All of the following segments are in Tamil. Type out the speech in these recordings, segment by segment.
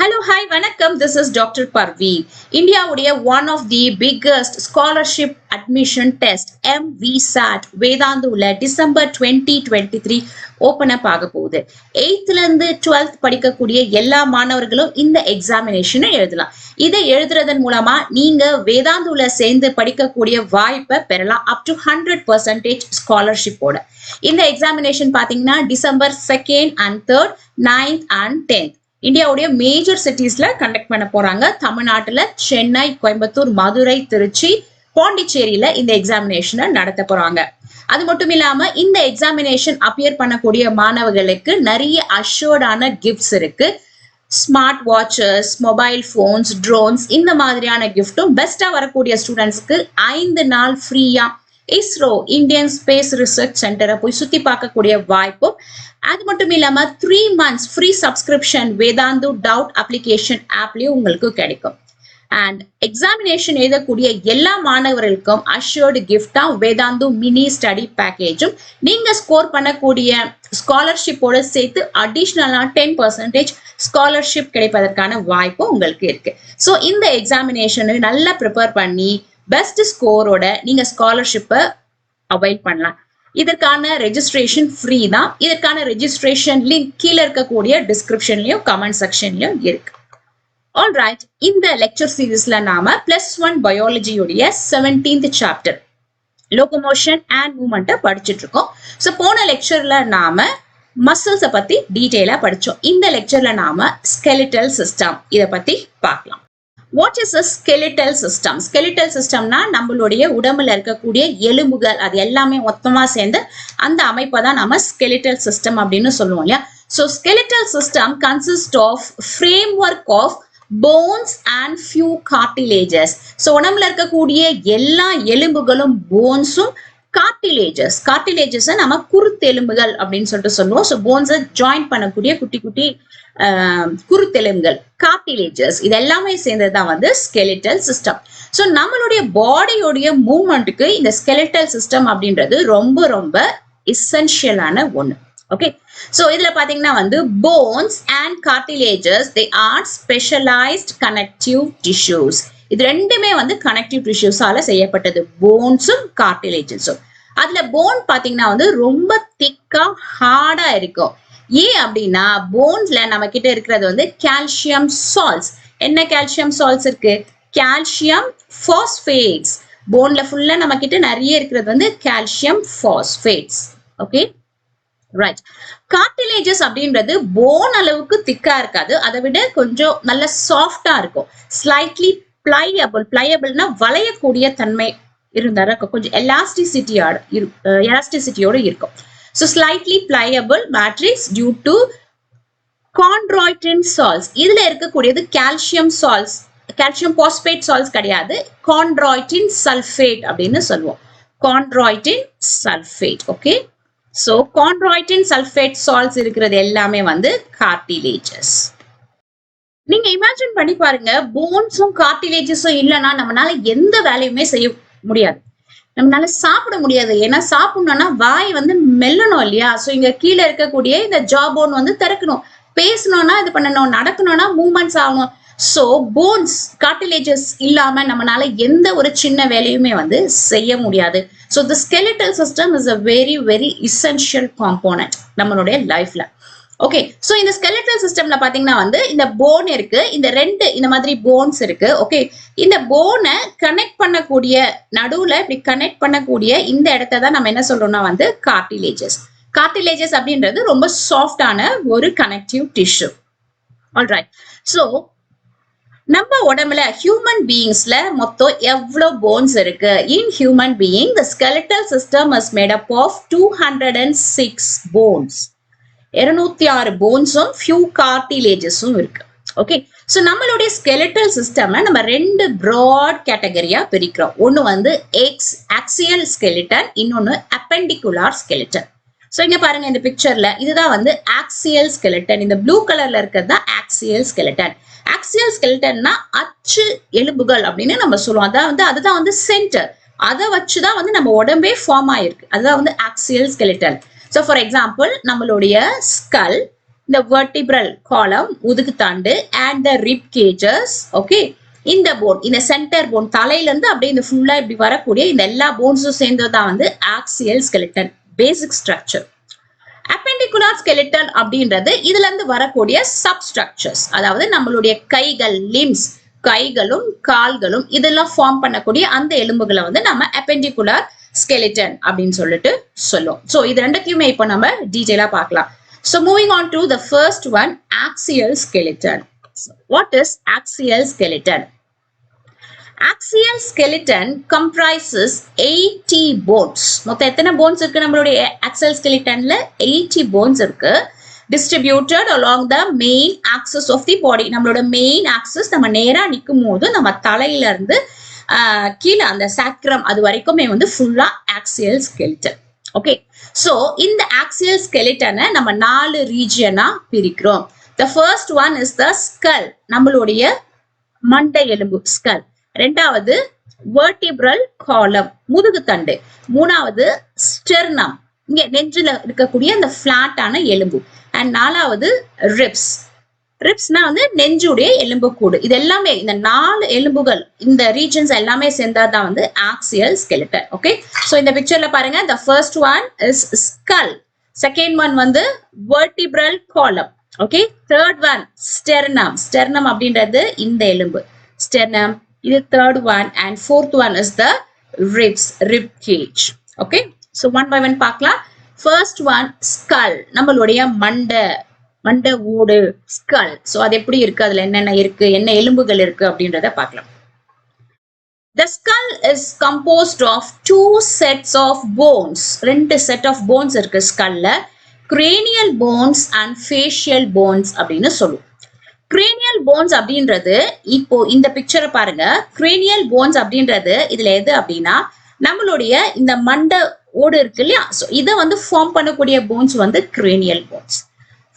Hello, hi, vanakkam. This is Dr. Parvi. India udiya one of the biggest scholarship admission test 𝒚𝒐𝒖𝒓 Vedantu December 2023 open up ஆக போகுது. 8th ல இருந்து 12th படிக்கக்கூடிய எல்லா மாணவர்களும் இந்த எக்ஸாமினேஷனை எழுதலாம். இதை எழுதுறதன் மூலமா நீங்க வேதாந்துல சேர்ந்து படிக்கக்கூடிய வாய்ப்பை பெறலாம் up to 100% ஸ்காலர்ஷிப் ஓட. இந்த எக்ஸாமினேஷன் பாத்தீங்கன்னா December 2nd and 3rd, 9th and 10th இந்தியாவுடைய மேஜர் சிட்டிஸ்ல கண்டக்ட் பண்ண போறாங்க. தமிழ்நாட்டுல சென்னை, கோயம்புத்தூர், மதுரை, திருச்சி, பாண்டிச்சேரியில இந்த எக்ஸாமினேஷனை நடத்த போறாங்க. அது மட்டும் இல்லாம இந்த எக்ஸாமினேஷன் அப்பியர் பண்ணக்கூடிய மாணவர்களுக்கு நிறைய அஷ்யூர்டான கிஃப்ட்ஸ் இருக்கு. Smart watches, mobile phones, drones இந்த மாதிரியான கிஃப்டும் பெஸ்டா வரக்கூடிய ஸ்டூடெண்ட்ஸ்க்கு 5 நாள் ஃப்ரீயா இஸ்ரோ இந்தியன் ஸ்பேஸ் ரிசர்ச் சென்டரை போய் சுத்தி பார்க்கக்கூடிய வாய்ப்பும், அது மட்டும் இல்லாம 3 months free subscription Vedantu doubt application ஆப்லயும் உங்களுக்கு கிடைக்கும். அண்ட் எக்ஸாமினேஷன் எழுதக்கூடிய எல்லா மாணவர்களுக்கும் அஷ்யூர்டு கிஃப்டா வேதாந்து மினி ஸ்டடி பேக்கேஜும், நீங்க ஸ்கோர் பண்ணக்கூடிய ஸ்காலர்ஷிப்போட சேர்த்து அடிஷ்னலா 10% ஸ்காலர்ஷிப் கிடைப்பதற்கான வாய்ப்பு உங்களுக்கு இருக்கு. ஸோ இந்த எக்ஸாமினேஷனை நல்லா ப்ரிப்பேர் பண்ணி பெஸ்ட் ஸ்கோரோட நீங்க ஸ்காலர்ஷிப்பை அவைல் பண்ணலாம். இதற்கான ரெஜிஸ்ட்ரேஷன் ஃப்ரீ தான். இதற்கான ரெஜிஸ்ட்ரேஷன் லிங்க் கீழே இருக்கக்கூடிய டிஸ்கிரிப்ஷன்லயும் கமெண்ட் செக்ஷன்லயும் இருக்கு. ஆல்ரைட், இந்த லெக்சர் சீரீஸ்ல நாம +1 பயாலஜியுடைய 17th சாப்டர் லோகோமோஷன் அண்ட் மூவ்மெண்ட்டை படிச்சுட்டு இருக்கோம். ஸோ போன லெக்சர்ல நாம மசில்ஸை பத்தி டீட்டெயிலா படிச்சோம். இந்த லெக்சர்ல நாம ஸ்கெலிட்டல் சிஸ்டம் இதை பத்தி பார்க்கலாம். What is a skeletal system? Skeletal systemனா நம்மளுடைய உடம்புல இருக்கக்கூடிய எலும்புகள் அது எல்லாமே மொத்தமா சேர்ந்து அந்த அமைப்பை தான் நம்ம skeletal system அப்படின்னு சொல்லுவோம் இல்லையா? So skeletal system consists of framework of bones and few cartilages. So உடம்புல இருக்கக்கூடிய எல்லா எலும்புகளும் போன்ஸும் கார்டிலேஜஸ் நம்ம குருத்தெலும்புகள் அப்படின்னு சொல்லிட்டு சொல்லுவோம். ஸோ போன்ஸை ஜாயின் பண்ணக்கூடிய குட்டி குட்டி குருத்தெலும்புகள் கார்டிலேஜஸ் இது எல்லாமே சேர்ந்ததுதான் வந்து ஸ்கெலிட்டல் சிஸ்டம். ஸோ நம்மளுடைய பாடியோடைய மூவ்மெண்ட்டுக்கு இந்த ஸ்கெலிட்டல் சிஸ்டம் அப்படின்றது ரொம்ப ரொம்ப எசென்ஷியலான ஒண்ணு. ஓகே, ஸோ இதுல பாத்தீங்கன்னா வந்து bones and cartilages they are specialised connective tissues. இது ரெண்டுமே வந்து கனெக்டிவ் டிஷ்யூஸால செய்யப்பட்டது, போன்ஸும் கார்டிலேஜஸும். அதுல போன் பாத்தீங்கன்னா வந்து ரொம்ப திக்கா ஹார்டா இருக்கும். ஏன் அப்படின்னா போன்ஸ்ல நம்ம கிட்ட இருக்கிறது வந்து கால்சியம் சால்ட்ஸ். என்ன கால்சியம் சால்ட்ஸ் இருக்கு? Calcium phosphates. போன்ல ஃபுல்லா நம்ம கிட்ட நிறைய இருக்கிறது வந்து calcium phosphates. Okay, right. Cartilages அப்படின்றது போன் அளவுக்கு திக்கா இருக்காது, அதை விட கொஞ்சம் நல்ல சாஃப்டா இருக்கும். ஸ்லைட்லி பிளையபிள்னா வளையக்கூடிய தன்மை இருந்தாரு, கொஞ்சம் எலாஸ்டிசிட்டியோட இருக்கும். So slightly pliable matrix due to chondroitin salts. இதுல இருக்கக்கூடியது calcium salts, calcium phosphate salts கிடையாது, chondroitin sulfate அப்படின்னு சொல்லுவோம். chondroitin sulfate. Okay, so chondroitin sulfate salts இருக்கிறது எல்லாமே வந்து கார்டிலேஜஸ். நீங்க இமேஜின் பண்ணி பாருங்க, போன்ஸும் கார்டிலேஜஸும் இல்லைன்னா நம்மளால எந்த வேலையுமே செய்ய முடியாது, நம்மளால சாப்பிட முடியாது. ஏன்னா சாப்பிடணும்னா வாய் வந்து மெல்லணும் இல்லையா? ஸோ இங்க கீழே இருக்கக்கூடிய இந்த ஜா போன் வந்து திறக்கணும், பேசணும்னா இது பண்ணணும், நடக்கணும்னா மூவ்மெண்ட்ஸ் ஆகணும். ஸோ போன்ஸ் கார்டிலேஜஸ் இல்லாம நம்மளால எந்த ஒரு சின்ன வேலையுமே வந்து செய்ய முடியாது. So the skeletal system is a very very essential component நம்மளுடைய லைஃப்ல. ஓகே, ஸோ இந்த ஸ்கெலிட்டல் சிஸ்டம்ல பாத்தீங்கன்னா வந்து இந்த போன் இருக்கு, இந்த மாதிரி போன்ஸ் இருக்கு. ஓகே, இந்த போனை கனெக்ட் பண்ணக்கூடிய நடுவுல இப்படி கனெக்ட் பண்ணக்கூடிய இந்த இடத்த தான் நம்ம என்ன சொல்றோம்னா வந்து கார்டிலேஜஸ். கார்டிலேஜஸ் அப்படின்றது ரொம்ப சாஃப்டான ஒரு கனெக்டிவ் டிஷ்யூ. ஆல்ரைட், ஸோ நம்ம உடம்புல ஹியூமன் பீயிங்ஸ்ல மொத்தம் எவ்வளவு போன்ஸ் இருக்கு? In human being the skeletal system is made up of 206 bones. 206 போன்ஸும் ஃபியூ கார்டிலேஜஸும் இருக்கு. ஓகே, ஸோ நம்மளுடைய ஸ்கெலிட்டல் சிஸ்டம்ல நம்ம 2 ப்ராட் கேட்டகரியா பிரிக்கிறோம். ஒன்னு வந்து ஆக்சியல் ஸ்கெலிட்டன், இன்னொன்னு அப்பெண்டிகுலார் ஸ்கெலிட்டன். ஸோ இங்க பாருங்க இந்த பிக்சர்ல இதுதான் வந்து ஆக்சியல் ஸ்கெலிட்டன். இந்த ப்ளூ கலர்ல இருக்கிறது தான் ஆக்சியல் ஸ்கெலிட்டன். ஆக்சியல் ஸ்கெலிட்டன்னா அச்சு எலும்புகள் அப்படின்னு நம்ம சொல்லுவோம். அதுதான் வந்து சென்டர், அதை வச்சுதான் வந்து நம்ம உடம்பே ஃபார்ம் ஆயிருக்கு. அதுதான் வந்து axial skeleton. So for example நம்மளுடைய ஸ்கல், the vertebral column முதுகுத்தண்டு and the rib cages. Okay, இந்த போன், இந்த சென்டர் போன் தலையில இருந்து அப்படியே இந்த ஃபுல்லா இப்படி வரக்கூடிய இந்த எல்லா போன்ஸும் சேர்ந்ததுதான் வந்து ஆக்சியல் ஸ்கெலிட்டன் பேசிக் ஸ்ட்ரக்சர். அப்பெண்டிகுலர் ஸ்கெலிட்டன் அப்படின்றது இதுல இருந்து வரக்கூடிய சப்ஸ்ட்ரக்சர்ஸ், அதாவது நம்மளுடைய கைகள், லிம்ஸ், கைகளும் கால்களும் இதெல்லாம் ஃபார்ம் பண்ணக்கூடிய அந்த எலும்புகளை வந்து நம்ம அப்பெண்டிகுலர் skeleton அப்படின்னு சொல்லிட்டு சொல்லுவோம். சோ இது ரெண்டுத்தையுமே இப்போ நம்ம டீடைலா பார்க்கலாம். So moving on to the first one, axial skeleton. So, what is axial skeleton? Axial skeleton comprises 80 bones. மொத்தம் எத்தனை bones இருக்கு நம்மளுடைய axial skeletonல? 80 bones இருக்கு. Distributed along the main axis of the body. நம்மளோட main axis நம்ம நேரா நிக்கும் போது நம்ம தலையில இருந்து கீழே அந்த சாக்ரம் அது வரைக்குமே வந்து ஃபுல்லா ஆக்சியல் ஸ்கெலிட்டன். ஓகே, சோ இந்த ஆக்சியல் ஸ்கெலிட்டனை நம்ம 4 ரீஜியனா பிரிக்கிறோம். The first one is the skull, நம்மளுடைய மண்டை எலும்பு ஸ்கல். ரெண்டாவது vertebral column, முதுகுத்தண்டு. மூணாவது sternum, இங்க நெஞ்சில இருக்கக்கூடிய அந்த பிளாட்டான எலும்பு. அண்ட் நாலாவது ribs. ரிப்ஸ்னா வந்து நெஞ்சுடைய எலும்புக்கூடு. இது எல்லாமே இந்த 4 எலும்புகள், இந்த ரீஜன்ஸ் எல்லாமே சேர்ந்தாதான் வந்து ஆக்சியல் ஸ்கெலிட்டன். ஓகே, சோ இந்த பிக்சர்ல பாருங்க, the first one is skull, second one வந்து vertebral column, okay, third one sternum. sternum அப்படின்றது இந்த எலும்பு sternum, இது third one, and fourth one is the ribs, rib cage. Okay, so one by one பார்க்கலாம். first one skull, நம்மளுடைய மண்டை ஓடு ஸ்கல். சோ அது எப்படி இருக்கு, அதுல என்னென்ன இருக்கு, என்ன எலும்புகள் இருக்கு அப்படின்றத பார்க்கலாம். The skull is composed of 2 sets of bones. 2 set of bones இருக்கு ஸ்கல்ல. cranial bones and facial bones அப்படின்னு சொல்லுவோம். cranial bones அப்படின்றது இப்போ இந்த பிக்சரை பாருங்க. cranial bones அப்படின்றது இதுல எது அப்படின்னா நம்மளுடைய இந்த மண்டை ஓடு இருக்கு இல்லையா, சோ இதை வந்து ஃபார்ம் பண்ணக்கூடிய போன்ஸ் வந்து cranial bones.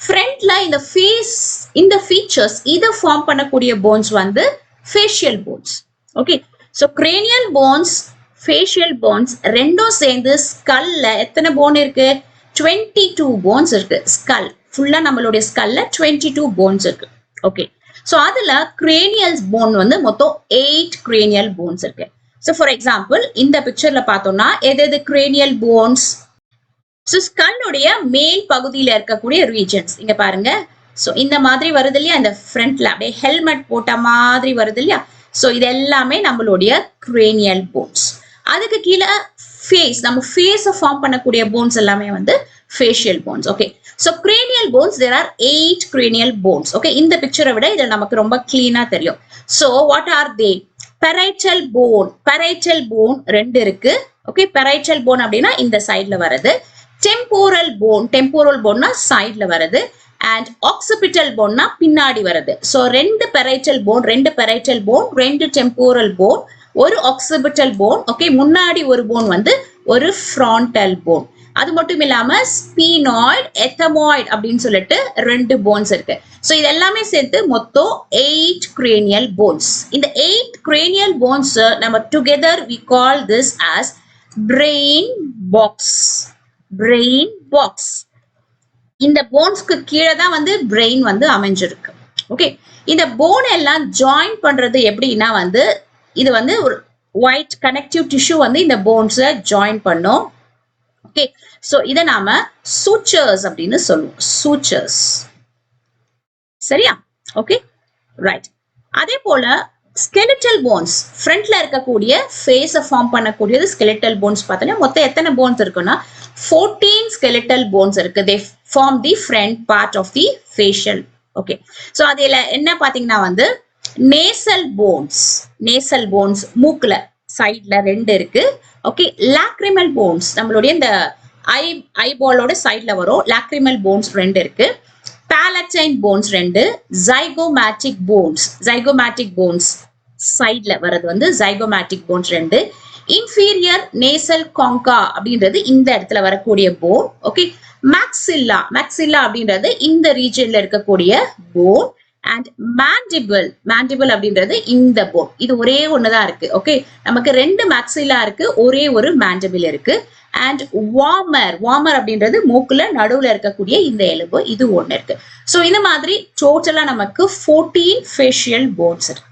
ஃப்ரண்ட்ல இந்த ஃபேஸ், இந்த ஃபீச்சர்ஸ் இதை ஃபார்ம் பண்ணக்கூடிய போன்ஸ் வந்து facial bones. Okay, so cranial bones, facial bones ரெண்டும் சேர்ந்து ஸ்கல்ல எத்தனை போன் இருக்கு? 22 போன்ஸ் இருக்கு. ஸ்கல் ஃபுல்லா நம்மளுடைய ஸ்கல்ல 22 போன்ஸ் இருக்கு. ஓகே, ஸோ அதுல கிரேனியல் போன் வந்து மொத்தம் 8 கிரேனியல் போன்ஸ் இருக்கு. ஸோ ஃபார் எக்ஸாம்பிள் இந்த பிக்சர்ல பார்த்தோம்னா எது கிரேனியல் போன்ஸ்? சோ ஸ்கல்லுடைய மேல் பகுதியில இருக்கக்கூடிய ரீஜன்ஸ் இங்க பாருங்க. சோ இந்த மாதிரி வருது இல்லையா, இந்த ஃப்ரண்ட்ல அப்படியே ஹெல்மெட் போட்ட மாதிரி வருது இல்லையா, சோ இது எல்லாமே நம்மளுடைய கிரேனியல் போன்ஸ். அதுக்கு கீழே ஃபேஸ், நம்ம ஃபேஸ ஃபார்ம் பண்ணக்கூடிய போன்ஸ் எல்லாமே வந்து facial bones. Okay, so cranial bones, there are 8 cranial bones. ஓகே, இந்த பிக்சரை விட இது நமக்கு ரொம்ப கிளீனா தெரியும். So what are they? parietal bone, parietal bone 2 இருக்கு. ஓகே, parietal bone அப்படின்னா இந்த சைடுல வருது. temporal bone, temporal bone னா சைடுல வருது. and occipital bone னா பின்னாடி வருது. So 2 parietal bone, 2 parietal bone, 2 temporal bone, ஒரு occipital bone. ஓகே, முன்னாடி ஒரு போன் வந்து ஒரு frontal bone. அது மட்டும் இல்லாம ஸ்பீனாய்ட், எத்தமாய்ட் அப்படின்னு சொல்லிட்டு 2 போன்ஸ் இருக்கு. சோ இது எல்லாமே சேர்த்து மொத்தம் 8 cranial bones. இந்த 8 cranial bones நம்ம together we call this as brain box. brain box. இந்த போன்ஸ்க்கு கீழே தான் வந்து பிரெயின் வந்து அமைஞ்சிருக்கு. ஓகே, இந்த போன் எல்லாம் ஜாயின் பண்றது எப்படின்னா வந்து இது வந்து ஒரு ஒயிட் கனெக்டிவ் டிஷ்யூ வந்து இந்த போன்ஸை ஜாயின் பண்ணும். ஓகே, சோ இதை நாம சூச்சர்ஸ் அப்படின்னு சொல்லுவோம். சூச்சர்ஸ், சரியா? Okay, right. அதே போல skeletal bones, ஃப்ரண்ட்ல இருக்கக்கூடிய ஃபேஸ ஃபார்ம் பண்ணக்கூடியது skeletal bones. பார்த்தீங்கன்னா மொத்தம் எத்தனை போன்ஸ் இருக்குன்னா 14 skeletal bones இருக்கு. they form the front part of the facial. Okay, so அதுல என்ன பாத்தீங்கன்னா வந்து nasal bones, nasal bones மூக்குல சைடுல 2 இருக்கு. ஓகே, lacrimal bones நம்மளுடைய இந்த ஐபாலோட சைடுல வரும். lacrimal bones 2 இருக்கு. palatine bones 2, zygomatic bones, zygomatic bones சைடுல வரது வந்து zygomatic bones 2, inferior nasal concha அப்படின்றது இந்த இடத்துல வரக்கூடிய போன். ஓகே, maxilla, maxilla அப்படின்றது இந்த ரீஜன்ல இருக்கக்கூடிய போன். அண்ட் மேண்டிபிள் அப்படின்றது இந்த போன். இது ஒரே ஒண்ணுதான் இருக்கு. ஓகே, நமக்கு ரெண்டு மேக்ஸிலா இருக்கு, ஒரே ஒரு மேண்டிபிள் இருக்கு. அண்ட் வார்மர் அப்படின்றது மூக்குல நடுவுல இருக்கக்கூடிய இந்த எலும்பு, இது ஒண்ணு இருக்கு. சோ இந்த மாதிரி டோட்டலா நமக்கு 14 ஃபேஷியல் போன்ஸ் இருக்கு.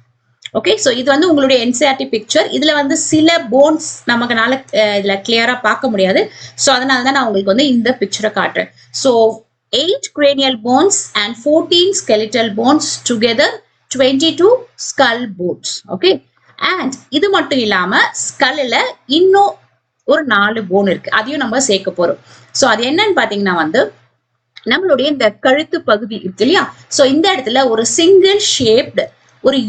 ஓகே, சோ இது வந்து உங்களுடைய என்சிஆர்டி பிக்சர். இதுல வந்து சில போன்ஸ் நமக்குனால இதுல கிளியரா பார்க்க முடியாது. சோ அதனால தான் நான் உங்களுக்கு வந்து இந்த பிக்சரை காட்டுறேன். So 8 cranial bones and 14 skeletal bones together 22 skull bones. Okay, and இது மட்டும் இல்லாம ஸ்கல்ல இன்னும் ஒரு 4 போன் இருக்கு, அதையும் நம்ம சேர்க்க போறோம். சோ அது என்னன்னு பாத்தீங்கன்னா வந்து நம்மளுடைய இந்த கழுத்து பகுதி இருக்கு இல்லையா, சோ இந்த இடத்துல ஒரு சிங்கிள் ஷேப்டு ஒரு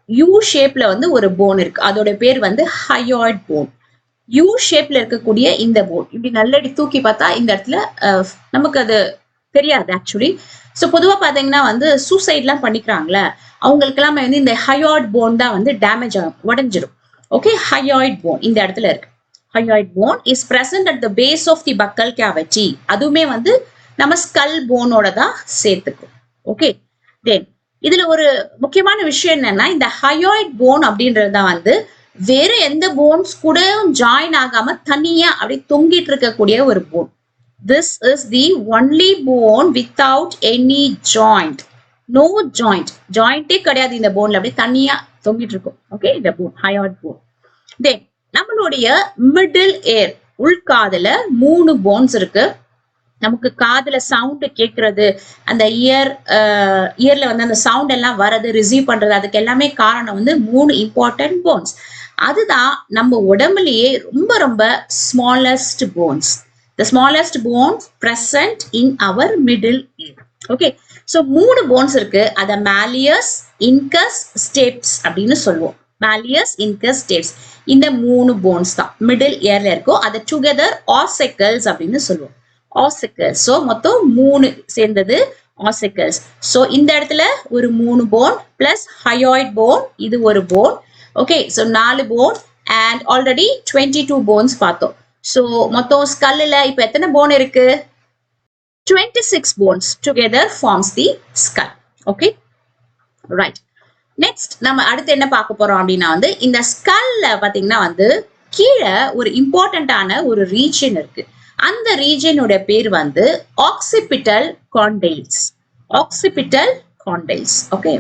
யூ ஷேப்ல வந்து ஒரு போன் இருக்கு. அதோட பேர் வந்து ஹயோய்ட் போன். யூ ஷேப்ல இருக்கக்கூடிய இந்த போன் இப்படி நல்லடி தூக்கி பார்த்தா இந்த இடத்துல நமக்கு அது தெரியாது ஆக்சுவலி. ஸோ பொதுவாக பார்த்தீங்கன்னா வந்து சூசைட்லாம் பண்ணிக்கிறாங்களே அவங்களுக்கு எல்லாமே வந்து இந்த ஹயோய்ட் போன் தான் வந்து டேமேஜ் ஆகும், உடஞ்சிடும். ஓகே, ஹயோய்ட் போன் இந்த இடத்துல இருக்கு. Hyoid bone is present at the base of the buccal cavity. அதுவுமே வந்து நம்ம ஸ்கல் போனோட தான் சேர்த்துக்கும். ஓகே, தென் இதுல ஒரு முக்கியமான விஷயம் என்னன்னா, இந்த ஹயோய்ட் போன் அப்படின்றது தான் வந்து வேற எந்த போன்ஸ் கூட ஜாயின் ஆகாம தனியா அப்படி தொங்கிட்டு இருக்கக்கூடிய ஒரு phone. This is the only bone without any joint. No joint. Jointே கிடையாது இந்த போன்ல, அப்படி தனியா தொங்கிட்டு இருக்கும். ஓகே, இந்த போன் ஹயோய்ட் போன். தென் நம்மளுடைய மிடில் ஏர் உள்காதுல 3 போன்ஸ் இருக்கு. நமக்கு காதுல சவுண்ட் கேட்கறது, அந்த இயர்ல வந்து அந்த சவுண்ட் எல்லாம் வரது, ரிசீவ் பண்றது, அதுக்கு எல்லாமே காரணம் வந்து 3 இம்பார்ட்டன்ட் போன்ஸ். அதுதான் நம்ம உடம்புலயே ரொம்ப ரொம்ப smallest bones. The smallest bone present in our middle ear. Okay, so 3 bones இருக்கு. அத malleus, incus, stapes அப்படின்னு சொல்லுவோம். malleus, incus, stapes இந்த 3 bones தான் middle earல இருக்கும். அத together ossicles அப்படின்னு சொல்லுவோம். ossicles. so மொத்தம் 3 சேர்ந்தது ossicles. so இந்த இடத்துல ஒரு 3 bone plus hyoid bone, இது ஒரு bone. okay, so 4 bone and already 22 bones பார்த்தோம். So மொத்தம் ஸ்கல்ல இப்ப எத்தனை போன் இருக்கு? 26 bones together forms the skull. Okay, right. Next நம்ம அடுத்து என்ன பார்க்க போறோம் அப்படின்னா வந்து இந்த ஸ்கல்ல பாத்தீங்கன்னா வந்து கீழே ஒரு இம்பார்ட்டன்டான ஒரு ரீஜன் இருக்கு. அந்த ரீஜனோட பேர் வந்து occipital condyles. occipital condyles. Okay,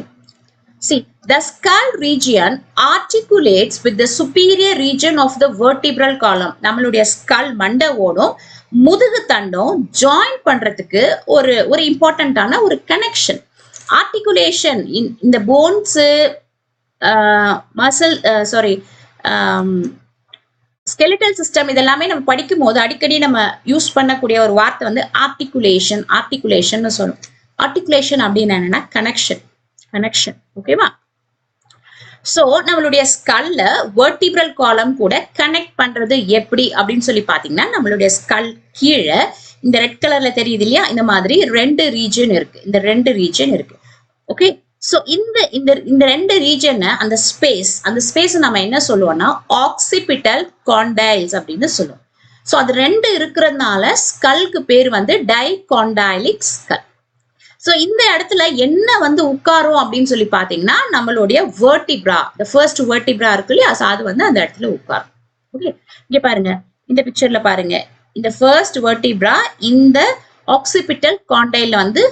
see, the skull region articulates with the superior region of the vertebral column. நம்மளுடைய ஸ்கல் மண்டவோடும் முதுகு தண்டும் ஜாயின் பண்றதுக்கு ஒரு இம்பார்ட்டன்டான ஒரு கனெக்ஷன். ஆர்டிகுலேஷன் இந்த போன்ஸ் மசில் ஸ்கெலிட்டல் சிஸ்டம் இதெல்லாமே நம்ம படிக்கும் போது அடிக்கடி நம்ம யூஸ் பண்ணக்கூடிய ஒரு வார்த்தை வந்து ஆர்டிகுலேஷன் சொல்லும். ஆர்டிகுலேஷன் அப்படின்னு என்னன்னா கனெக்ஷன். ஓகேவா? சோ நம்மளுடைய ஸ்கல்ல வெர்டிபிரல் காலம் கூட கனெக்ட் பண்றது எப்படி அப்படின்னு சொல்லி பாத்தீங்கன்னா, நம்மளுடைய ஸ்கல் கீழே இந்த ரெட் கலர்ல தெரியுது இல்லையா, இந்த மாதிரி 2 ரீஜன் இருக்கு. இந்த 2 ரீஜன் இருக்கு. ஓகே, சோ இந்த 2 ரீஜன் அந்த ஸ்பேஸ் நம்ம என்ன சொல்லுவோம்னா occipital condyles அப்படின்னு சொல்லுவோம். சோ அது 2 இருக்கிறதுனால ஸ்கல்க்கு பேர் வந்து dicondylic skull. சோ இந்த இடத்துல என்ன வந்து உட்காரும் அப்படின்னு சொல்லி பாத்தீங்கன்னா, நம்மளுடைய வெர்டிப்ரா, the first vertebra இருக்கு இல்லையா, அது வந்து அந்த இடத்துல உட்காரும். ஓகே, இங்க பாருங்க, இந்த பிக்சர்ல பாருங்க, இந்த ஃபர்ஸ்ட் வெர்டிப்ரா இந்த occipital condyle வந்து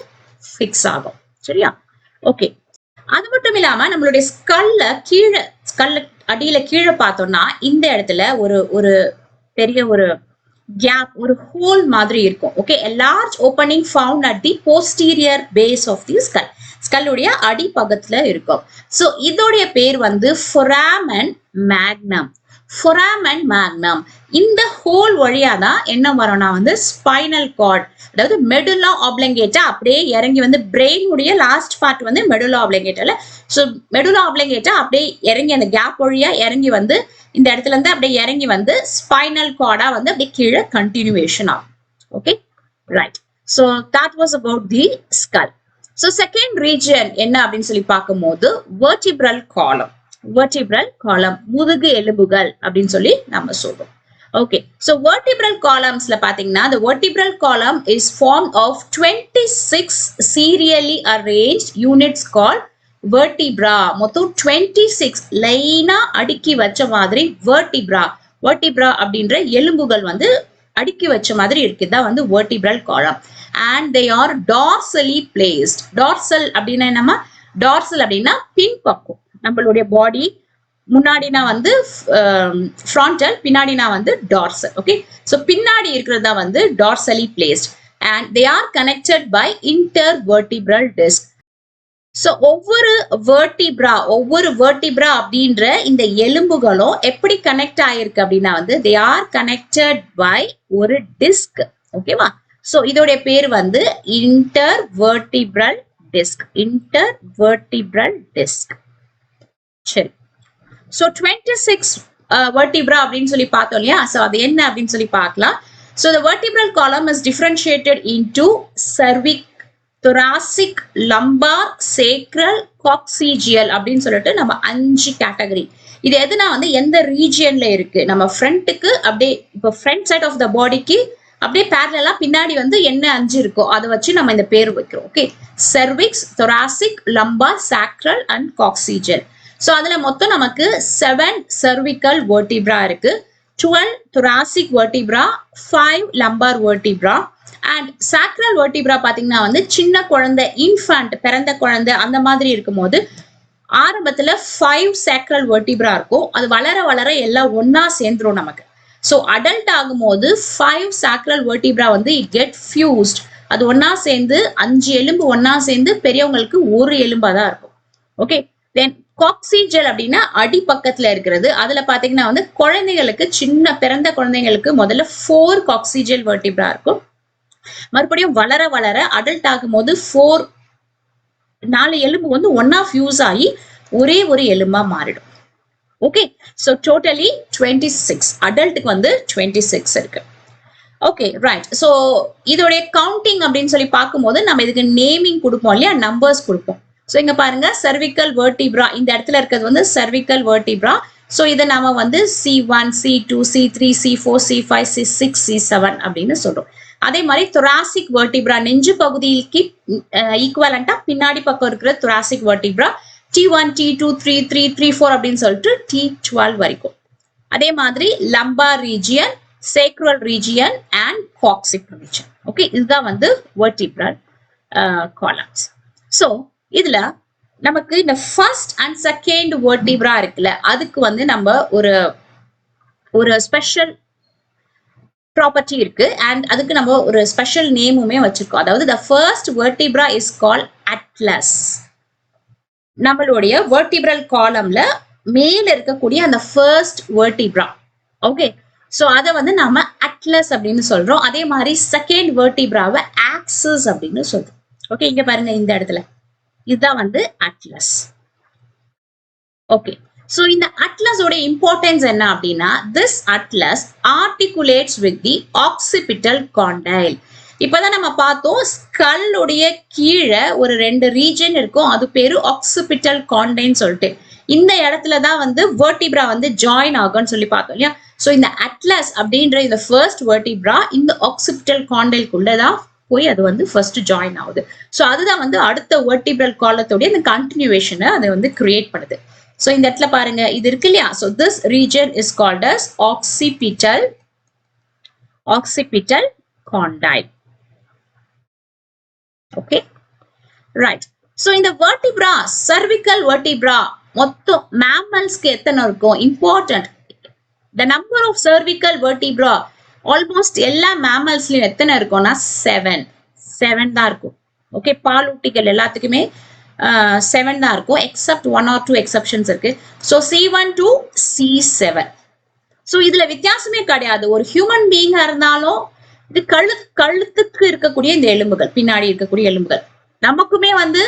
ஃபிக்ஸ் ஆகும். சரியா? ஓகே, அது மட்டும் இல்லாம நம்மளுடைய ஸ்கல்ல அடியில கீழே பார்த்தோம்னா இந்த இடத்துல ஒரு பெரிய ஒரு கேப், ஒரு ஹோல் மாதிரி இருக்கும். Okay, a large opening found at the posterior base of the skull. ஸ்கல்லுடைய அடிப்பக்கத்துல இருக்கும். சோ இதோடைய பேர் வந்து foramen magnum. இந்த ஹோல் வழியா தான் என்ன வரும்னா வந்து ஸ்பைனல் கார்ட், அதாவது மெடுலா ஆப்லங்கேட்டா அப்படியே இறங்கி வந்து பிரெயின் உடைய லாஸ்ட் பார்ட் வந்து மெடுலா ஆப்லங்கேட்டால. சோ மெடுலா ஆப்லங்கேட்டா அப்படியே இறங்கி அந்த கேப் வழியா இறங்கி வந்து இந்த இடத்துல இருந்து அப்படியே இறங்கி வந்து ஸ்பைனல் கார்டா வந்து அப்படியே கீழே கண்டினியூவேஷன் ஆகும். Okay, right. So that was about the skull. So second region என்ன அப்படின்னு சொல்லி பார்க்கும்போது vertebral column, முதுகு எலும்புகள் அப்படின்னு சொல்லி நம்ம சொல்றோம். Okay, so vertebral columns la pathina, the vertebral column is formed of 26 serially arranged units called vertebra. மொத்தம் 26 லைனா அடுக்கி வச்ச மாதிரி vertebra அப்படின்ற எலும்புகள் வந்து அடுக்கி வச்ச மாதிரி இருக்குதா வந்து vertebral column, and they are dorsally placed. dorsal அப்படின்னா என்னமா, dorsal அப்படின்னா பின்பக்கம், நம்மளுடைய பாடி முன்னாடினா வந்து frontal, பின்னாடினா வந்து dorsal. Okay, so பின்னாடி இருக்கிறதா வந்து dorsally placed and they are connected by intervertebral disc. So ஒவ்வொரு vertebra அப்படின்ற இந்த எலும்புகளும் எப்படி கனெக்ட் ஆயிருக்கு அப்படின்னா வந்து they are connected by ஒரு disc. ஓகேவா, so இதோட பேர் வந்து intervertebral disc. சரி, so 26 vertebra அப்படின்னு சொல்லி பார்த்தோம் இல்லையா, so அது என்ன அப்படின்னு சொல்லி பார்க்கலாம். So the vertebral column is differentiated into cervic, thoracic, lumbar, sacral, coccygeal அப்படின்னு சொல்லிட்டு நம்ம 5 கேட்டகரி. இது எதுனா வந்து எந்த ரீஜியன்ல இருக்கு, நம்ம ஃப்ரண்ட்டுக்கு அப்படியே இப்போ ஃப்ரண்ட் சைட் ஆஃப் த பாடிக்கு அப்படியே பேரலா பின்னாடி வந்து என்ன 5 இருக்கோ அதை வச்சு நம்ம இந்த பேர் வைக்கிறோம். Okay, cervix, thoracic, lumbar, sacral and coccygeal. So அதுல மொத்தம் நமக்கு 7 cervical vertebra இருக்கு, 12 thoracic vertebra, 5 lumbar vertebra and sacral vertebra பாத்தீங்கன்னா வந்து சின்ன குழந்தை infant, பிறந்த குழந்தை அந்த மாதிரி இருக்கும்போது ஆரம்பத்துல 5 sacral vertebra இருக்கும், அது வளர வளர எல்லாம் ஒன்னா சேர்ந்துரும் நமக்கு. So adult ஆகும்போது 5 sacral vertebra வந்து it get fused, அது ஒன்னா சேர்ந்து 5 எலும்பு ஒன்னா சேர்ந்து பெரியவங்களுக்கு ஒரு எலும்பா தான் இருக்கும். ஓகே, தென் coccygeal அப்படின்னா அடி பக்கத்துல இருக்கிறது, அதுல பாத்தீங்கன்னா வந்து குழந்தைகளுக்கு சின்ன பிறந்த குழந்தைங்களுக்கு முதல்ல 4 coccygeal vertebra இருக்கும், மறுபடியும் வளர வளர அடல்ட் ஆகும்போது 4 எலும்பு வந்து ஒன்னா ஃபியூஸ் ஆகி ஒரே ஒரு எலும்பா மாறிடும். ஓகே, so totally 26, அடல்ட்டுக்கு வந்து 26 இருக்கு. Okay, right. ஸோ இதோடைய கவுண்டிங் அப்படின்னு சொல்லி பார்க்கும்போது நம்ம இதுக்கு நேமிங் கொடுப்போம் இல்லையா, நம்பர்ஸ் கொடுப்போம். ஸோ இங்க பாருங்க cervical vertebra, இந்த இடத்துல இருக்கிறது வந்து cervical vertebra. ஸோ இதை நாம வந்து C1, C2, C3, C4, C5, C6, C7 அப்படின்னு சொல்றோம். அதே மாதிரி thoracic vertebra, நெஞ்சு பகுதிக்கு ஈக்குவலண்டா பின்னாடி பக்கம் இருக்கிற thoracic vertebra T1, T2, T3, T4 அப்படின்னு சொல்லிட்டு T12 வரைக்கும். அதே மாதிரி lumbar region, sacral region and coccygeal region. Okay, இதுதான் வந்து vertebral columns. ஸோ இதுல நமக்கு இந்த ஃபர்ஸ்ட் அண்ட் செகண்ட் vertebra இருக்குல்ல, அதுக்கு வந்து நம்ம ஒரு ஸ்பெஷல் ப்ராப்பர்ட்டி இருக்கு அண்ட் அதுக்கு நம்ம ஒரு ஸ்பெஷல் நேமுமே வச்சிருக்கோம். அதாவது the first vertebra is called atlas. நம்மளுடைய vertebral columnல மேல இருக்கக்கூடிய அந்த first vertebra. ஓகே, சோ அத வந்து நாம atlas அப்படின்னு சொல்றோம். அதே மாதிரி செகண்ட் vertebraவை axis அப்படின்னு சொல்றோம். ஓகே, இங்க பாருங்க இந்த இடத்துல இதுதான் வந்து atlas. ஓகே, சோ இந்த atlas ஓட இம்பார்ட்டன்ஸ் என்ன அப்படின்னா, this atlas articulates with the occipital condyle. இப்பதான் நம்ம பார்த்தோம் ஸ்கல் உடைய கீழே ஒரு 2 ரீஜன் இருக்கும், அது பேரு occipital condyle சொல்லிட்டு. இந்த இடத்துல தான் வந்து vertebra வந்து ஜாயின் ஆகும்னு சொல்லி பார்த்தோம் இல்லையா. சோ இந்த atlas அப்படின்ற இந்த ஃபர்ஸ்ட் vertebra இந்த occipital condyle குள்ளதான் போய் அது வந்து ஃபர்ஸ்ட் ஜாயின் ஆகுது. சோ அதுதான் வந்து அடுத்த vertebral column இந்த கண்டினியூவேஷனை அதை வந்து கிரியேட் பண்ணுது. சோ இந்த இடத்துல பாருங்க இது இருக்கு இல்லையா. So this region is called as occipital condyle. Okay, right. So இந்த vertebra, cervical vertebra மொத்தம் mammals-க்கு எத்தனை இருக்கும், important. the number of cervical vertebra almost எல்லா மேமல்ஸ்லயும் எத்தனை இருக்கும்னா 7 தான் இருக்கும். ஓகே, பாலூட்டிகள் எல்லாத்துக்குமே 7 தான் இருக்கும், எக்ஸப்ட் 1 or 2 எக்ஸப்ஷன்ஸ் இருக்கு. So C1 to C7. So இதுல வித்தியாசமே கிடையாது. ஒரு ஹியூமன் பீயிங்கா இருந்தாலும் இது கழுத்துக்கு இருக்கக்கூடிய இந்த எலும்புகள், பின்னாடி இருக்கக்கூடிய எலும்புகள், நமக்குமே வந்து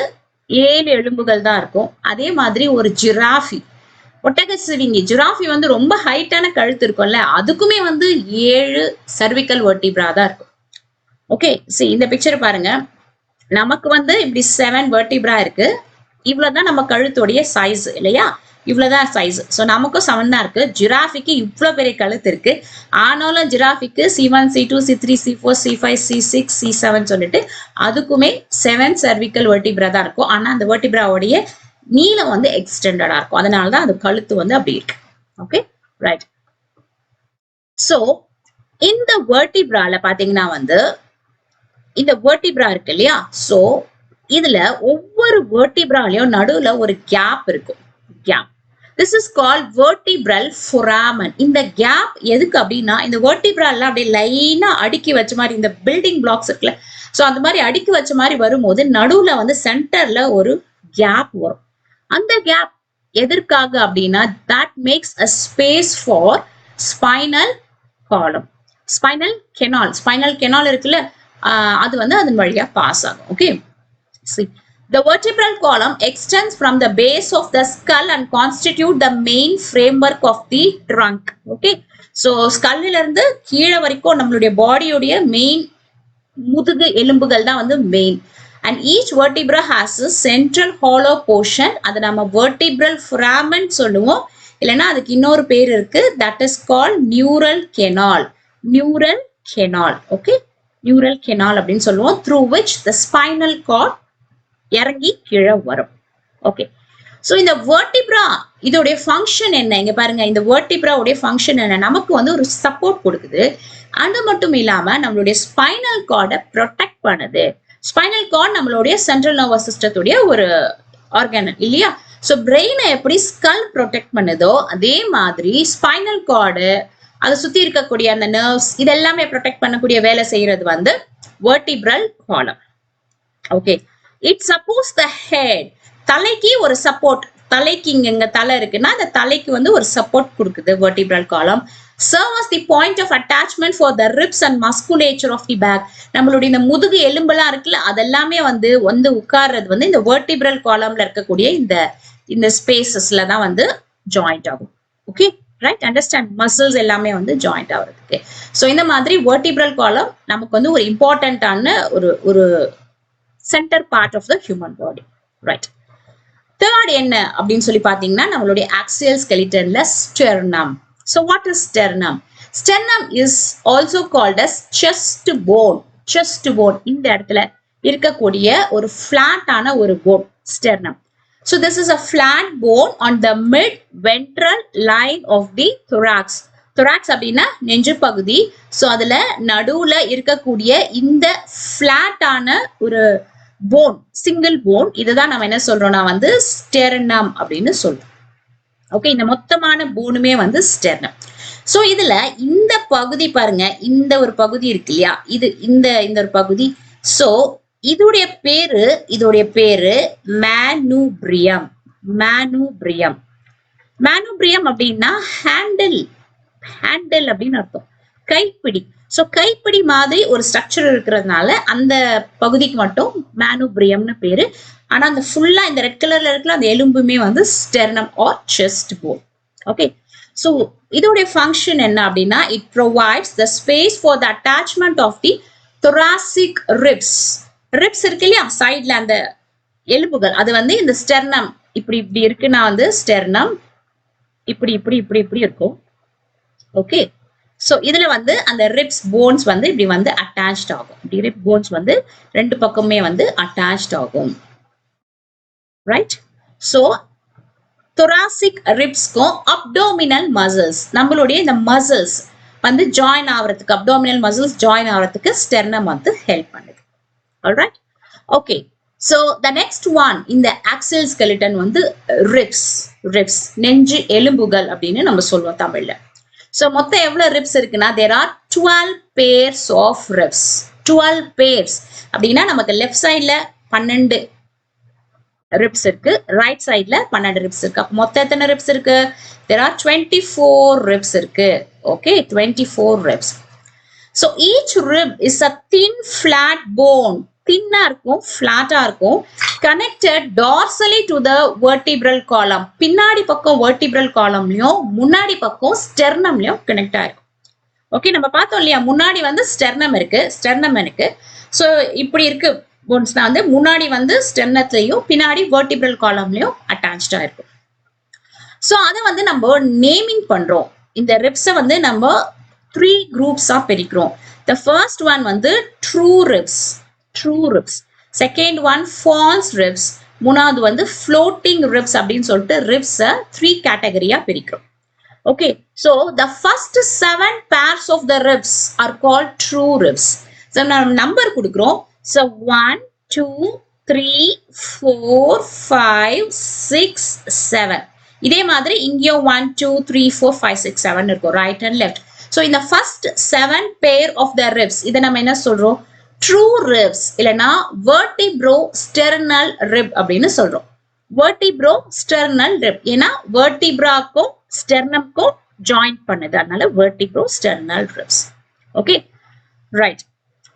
7 எலும்புகள் தான் இருக்கும். அதே மாதிரி ஒரு ஜிராஃபி, ஒட்டகச்சிவிங்கி ஜிராஃபி வந்து ரொம்ப ஹைட்டான கழுத்து இருக்கும்ல, அதுக்குமே வந்து 7 cervical vertebra தான் இருக்கும். ஓகே, சரி இந்த பிக்சர் பாருங்க, நமக்கு வந்து இப்படி 7 vertebra இருக்கு, இவ்வளவுதான் நம்ம கழுத்துடைய சைஸ் இல்லையா. இவ்வளவுதான் சைஸ். ஸோ நமக்கும் 7 தான் இருக்கு. ஜிராஃபிக்கு இவ்வளவு பெரிய கழுத்து இருக்கு. ஆனாலும் ஜிராஃபிக்கு C1, C2, C3, C4, C5, C6, C7 சொல்லிட்டு அதுக்குமே 7 cervical vertebra தான் இருக்கும். ஆனா அந்த வெர்டிபிராவுடைய நீளம் வந்து எக்ஸ்டெண்டடா இருக்கும். அதனாலதான் அது கழுத்து வந்து அப்படி இருக்கு. Okay right. சோ இந்த வெர்டிபிரால பாத்தீங்கன்னா வந்து இந்த வெர்டிபிரா இருக்கு இல்லையா? சோ இதுல ஒவ்வொரு வெர்டிபிராலயும் நடுவுல ஒரு கேப் இருக்கும். Gap. This is called vertebral foramen. இந்த கேப் எதுக்கு அப்படின்னா இந்த வெர்டிபிரால அப்படியே லைனா அடுக்கி வச்ச மாதிரி இந்த பில்டிங் பிளாக்ஸ் இருக்குல்ல, சோ அந்த மாதிரி அடுக்கி வச்ச மாதிரி வரும்போது நடுவுல வந்து சென்டர்ல ஒரு கேப் வரும். அந்த கேப் எதற்காக அப்படின்னா that makes a space for spinal column. Spinal canal இருக்குல்ல, அது வந்து அதன் வழியா பாஸ் ஆகும். Okay. See, the vertebral column extends from the base of the skull and constitute the main framework of the trunk. Okay, so skull இருந்து கீழே வரைக்கும் நம்மளுடைய பாடியோடைய மெயின் முதுகு எலும்புகள் தான் வந்து main. And each vertebra has a central hollow portion. அதை நம்ம vertebral foramen சொல்லுவோம். இல்லைன்னா அதுக்கு இன்னொரு பேர் இருக்கு. That is called neural canal. Neural canal. Okay, neural canal அப்படின்னு சொல்லுவோம். Through which the spinal cord இறங்கி கீழே வரும். ஓகே. சோ இந்த வெர்டிபிரா இதோடைய ஃபங்க்ஷன் என்ன? இங்க பாருங்க, இந்த வெர்டிபிராவுடைய ஃபங்க்ஷன் என்ன? நமக்கு வந்து ஒரு சப்போர்ட் கொடுக்குது. அது மட்டும் இல்லாம நம்மளுடைய ஸ்பைனல் கார்டை ப்ரொடெக்ட் பண்ணுது. ஸ்பைனல் கார்டு நம்மளுடைய சென்ட்ரல் நர்வஸ் சிஸ்டத்துடைய ஒரு ஆர்கன் இல்லையா? சோ பிரெயினை எப்படி ஸ்கல் ப்ரொடெக்ட் பண்ணுதோ அதே மாதிரி ஸ்பைனல் கார்டு அதை சுத்தி இருக்கக்கூடிய அந்த நர்வ்ஸ் இதெல்லாமே ப்ரொடெக்ட் பண்ணக்கூடிய வேலை செய்யறது வந்து வெர்டிபிரல் காலம். Okay. It supports the head. தலைக்கு ஒரு சப்போர்ட். தலைக்கு இங்க தலை இருக்குன்னா அந்த தலைக்கு வந்து ஒரு சப்போர்ட் கொடுக்குது vertebral column. Serve as the point of attachment for the ribs and musculature of the back. நம்மளுடைய இந்த முதுகு எலும்பெல்லாம் இருக்குல்ல, அதெல்லாமே வந்து உட்கார்றது வந்து இந்த vertebral columnல இருக்கக்கூடிய இந்த ஸ்பேசஸ்ல தான் வந்து ஜாயிண்ட் ஆகும். Okay right, understand. மசில்ஸ் எல்லாமே வந்து ஜாயிண்ட் ஆகுறதுக்கு. ஸோ இந்த மாதிரி vertebral column நமக்கு வந்து ஒரு இம்பார்ட்டன்டான ஒரு centre part of the human body. Right. Third என்ன அப்படின்னு சொல்லி பாத்தீங்கன்னா நம்மளுடைய ஆக்சியல் ஸ்கெலிட்டன்ல sternum. So what is sternum? Sternum is also called as chest bone. Chest bone இந்த இடத்துல இருக்கக்கூடிய ஒரு flat-ஆன ஒரு bone, sternum. So this is a flat bone on the mid ventral line of the thorax. thorax அப்படின்னா நெஞ்சு பகுதி. ஸோ அதுல நடுவுல இருக்கக்கூடிய இந்த flat-ஆன ஒரு போன், சிங்கிள் போன், இதுதான் நம்ம என்ன சொல்றோம்னா வந்து ஸ்டெர்னம் அப்படின்னு சொல்றோம். ஓகே, இந்த மொத்தமான போனுமே வந்து ஸ்டெர்னம். சோ இதுல இந்த பகுதி பாருங்க, இந்த ஒரு பகுதி இருக்கு இல்லையா, இது இந்த ஒரு பகுதி. சோ இதோடைய பேரு மேனுப்ரியம். மேனுப்ரியம். மேனுப்ரியம் அப்படின்னா ஹேண்டில் அப்படின்னு அர்த்தம், கைப்பிடி. சோ கைப்பிடி மாதிரி ஒரு ஸ்ட்ரக்சர் இருக்கிறதுனால அந்த பகுதிக்கு மட்டும் மேனுப்ரியம்னு பேரு. ஆனா அந்த ஃபுல்லா இந்த ரெட் கலர்ல இருக்கிற அந்த எலும்புமே வந்து sternum or chest bone. Okay. So இதோடைய ஃபங்க்ஷன் என்ன அப்படின்னா it provides the space for the attachment of the thoracic ribs. Ribs இருக்கு இல்லையா, சைட்ல அந்த எலும்புகள், அது வந்து இந்த ஸ்டெர்னம் இப்படி இருக்குன்னா வந்து ஸ்டெர்னம் இப்படி இருக்கும். ஓகே. சோ இதுல வந்து அந்த ரிப்ஸ் போன்ஸ் வந்து இப்படி வந்து அட்டாச்ட் ஆகும். இப்படி ரிப் போன்ஸ் வந்து ரெண்டு பக்கமே வந்து அட்டாச்ட் ஆகும். Right. So thoracic ribsக்கும் abdominal muscles, நம்மளுடைய இந்த மசில்ஸ் வந்து ஜாயின் ஆகிறதுக்கு, abdominal muscles ஜாயின் ஆகிறதுக்கு ஸ்டெர்னம் வந்து ஹெல்ப் பண்ணுது. Alright. Okay. So the next one இந்த axial skeleton வந்து ரிப்ஸ் நெஞ்சு எலும்புகள் அப்படின்னு நம்ம சொல்லுவோம் தமிழ்ல. சோ மொத்தம் எவ்வளவு ரிப்ஸ் இருக்குன்னா there are 12 pairs of ribs. 12 pairs அப்படின்னா நமக்கு லெஃப்ட் சைட்ல 12 ரிப்ஸ் இருக்கு, ரைட் சைட்ல 12 ரிப்ஸ் இருக்கு. அப்ப மொத்தம் எத்தனை ரிப்ஸ் இருக்கு? there are 24 ரிப்ஸ் இருக்கு. Okay, 24 ribs. so each rib is a thin flat bone. தின்னா இருக்கும், பிளாட்டா இருக்கும், connected dorsally to the vertebral column. பின்னாடி பக்கம் vertebral columnலயும் முன்னாடி பக்கம் ஸ்டெர்னம்லயும் கனெக்ட் ஆயிருக்கும். ஓகே, நம்ம பார்த்தோம் இல்லையா, முன்னாடி வந்து ஸ்டெர்னம் இருக்கு. சோ இப்படி இருக்கு போன்ஸ்னா வந்து முன்னாடி வந்து ஸ்டெர்னத்துலயும் பின்னாடி vertebral columnலயும் அட்டாச்டா இருக்கும். சோ அத வந்து நம்ம நேமிங் பண்றோம். இந்த ribs வந்து நம்ம 3 groups பிரிக்கிறோம். The first one வந்து true ribs. Second one false ribs. மூணாவது வந்து floating ribs அப்படின்னு சொல்லிட்டு ribs 3 கேட்டகரியா பிரிக்கிறோம். Okay, so the first 7 pairs of the ribs are called true ribs. So நம்ம நம்பர் கொடுக்கிறோம். So 1 2 3 4 5 6 7. இதே மாதிரி இங்கேயும் 1 2 3 4 5 6 7 இருக்கும், right and left. So in the first 7 pair of the ribs இத நம்ம என்ன சொல்றோம்? True ribs இல்லனா vertebrosternal rib அப்படின்னு சொல்றோம். vertebrosternal rib ஏனா vertebraக்கும் sternumக்கும் join பண்ணுது, அதனால vertebrosternal ribs. Okay, right.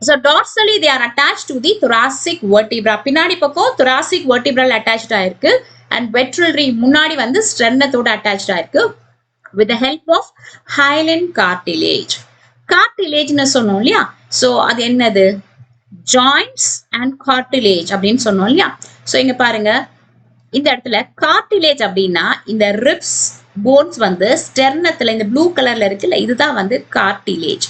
So dorsally they are attached to the thoracic vertebra. பின்னாடி பக்கம் thoracic vertebral attached ஆயிருக்கு and ventrally முன்னாடி வந்து sternத்தோட attached ஆயிருக்கு with the help of hyaline cartilage. cartilage னு சொன்னோம் இல்லையா? So அது என்னது? joints and cartilage அப்படின்னு சொன்னோம் இல்லையா? So இங்க பாருங்க, இந்த இடத்துல cartilage அப்படின்னா இந்த ribs bones வந்து sternத்துல இந்த blue கலர்ல இருக்குல்ல, இதுதான் வந்து cartilage.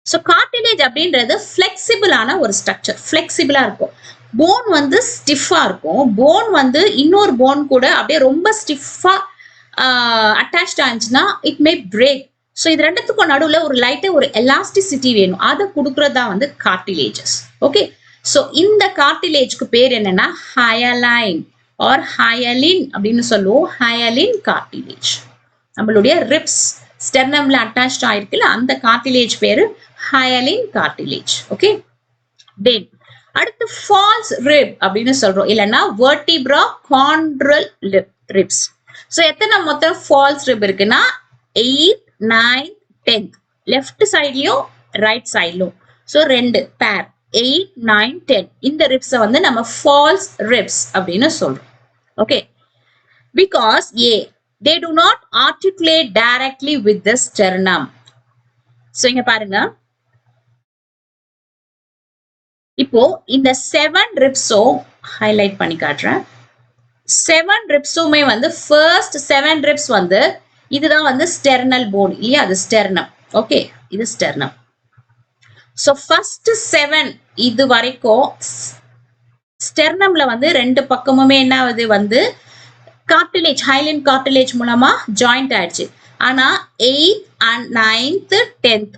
So cartilage அப்படின்றது flexible ஆன ஒரு structure, flexible இருக்கும். போன் வந்து ஸ்டிஃபா இருக்கும். போன் வந்து இன்னொரு போன் கூட அப்படியே ரொம்ப ஸ்டிஃபா அட்டாச்ட் ஆச்சுன்னா இட் மே பிரேக். ஸோ இது ரெண்டுத்துக்கும் நடுவில் ஒரு லைட்டா ஒரு எலாஸ்டிசிட்டி வேணும், அதை கொடுக்கறதா வந்து கார்டிலேஜஸ். ஓகே, ஸோ இந்த கார்டிலேஜ்க்கு பேர் என்னன்னா ஹயலைன் ஆர் ஹயலின் அப்படின்னு சொல்லுவோம். ஹயலின் கார்டிலேஜ். நம்மளுடைய ரிப்ஸ் ஸ்டெர்னம்ல அட்டாச்ட் ஆயிருக்குல்ல, அந்த கார்டிலேஜ் பேரு ஹயலின் கார்டிலேஜ். ஓகே, தென் அடுத்து ஃபால்ஸ் ரிப் அப்படின்னு சொல்றோம், இல்லைன்னா வெர்டிப்ரா கான்ட்ரல் ரிப்ஸ். ஸோ எத்தனை மொத்தம் ஃபால்ஸ் ரிப் இருக்குன்னா 8 9 10 லெஃப்ட் சைட்லயும் ரைட் சைட்லயும். ஸோ 2 பேர் 8 9 10 இந்த ரிப்ஸை வந்து நம்ம ஃபால்ஸ் ரிப்ஸ் அப்படின்னு சொல்றோம். Okay, because they do not articulate directly with the sternum. So இங்க பாருங்க, இப்போ இந்த 7 ரிப்ஸும் ஹைலைட் பண்ணி காட்டுறேன். 7 ரிப்ஸுமே வந்து ஃபர்ஸ்ட் 7 ரிப்ஸ் வந்து இதுதான் வந்து ஸ்டெர்னல் போன் இல்லையா, அது ஸ்டெர்னம். ஓகே, இது ஸ்டெர்னம். ஸோ ஃபர்ஸ்ட் 7 இது வரைக்கும் ஸ்டெர்னம்ல வந்து ரெண்டு பக்கமுமே என்ன ஆகுது வந்து கார்டிலேஜ், ஹைலின் கார்டிலேஜ் மூலமா ஜாயிண்ட் ஆயிடுச்சு. ஆனா 8th and 9th 10th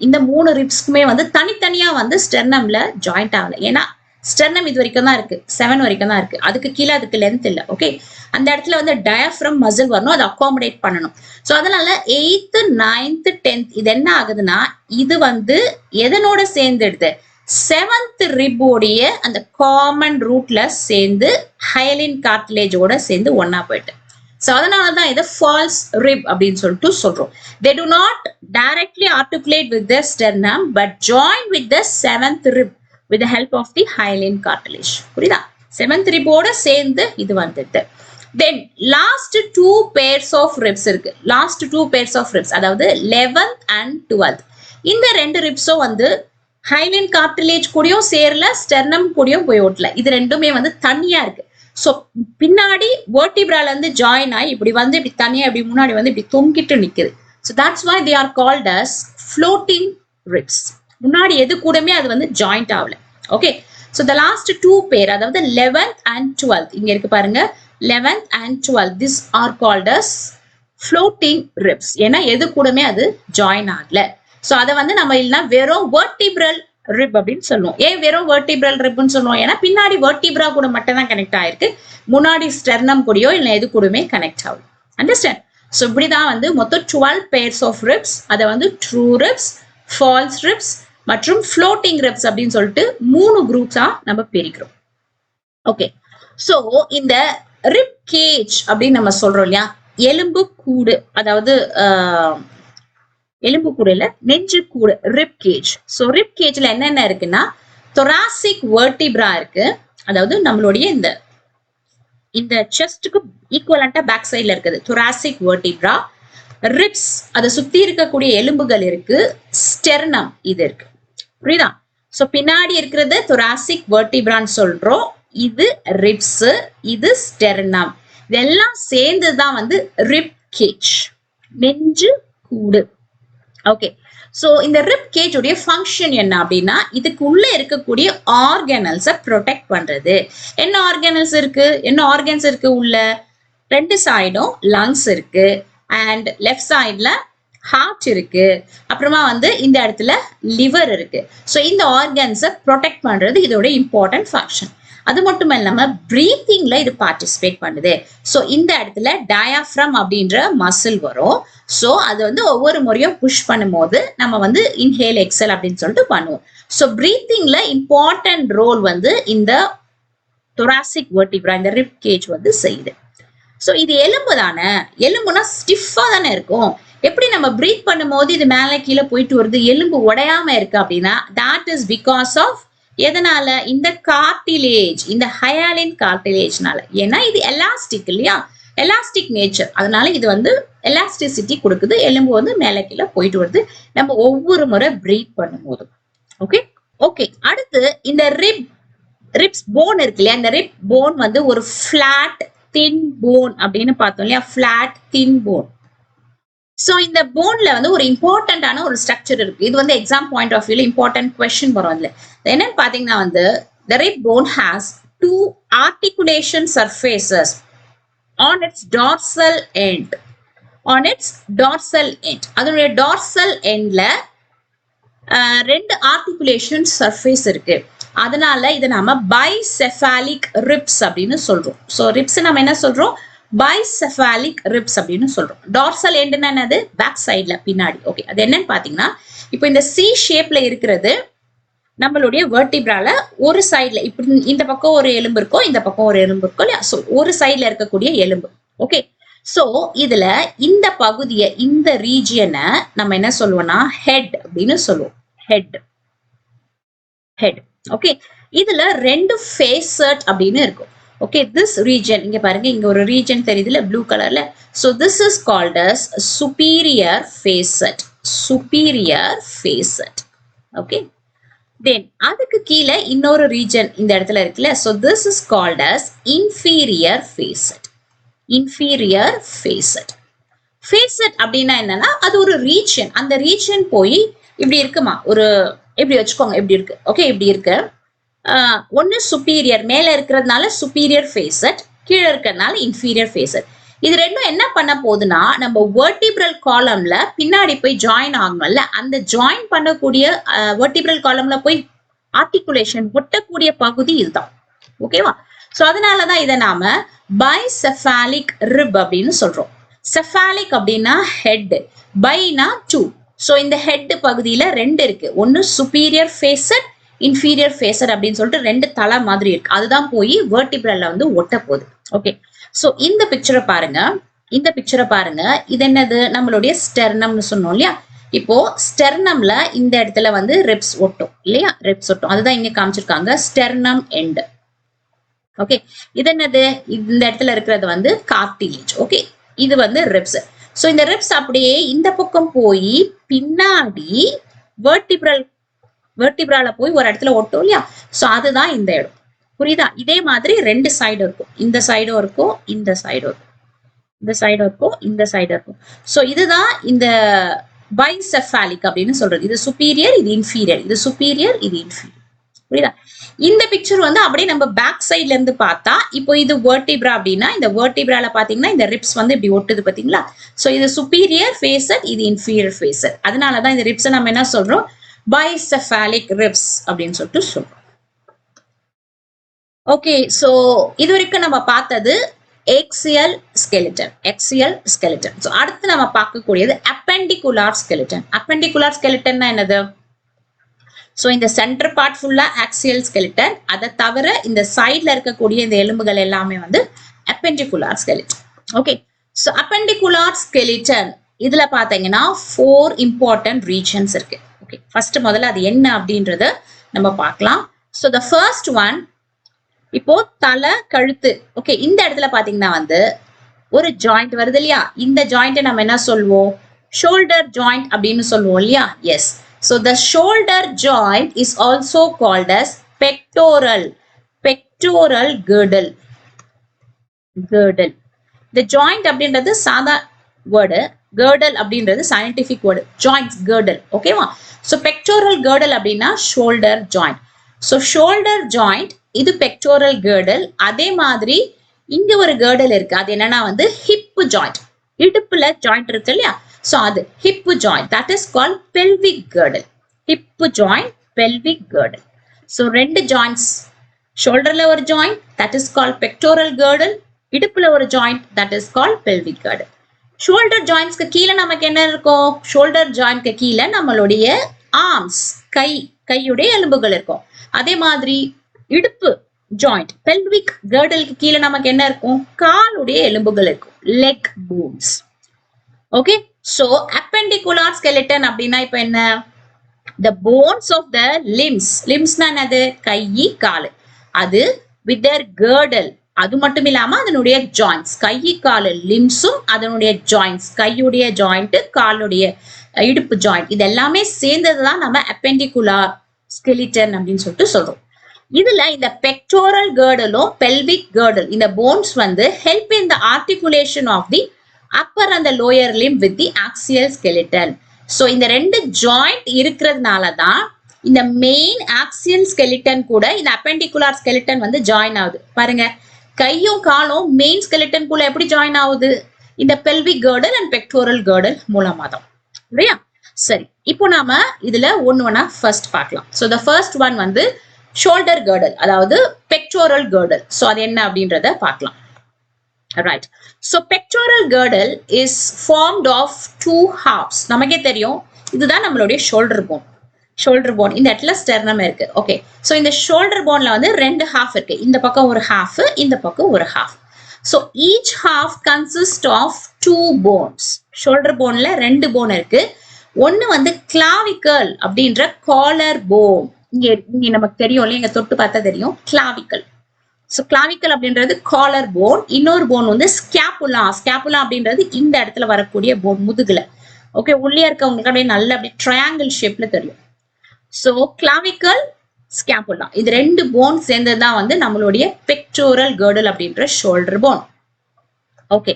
இந்த 3 ரிப்ஸ்க்குமே வந்து தனித்தனியா வந்து ஸ்டெர்னம்ல ஜாயிண்ட் ஆகல. ஏன்னா ஸ்டெர்னம் இது வரைக்கும் தான் இருக்கு, 7 வரைக்கும் தான் இருக்கு, அதுக்கு கீழே அதுக்கு லென்த் இல்லை. ஓகே, அந்த இடத்துல வந்து டயஃப்ரம் மசில் வரணும், அதை அகாமடேட் பண்ணணும். ஸோ அதனால 8th 9th 10th இது என்ன ஆகுதுன்னா இது வந்து எதனோட சேர்ந்துடுது? 7th ரிப்போடைய அந்த காமன் ரூட்ல சேர்ந்து ஹைலின் கார்டிலேஜோட சேர்ந்து ஒன்னா போயிட்டு. ஸோ அதனாலதான் இதை ஃபால்ஸ் ரிப் அப்படின்னு சொல்லிட்டு சொல்றோம். They do not directly articulate with the sternum but join with the 7th rib with the help of the hyaline cartilage. புரியுதா? 7th ரிப்போட சேர்ந்து இது வந்துடுது. Then last 2 pairs of ribs இருக்கு. last 2 pairs of ribs அதாவது 11th and 12th. இந்த 2 ரிப்ஸும் வந்து ஹைலின் கார்டிலேஜ் கூடயும் சேரல, ஸ்டெர்னம் கூடயும் போய் ஓட்டல. இது ரெண்டுமே வந்து தனியா இருக்கு. ஸோ பின்னாடி வெர்டிப்ரால இருந்து ஜாயின் ஆகி இப்படி வந்து இப்படி தனியா இப்படி முன்னாடி வந்து இப்படி தொங்கிட்டு நிக்குது. So that's why they are called as floating ribs. முன்னாடி எது கூடமே அது வந்து ஜாயிண்ட் ஆகல. ஓகே, ஸோ த லாஸ்ட் 2 பேர் அதாவது 11th and 12th இங்க இருக்கு பாருங்க, 11th and 12th this are called as floating ribs. ஏன்னா எது கூடமே அது ஜாயின் ஆகல. ஸோ அதை வந்து நம்ம இல்லைன்னா வெறும் வெர்டிப்ரல் ரிப் அப்படின்னு சொல்லுவோம். ஏன் வெறும் வெர்டிப்ரல் ரிப்னு சொல்லுவோம்? ஏன்னா பின்னாடி வெர்டிப்ரா கூட மட்டும் தான் கனெக்ட் ஆயிருக்கு, முன்னாடி ஸ்டெர்னம் கூடயோ இல்லை எது கூடமே கனெக்ட் ஆகும். அண்டர்ஸ்டாண்ட்? ஸோ இப்படிதான் வந்து மொத்தம் 12 பேர்ஸ் ஆஃப் ரிப்ஸ், அதை வந்து ட்ரூ ரிப்ஸ், ஃபால்ஸ் ரிப்ஸ் மற்றும் ஃப்ளோட்டிங் ரிப்ஸ் அப்படின்னு சொல்லிட்டு 3 குரூப்ஸா நம்ம பிரிக்கிறோம். ஓகே, ஸோ இந்த ரிப் கேஜ் அப்படின்னு நம்ம சொல்றோம் இல்லையா, எலும்பு கூடு, அதாவது எலும்பு கூடு இல்ல, நெஞ்சு கூடு, ரிப் கேஜ். ஸோ ரிப் கேஜ்ல என்னென்ன இருக்குன்னா thoracic vertebra இருக்கு, அதாவது நம்மளுடைய இந்த செஸ்டுக்கு ஈக்குவலண்டா பேக் சைட்ல இருக்குது thoracic vertebra. ரிப்ஸ் அதை சுத்தி இருக்கக்கூடிய எலும்புகள் இருக்கு, ஸ்டெர்னம் இது இருக்கு. புரியுதா? ஸோ பின்னாடி இருக்கிறது thoracic vertebraன்னு சொல்றோம், இது ரிப்ஸ், இது ஸ்டெர்னம். இதெல்லாம் சேர்ந்துதான் வந்து ரிப் கேஜ், நெஞ்சு கூடு. ஓகே, சோ இந்த ரிப் கேஜ் உடைய ஃபங்க்ஷன் என்ன அப்படின்னா, இதுக்கு உள்ள இருக்கக்கூடிய ஆர்கனல்ஸை ப்ரொடெக்ட் பண்றது. என்ன ஆர்கனல்ஸ் இருக்கு, என்ன ஆர்கன்ஸ் இருக்கு உள்ள? ரெண்டு சைடும் லங்ஸ் இருக்கு, அண்ட் லெஃப்ட் சைட்ல ஹார்ட் இருக்கு, அப்புறமா வந்து இந்த இடத்துல லிவர் இருக்கு. ஸோ இந்த ஆர்கன்ஸை ப்ரொடெக்ட் பண்றது இதோட இம்பார்ட்டன்ட் ஃபங்க்ஷன். அது மட்டும் இல்லாம பிரீத்திங்ல இது பார்ட்டிசிபேட் பண்ணுது. ஸோ இந்த இடத்துல டயாஃப்ரம் அப்படின்ற மசில் வரும். ஸோ அது வந்து ஒவ்வொரு முறையும் புஷ் பண்ணும்போது நம்ம வந்து இன்ஹேல் எக்ஸல் அப்படின்னு சொல்லிட்டு பண்ணுவோம். ஸோ பிரீத்திங்ல இம்பார்ட்டன்ட் ரோல் வந்து இந்த தொராசிக் வெர்டிப்ரா, இந்த ரிப் கேஜ் வந்து செய்யுது. ஸோ இது எலும்பு தானே, எலும்புனா ஸ்டிஃபா தானே இருக்கும். எப்படி நம்ம பிரீத் பண்ணும்போது இது மேலே கீழே போயிட்டு வருது, எலும்பு உடையாம இருக்கு அப்படின்னா, that is because of எதனால? இந்த கார்டிலேஜ், இந்த ஹயாலின் கார்டிலேஜ்னால. ஏன்னா இது எலாஸ்டிக் இல்லையா, எலாஸ்டிக் நேச்சர், அதனால இது வந்து எலாஸ்டிசிட்டி கொடுக்குது, எலும்பு வந்து மேலே கீழே போயிட்டு வருது நம்ம ஒவ்வொரு முறை பிரீத் பண்ணும்போது. ஓகே ஓகே, அடுத்து இந்த ரிப்ஸ் போன் இருக்கு இல்லையா, இந்த ரிப் போன் வந்து ஒரு பிளாட் தின் போன் அப்படின்னு பார்த்தோம் இல்லையா, பிளாட் தின் போன். சோ இந்த போன்ல வந்து ஒரு இம்பார்ட்டன்டான ஒரு ஸ்ட்ரக்சர் இருக்கு. இது வந்து எக்ஸாம் பாயிண்ட் ஆஃப் வியூல இம்பார்ட்டன்ட் கொஸ்டின் வரும். அதுல என்னன்னு பாத்தீங்கன்னா வந்து the rib bone has two articulation surfaces on its dorsal end. On its dorsal end, அதனுடைய dorsal endல ரெண்டு ஆர்டிகுலேஷன் சர்ஃபேஸ் இருக்கு. அதனால இதை நாம பைசெஃபாலிக் ரிப்ஸ் அப்படின்னு சொல்றோம். சோ ரிப்ஸ் நம்ம என்ன சொல்றோம்? பைசெஃபாலிக் ரிப்ஸ் அப்படின்னு சொல்றோம். டார்சல் எண்டுன்னா என்னது? பேக் சைட்ல, பின்னாடி. ஓகே, அது என்னன்னு பாத்தீங்கன்னா, இப்போ இந்த சி ஷேப்ல இருக்கிறது நம்மளுடைய வெர்டிப்ரால ஒரு சைட்ல, இப்படி இந்த பக்கம் ஒரு எலும்பு இருக்கும், இந்த பக்கம் ஒரு எலும்பு இருக்கும் இல்லையா. சோ ஒரு சைட்ல இருக்கக்கூடிய எலும்பு. ஓகே, சோ இதுல இந்த பகுதியை, இந்த ரீஜியனை நம்ம என்ன சொல்லுவோம்னா ஹெட் அப்படின்னு சொல்லுவோம். Head head. ஓகே, இதுல ரெண்டு ஃபேசட் அப்படின்னு இருக்கும். ஓகே, திஸ் ரீஜன் இங்க பாருங்க, இங்க ஒரு ரீஜன் தெரியுதுல ப்ளூ கலர்ல. So this is called as superior facet. Superior facet. Okay, then அதுக்கு கீழே இன்னொரு ரீஜன் இந்த இடத்துல இருக்குல்ல. So this is called as inferior facet. Inferior facet. Facet அப்படின்னா என்னன்னா, அது ஒரு ரீஜன். அந்த ரீஜன் போய் இப்படி இருக்குமா, ஒரு எப்படி வச்சுக்கோங்க, எப்படி இருக்கு. ஓகே, இப்படி இருக்கு. ஒன்னு சுப்பீரியர், மேல இருக்கிறதுனால சுப்பீரியர் ஃபேசட், கீழே இருக்கிறதுனால இன்ஃபீரியர் ஃபேசட். இது ரெண்டும் என்ன பண்ண போகுதுன்னா, நம்ம வெர்டிபிரல் காலம்ல பின்னாடி போய் ஜாயின் ஆகணும்ல, அந்த ஜாயின் பண்ணக்கூடிய வெர்டிபிரல் காலம்ல போய் ஆர்டிகுலேஷன் ஒட்டக்கூடிய பகுதி இதுதான். ஓகேவா? சோ அதனாலதான் இதை நாம பைசெஃபாலிக் ரிப் அப்படின்னு சொல்றோம். செஃபாலிக் அப்படின்னா ஹெட், பைனா டூ. சோ இந்த ஹெட் பகுதியில ரெண்டு இருக்கு. ஒன்னு சுப்பீரியர் ஃபேசட், இன்ஃபீரியர் ஃபேசட் அப்படின்னு சொல்லிட்டு ரெண்டு தலை மாதிரி இருக்கு. அதுதான் போய் வெர்டிபிரல்ல வந்து ஒட்ட போகுது. ஓகே, சோ இந்த பிக்சரை பாருங்க, இந்த பிக்சரை பாருங்க. இது என்னது? நம்மளுடைய ஸ்டெர்னம்னு சொன்னோம் இல்லையா. இப்போ ஸ்டெர்னம்ல இந்த இடத்துல வந்து ரிப்ஸ் ஒட்டும் இல்லையா, ரிப்ஸ் ஒட்டும். அதுதான் இங்க காமிச்சிருக்காங்க, ஸ்டெர்னம் எண்ட். ஓகே, இது என்னது? இந்த இடத்துல இருக்கிறது வந்து கார்டிலேஜ். ஓகே, இது வந்து ரிப்ஸ். சோ இந்த ரிப்ஸ் அப்படியே இந்த பக்கம் போய் பின்னாடி வெர்டிபிரால போய் ஒரு இடத்துல ஒட்டும் இல்லையா. சோ அதுதான் இந்த இடம். புரியுதா? இதே மாதிரி ரெண்டு சைடு இருக்கும். இந்த சைடும் இருக்கும், இந்த சைடும் இருக்கும், இந்த சைடும் இருக்கும், இந்த சைடும் இருக்கும். சோ இதுதான் இந்த பைசெஃபாலிக் அப்படின்னு சொல்றது. இது சுப்பீரியர், இது இன்ஃபீரியர், இது சுப்பீரியர், இது இன்ஃபீரியர். புரியுதா? இந்த பிக்சர் வந்து அப்படியே நம்ம பேக் சைட்ல இருந்து பார்த்தா, இப்போ இது வெர்டிப்ரா அப்படின்னா, இந்த வெர்டிப்ரால பாத்தீங்கன்னா இந்த ரிப்ஸ் வந்து இப்படி ஒட்டுது பாத்தீங்களா. சோ இது சுப்பீரியர் ஃபேசட், இது இன்ஃபீரியர் ஃபேசட். அதனாலதான் இந்த ரிப்ஸ் நம்ம என்ன சொல்றோம்? பைசெஃபாலிக் ரிப்ஸ் அப்படின்னு சொல்லிட்டு சொல்றோம். ஓகே, சோ இது வரைக்கும் நம்ம பார்த்தது axial skeleton, axial skeleton. So அடுத்து நம்ம பார்க்கக்கூடியது appendicular skeleton. appendicular skeleton என்னது? சோ இந்த சென்டர் பார்ட் ஃபுல்லா ஆக்சியல் ஸ்கெலிட்டன், அதை தவிர இந்த சைட்ல இருக்கக்கூடிய இந்த எலும்புகள் எல்லாமே வந்து appendicular skeleton. Okay, so appendicular skeleton இதுல பாத்தீங்கன்னா 4 important regions இருக்கு. ஓகே, ஃபர்ஸ்ட் முதல்ல அது என்ன அப்படின்றத நம்ம பார்க்கலாம். சோ the first one, இப்போ தலை கழுத்து. ஓகே, இந்த இடத்துல பாத்தீங்கன்னா வந்து ஒரு ஜாயிண்ட் வருது இல்லையா. இந்த ஜாயிண்ட் நம்ம என்ன சொல்வோம்? ஷோல்டர் ஜாயிண்ட் அப்படின்னு சொல்லுவோம் இல்லையா. Yes, so the shoulder joint is also called as pectoral pectoral girdle. girdle. The joint அப்படின்றது சாதா word, girdle அப்படின்றது scientific word. Joints, girdle. ஓகேவா? So pectoral girdle அப்படின்னா shoulder joint. So shoulder joint இது pectoral girdle. அதே மாதிரி இங்க ஒரு girdle இருக்கு. அது என்னன்னா வந்து hip joint. இடுப்புல joint இருக்கு இல்லையா? So அது hip joint. That is called pelvic girdle. Hip joint, pelvic girdle. So ரெண்டு joints. Shoulderல ஒரு joint, that is called pectoral girdle. இடுப்புல ஒரு joint, that is called pelvic girdle. Shoulder jointsக்கு கீழே நமக்கு என்ன இருக்கும்? Shoulder jointக்கு கீழே நம்மளுடைய arms, கையுடைய எலும்புகள் இருக்கும். அதே மாதிரி இடுப்பு joint, pelvic girdleக்கு கீழே நமக்கு என்ன இருக்கும்? காலுடைய எலும்புகள் இருக்கும். Leg bones. Okay, so appendicular skeleton அப்படின்னா இப்ப என்ன? The bones of the limbs னா என்னது? கை, காலு. அது with their girdle. அது மட்டும் இல்லாம அதனுடைய joints, கை காலு limbsும் அதனுடைய joints, கையுடைய joint, காலுடைய இடுப்பு joint, இது எல்லாமே சேர்ந்ததுதான் நம்ம appendicular skeleton அப்படின்னு சொல்லிட்டு சொல்றோம். இதுல இந்த pectoral girdle, pelvic girdle, இந்த bones வந்து help in the articulation of the upper and the lower limb with the axial skeleton. So இந்த ரெண்டு joint இருக்கிறதுனால தான் இந்த main axial skeleton கூட இந்த appendicular skeleton வந்து join ஆகுது. பாருங்க, கையும் காலும் main skeleton குள்ள எப்படி join ஆகுது? இந்த pelvic girdle and pectoral girdle மூலமா தான். இல்லையா? சரி, இப்போ நாம இதுல ஒண்ணா first பார்க்கலாம். So the first one வந்து shoulder girdle, அதாவது pectoral girdle. So அது என்ன அப்படின்றத பார்க்கலாம். Right. So pectoral girdle is formed of two halves. நமக்கே தெரியும், இதுதான் நம்மளுடைய shoulder bone. Shoulder bone, இந்த இடத்துல sternum இருக்கு. Okay. So இந்த shoulder boneல வந்து ரெண்டு half இருக்கு. இந்த பக்கம் ஒரு half, இந்த பக்கம் ஒரு half. So each half consists of two bones. Shoulder boneல ரெண்டு bone இருக்கு. ஒன்னு வந்து clavicle அப்படின்ற collar bone. இங்க நமக்கு தெரியும் இல்லையா, இங்க தொட்டு பார்த்தா தெரியும் clavicle. So clavicle அப்படின்றது collar bone. இன்னொரு bone வந்து scapula. Scapula அப்படின்றது இந்த இடத்துல வரக்கூடிய bone, முதுகுல. ஓகே, உள்ளே இருக்கவங்களுக்கு அப்படியே நல்ல அப்படியே triangle shapeல தெரியும். So clavicle, scapula, இது ரெண்டு bone சேர்ந்ததுதான் வந்து நம்மளுடைய pectoral girdle அப்படின்ற shoulder bone. ஓகே,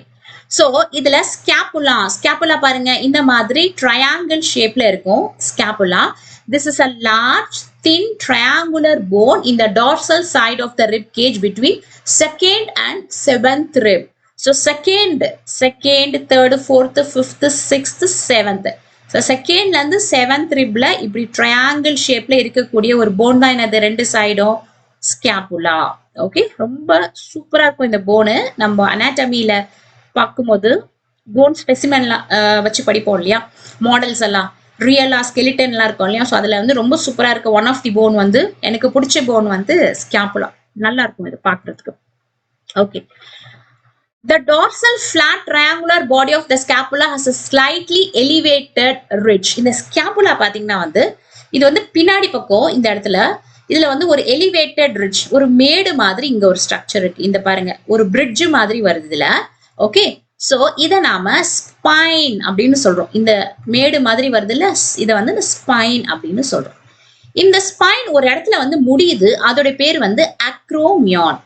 so இதுல scapula பாருங்க, இந்த மாதிரி triangle shapeல இருக்கும் scapula. This is a large thin triangular bone in the dorsal side of the rib cage between second and seventh rib. So second, third, fourth, fifth, sixth, seventh. So second ல இருந்து seventh ribல இப்படி triangle shapeல இருக்கக்கூடிய ஒரு bone தான் என்னது? ரெண்டு சைடும் scapula. ஓகே, ரொம்ப சூப்பரா இருக்கும் இந்த bone. நம்ம anatomy-ல பார்க்கும்போது bone specimen-ல வச்சு படிப்போம் இல்லையா, மாடல்ஸ் எல்லாம் ரியலா ஸ்கெலிட்டன்லாம் இருக்கும் இல்லையா. ஸோ அதுல வந்து ரொம்ப சூப்பரா இருக்கு. ஒன் ஆஃப் தி போன் வந்து எனக்கு பிடிச்ச போன் வந்து ஸ்கேப்புலா. நல்லா இருக்கும் இது பாக்குறதுக்கு. Okay, the dorsal flat triangular body of the scapula has a slightly elevated ridge. இந்த ஸ்கேப்புலா பாத்தீங்கன்னா வந்து இது வந்து பின்னாடி பக்கம் இந்த இடத்துல இதுல வந்து ஒரு elevated ridge, ஒரு மேடு மாதிரி இங்க ஒரு ஸ்ட்ரக்சர் இருக்கு. இந்த பாருங்க, ஒரு பிரிட்ஜ் மாதிரி வருது இதுல. ஓகே, சோ இத நாம ஸ்பைன் அப்படின்னு சொல்றோம். இந்த மேடு மாதிரி வருது இல்ல, இத வந்து ஸ்பைன் அப்படின்னு சொல்றோம். இந்த ஸ்பைன் ஒரு இடத்துல வந்து முடியுது, அதோட பேர் வந்து அக்ரோமியான்.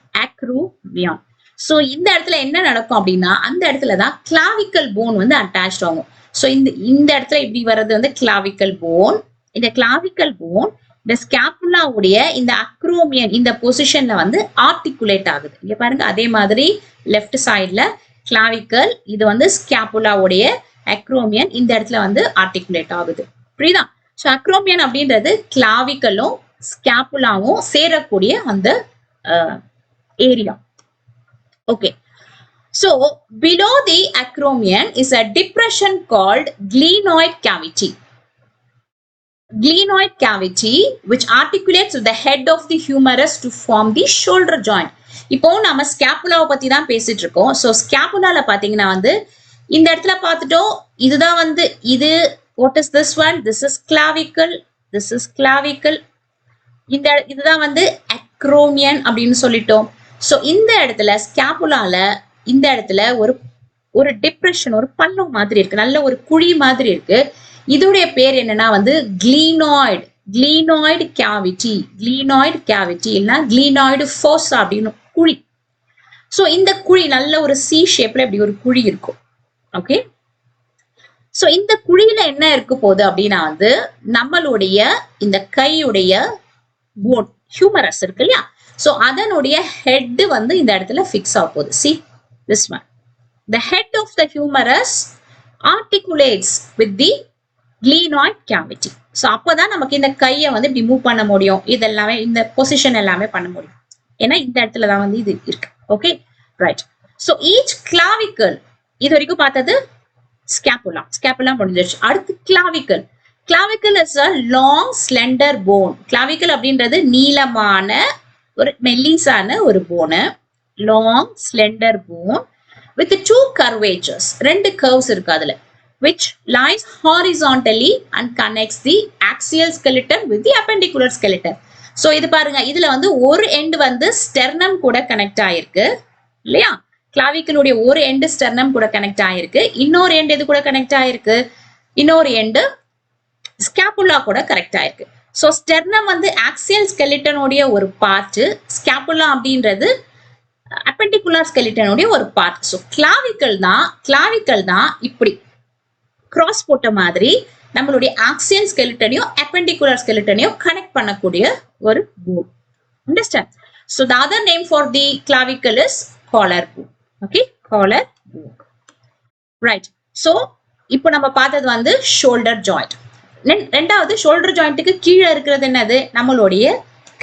சோ இந்த இடத்துல என்ன நடக்கும் அப்படின்னா, அந்த இடத்துலதான் கிளாவிக்கல் போன் வந்து அட்டாச் ஆகும். சோ இந்த இடத்துல இப்படி வர்றது வந்து கிளாவிக்கல் போன். இந்த கிளாவிக்கல் போன் இந்த ஸ்கேப்புலாவுடைய இந்த அக்ரோமியன் இந்த பொசிஷன்ல வந்து ஆர்டிகுலேட் ஆகுது. இங்க பாருங்க, அதே மாதிரி லெஃப்ட் சைட்ல கிளாவிக்கல், இது வந்து ஸ்கேப்புலாவுடைய அக்ரோமியன் இந்த இடத்துல வந்து ஆர்டிகுலேட் ஆகுது. புரியுதா? சோ அக்ரோமியன் அப்படின்றது கிளாவிக்கலும் ஸ்கேப்புலாவும் சேரக்கூடிய அந்த area. Okay, so below the acromion is a depression called glenoid cavity. Glenoid cavity which articulates with the head of the humerus to form the shoulder joint. இப்போ நம்ம ஸ்கேப்புலாவை பத்தி தான் பேசிட்டு இருக்கோம். ஸோ ஸ்கேப்புலால பாத்தீங்கன்னா வந்து இந்த இடத்துல பார்த்துட்டோம், இதுதான் வந்து இது. what is this one? This is clavicle. இதுதான் வந்து acromion அப்படின்னு சொல்லிட்டோம். ஸோ இந்த இடத்துல ஸ்கேப்புலால இந்த இடத்துல ஒரு டிப்ரெஷன், ஒரு பள்ளம் மாதிரி இருக்கு, நல்ல ஒரு குழி மாதிரி இருக்கு. இதோடைய பேர் என்னன்னா வந்து glenoid. glenoid cavity இல்லைன்னா glenoid fossa அப்படின்னு குழி. சோ இந்த குழி நல்ல ஒரு C ஷேப்ல இப்படி ஒரு குழி இருக்கும். ஓகே, சோ இந்த குழியில என்ன இருக்க போகுது அப்படின்னா வந்து நம்மளுடைய இந்த கையுடைய போன் ஹியூமரஸ் இருக்கு இல்லையா, சோ அதனுடைய ஹெட் வந்து இந்த இடத்துல பிக்ஸ் ஆக போகுது. See this one, the head of the humerus articulates with the glenoid cavity. So அப்பதான் நமக்கு இந்த கையை வந்து இப்படி மூவ் பண்ண முடியும், இதெல்லாமே இந்த பொசிஷன் எல்லாமே பண்ண முடியும். ஏன்னா இந்த இடத்துல தான் வந்து இது இருக்கு. Okay right. So each clavicle, இது வரைக்கும் பார்த்தது ஸ்கேப்புலா முடிஞ்சிருச்சு. அடுத்து clavicle. Clavicle is a long slender bone. Clavicle அப்படின்றது நீளமான ஒரு மெல்லிசான ஒரு போனு, long slender bone with two curvatures, ரெண்டு curves இருக்கு அதுல, which lies horizontally and connects the axial skeleton with the appendicular skeleton. So இது பாருங்க, இதுல வந்து ஒரு எண்ட் வந்து ஸ்டெர்னம் கூட கனெக்ட் ஆயிருக்கு இல்லையா, கிளாவிக்கலுடைய ஒரு எண்ட் ஸ்டெர்னம் கூட கனெக்ட் ஆயிருக்கு, இன்னொரு எண்ட் எது கூட கனெக்ட் ஆயிருக்கு, இன்னொரு எண்ட் ஸ்கேப்புலா கூட கனெக்ட் ஆயிருக்கு. சோ ஸ்டெர்னம் வந்து ஆக்சியல் ஸ்கெலிட்டனுடைய ஒரு பார்ட், ஸ்கேப்புலா அப்படின்றது அப்பெண்டிகுலர் ஸ்கெலிட்டனுடைய ஒரு பார்ட். சோ கிளாவிக்கல் தான் இப்படி கிராஸ் போட்ட மாதிரி நம்மளுடைய ஆக்சியல் ஸ்கெலிட்டனையும் அப்பெண்டிகுலர் ஸ்கெலிட்டனையும் கனெக்ட் பண்ணக்கூடிய ஒரு phone. Understand? So the other name for the clavicle is collar bone. Okay, collar bone. Right. So இப்போ நம்ம பார்த்தது வந்து ஷோல்டர் ஜாயிண்ட். ரெண்டாவது ஷோல்டர் ஜாயிண்ட்டுக்கு கீழே இருக்கிறது என்னது, நம்மளுடைய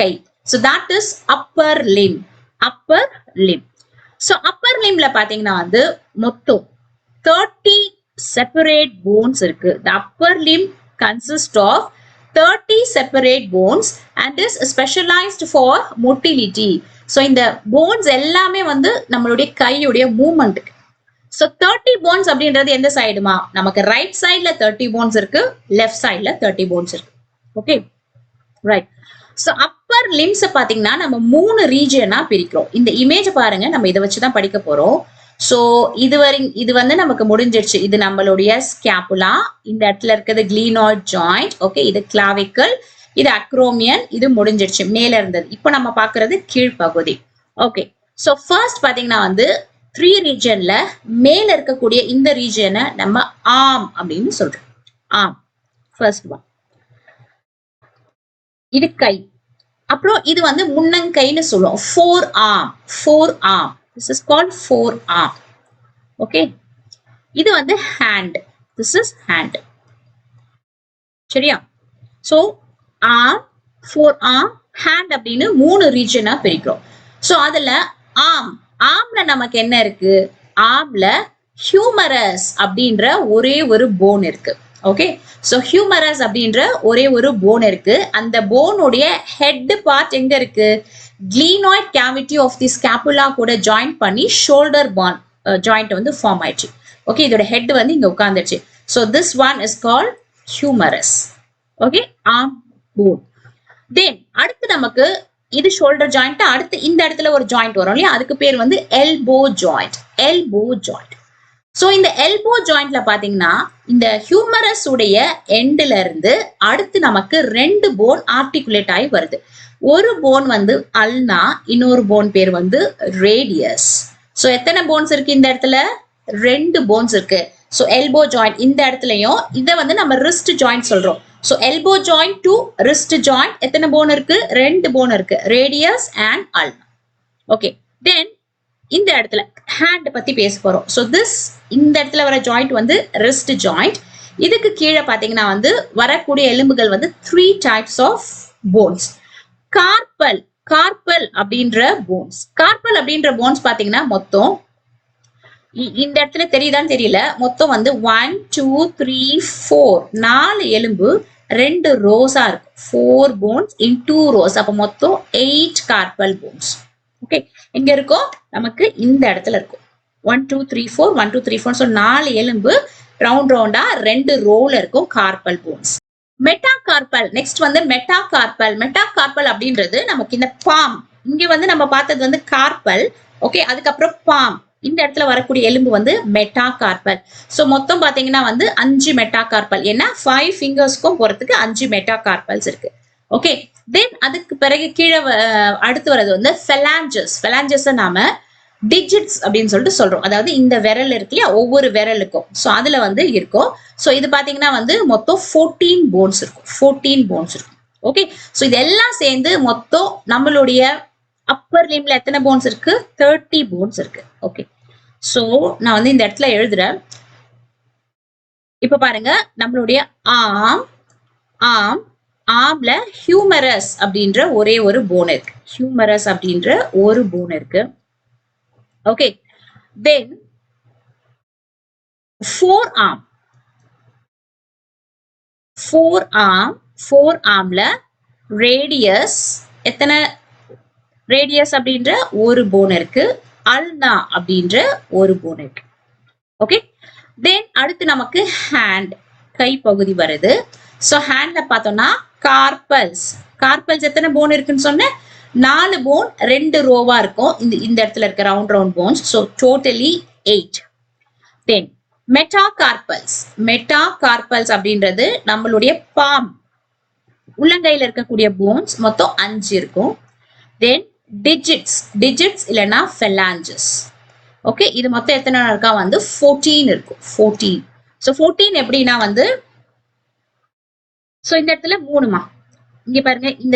கை. So that is upper limb. So upper limbல பாத்தீங்கன்னா வந்து மொத்தம் 30 separate bones இருக்கு. The upper limb consists of 30 separate bones and is specialized for motility. So இந்த bones எல்லாமே வந்து நம்மளுடைய கையுடைய மூவ்மெண்ட்டுக்கு. So 30 bones அப்படின்றது எந்த சைடுமா, நமக்கு ரைட் சைட்ல 30 bones இருக்கு, லெஃப்ட் சைட்ல 30 bones இருக்கு. Okay right. So upper limbs பாத்தீங்கன்னா நம்ம 3 ரீஜியனா பிரிக்கிறோம். இந்த இமேஜ் பாருங்க, நம்ம இதை வச்சுதான் படிக்க போறோம். சோ இது வந்து நமக்கு முடிஞ்சிடுச்சு. இது நம்மளுடைய ஸ்கேப்புலா, இந்த இடத்துல இருக்கிறது glenoid joint. ஓகே, இது கிளாவிக்கல், இது அக்ரோமியன், இது முடிஞ்சிடுச்சு மேல இருந்தது. இப்போ நம்ம பாக்குறது கீழ்ப்பகுதி. ஓகே, சோ ஃபர்ஸ்ட் பாத்தீங்கன்னா வந்து 3 ரீஜன்ல மேல இருக்கக்கூடிய இந்த ரீஜனை நம்ம ஆர்ம் அப்படின்னு சொல்றோம். ஆர்ம் ஃபர்ஸ்ட் ஒன், இது கை. அப்புறம் இது வந்து முன்னங்கைன்னு சொல்லுவோம், four arm. This is called forearm. Okay, இது வந்து hand. This is hand. சரியா? So arm, forearm, hand அப்படின்னு 3 ரீஜனா பிரிக்கிறோம். So அதுல ஆர்ம்ல நமக்கு என்ன இருக்கு, ஆர்ம்ல ஹியூமரஸ் அப்படின்ற ஒரே ஒரு போன் இருக்கு. ஓகே, சோ ஹியூமரஸ் அப்படின்ற ஒரே ஒரு போன் இருக்கு. அந்த போனுடைய ஹெட் பார்ட் எங்க இருக்கு, glenoid cavity of the scapula கூட ஜாயின் பண்ணி ஷோல்டர் பான் ஜாயிண்ட் வந்து ஃபார்ம் ஆயிடுச்சு. ஓகே, இதோட ஹெட் வந்து இங்க உட்கார்ந்துச்சு. So this one is called humerus. Okay, arm bone. Then அடுத்து நமக்கு இது ஷோல்டர் ஜாயிண்ட், அடுத்து இந்த இடத்துல ஒரு ஜாயிண்ட் வரும் இல்லையா, அதுக்கு பேர் வந்து எல்போ ஜாயிண்ட். சோ இந்த எல்போ ஜாயிண்ட்ல பாத்தீங்கன்னா இந்த ஹியூமரஸ் உடைய எண்ட்ல இருந்து அடுத்து நமக்கு 2 போன் ஆர்டிகுலேட் ஆகி வருது. ஒரு போன் வந்து அல்னா, இன்னொரு போன் பேர் வந்து ரேடியஸ். சோ எத்தனை போன்ஸ் இருக்கு இந்த இடத்துல, 2 போன்ஸ் இருக்கு. சோ எல்போ ஜாயிண்ட் இந்த இடத்துலயும், இதை வந்து நம்ம ரிஸ்ட் ஜாயிண்ட் சொல்றோம். So elbow joint to wrist joint எத்தனை போன் இருக்கு, 2 போன் இருக்கு, ரேடியஸ் அண்ட் அல்னா. ஓகே, தென் இந்த இடத்துல ஹேண்ட் பத்தி பேச போறோம். சோ இந்த இடத்துல வர ஜாயிண்ட் வந்து ரிஸ்ட் ஜாயிண்ட். இதுக்கு கீழே பாத்தீங்கன்னா வந்து வரக்கூடிய எலும்புகள் வந்து 3 டைப்ஸ் ஆஃப் போன்ஸ். கார்பல் அப்படின்ற போன்ஸ் பாத்தீங்கன்னா மொத்தம் இந்த இடத்துல தெரியுதான்னு தெரியல, மொத்தம் வந்து 1 2 3 4 4 எலும்பு 2 ரோஸா இருக்கு. 4 bones in 2 rows. அப்ப மொத்தம் 8 கார்பல் போன்ஸ். ஓகே, எங்க இருக்கும், நமக்கு இந்த இடத்துல இருக்கும். 1 2 3 4 1 2 3 4. ஸோ 4 எலும்பு ரவுண்டா 2 ரோல இருக்கும் கார்பல் போன்ஸ். மெட்டாகார்பல். நெக்ஸ்ட் வந்து மெட்டாகார்பல் அப்படின்றது நமக்கு இந்த பாம். இங்க வந்து நம்ம பார்த்தது வந்து கார்பல். ஓகே, அதுக்கப்புறம் பாம். இந்த இடத்துல வரக்கூடிய எலும்பு வந்து மெட்டாகார்பல். சோ மொத்தம் பாத்தீங்கன்னா வந்து 5 மெட்டாகார்பல். ஏன்னா 5 ஃபிங்கர்ஸ்க்கும் போறதுக்கு 5 மெட்டாகார்பல்ஸ் இருக்கு. ஓகே, தென் அதுக்கு பிறகு கீழே அடுத்து வர்றது வந்து ஃபெலாஞ்சஸ். ஃபெலாஞ்சஸ் நாம டிஜிட்ஸ் அப்படின்னு சொல்லிட்டு சொல்றோம். அதாவது இந்த விரல் இருக்கு இல்லையா, ஒவ்வொரு விரலுக்கும். சோ அதுல வந்து இருக்கும். சோ இது பாத்தீங்கன்னா வந்து மொத்தம் 14 போன்ஸ் இருக்கும். 14 போன்ஸ் இருக்கும். ஓகே, சோ இதெல்லாம் சேர்ந்து மொத்தம் நம்மளுடைய அப்பர் லிம்ல எத்தனை போன்ஸ் இருக்கு? 30 போன்ஸ் இருக்கு. ஓகே, சோ நான் வந்து இந்த இடத்துல எழுதுறேன். இப்ப பாருங்க, நம்மளுடைய ஆர்ம் ஆர்ம் ஆர்ம்ல ஹியூமரஸ் அப்படின்ற ஒரே ஒரு போன் இருக்கு. ஹியூமரஸ் அப்படின்ற ஒரு போன் இருக்கு. ஓகே, தென் ஃபோர் ஆர்ம்ல ரேடியஸ் எத்தனை? ரேடியஸ் அப்படின்ற ஒரு போன் இருக்கு. அல்னா அப்படின்ற ஒரு போன் இருக்கு. ஓகே, தென் அடுத்து நமக்கு ஹேண்ட், கை பகுதி வருது. சோ ஹேண்ட்ல பார்த்தோம்னா கார்பல்ஸ். கார்பல்ஸ் எத்தனை போன் இருக்குன்னு சொன்ன? 4 போன் 2 ரோவா இருக்கும். இந்த இடத்துல இருக்க ரவுண்ட் போன்ஸ். So totally 8. தென் மெட்டாகார்பல்ஸ் அப்படின்றது நம்மளுடைய பாம், உள்ளங்கையில இருக்கக்கூடிய போன்ஸ் மொத்தம் 5 இருக்கும். தென் டிஜிட்ஸ் இல்லைன்னா ஃபெலாஞ்சஸ். ஓகே, இது மொத்தம் எத்தனை இருக்கா வந்து 14 இருக்கும். 14. சோ 14 எப்படின்னா வந்து, சோ இந்த இடத்துல 3மா, இங்க பாருங்க, இந்த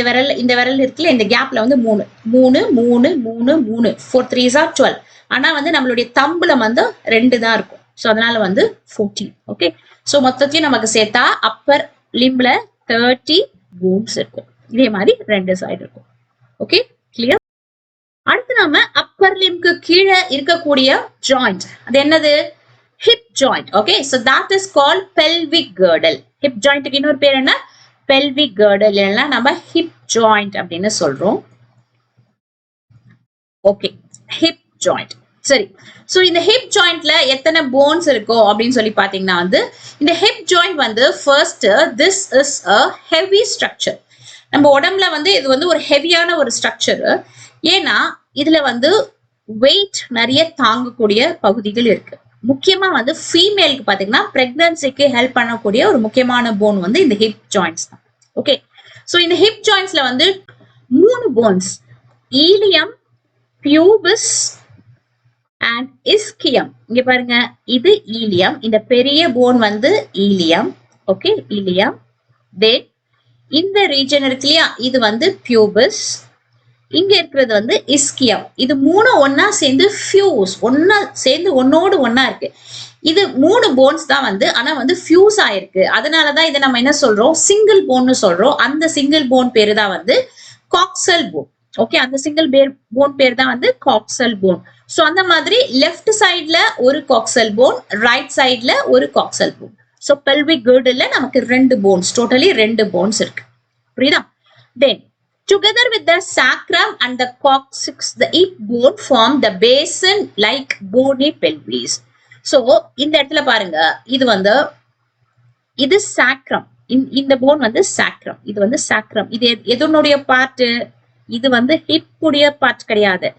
விரல் இருக்குல்ல, இந்த கேப்ல வந்து 3 3 3 3 3 4 3s are 12. ஆனா வந்து நம்மளுடைய தம்புல வந்து 2 தான் இருக்கும். சோ அதனால வந்து 14. ஓகே, சோ மொத்தத்தையும் நமக்கு சேர்த்தா அப்பர் லிம்ல 30 போன்ஸ் இருக்கும். இதே மாதிரி 2 சைடு இருக்கும். Okay, clear? அடுத்து நாம அப்பர் லிம்க்கு கீழே இருக்கக்கூடிய ஜாயிண்ட், அது என்னது? Hip joint. Okay, so that is called pelvic girdle. Hip ஜாயிண்ட்க்கு இன்னொரு பேர் என்ன? பெல்விக் girdle, இல்லைன்னா நம்ம ஹிப் ஜாயிண்ட் அப்படின்னு சொல்றோம். Okay, hip joint. சரி, சோ இந்த ஹிப் ஜாயிண்ட்ல எத்தனை போன்ஸ் இருக்கும் அப்படின்னு சொல்லி பாத்தீங்கன்னா வந்து, இந்த ஹிப் ஜாயிண்ட் வந்து first, this is a heavy structure. நம்ம உடம்புல வந்து இது வந்து ஒரு ஹெவியான ஒரு ஸ்ட்ரக்சர். ஏன்னா இதுல வந்து வெயிட் நிறைய தாங்கக்கூடிய பகுதிகள் இருக்கு. முக்கியமா வந்து ஃபீமேலுக்கு பாத்தீங்கன்னா பிரெக்னன்சிக்கு ஹெல்ப் பண்ணக்கூடிய ஒரு முக்கியமான போன் வந்து இந்த ஹிப் ஜாயிண்ட்ஸ் தான். ஓகே, சோ இந்த ஹிப் ஜாயிண்ட்ஸ்ல வந்து 3 bones, ilium, pubis and ischium. இங்க பாருங்க, இது ஈலியம், இந்த பெரிய போன் வந்து ஈலியம். Okay, helium. தென் இந்த ரீஜன் இருக்கு இல்லையா, இது வந்து பியூபிஸ். இங்க இருக்கிறது வந்து இஸ்கியம். இது 3 ஒன்னா சேர்ந்து ஃபியூஸ், ஒன்னா சேர்ந்து ஒன்னோடு ஒன்னா இருக்கு. இது 3 போன்ஸ் தான் வந்து, ஆனா வந்து ஃபியூஸ் ஆயிருக்கு. அதனாலதான் இதை நம்ம என்ன சொல்றோம்? சிங்கிள் போன்னு சொல்றோம். அந்த சிங்கிள் போன் பேரு தான் வந்து காக்சல் போன். ஓகே, அந்த சிங்கிள் போன் பேர் தான் வந்து காக்சல் போன். சோ அந்த மாதிரி லெஃப்ட் சைட்ல ஒரு காக்சல் போன், ரைட் சைட்ல ஒரு coxal phone. So pelvic girdle நமக்கு 2 போன்ஸ், டோட்டலி 2 போன்ஸ் இருக்கு. புரியுதா? தென் together with the sacrum and the coccyx, the hip bone form the basin like bony pelvis. So இந்த இடத்துல பாருங்க, இது வந்து இது sacrum. இந்த போன் வந்து sacrum. இது வந்து sacrum. இது எதனுடைய பார்ட்? இது வந்து ஹிப் உடைய பார்ட் கிடையாது.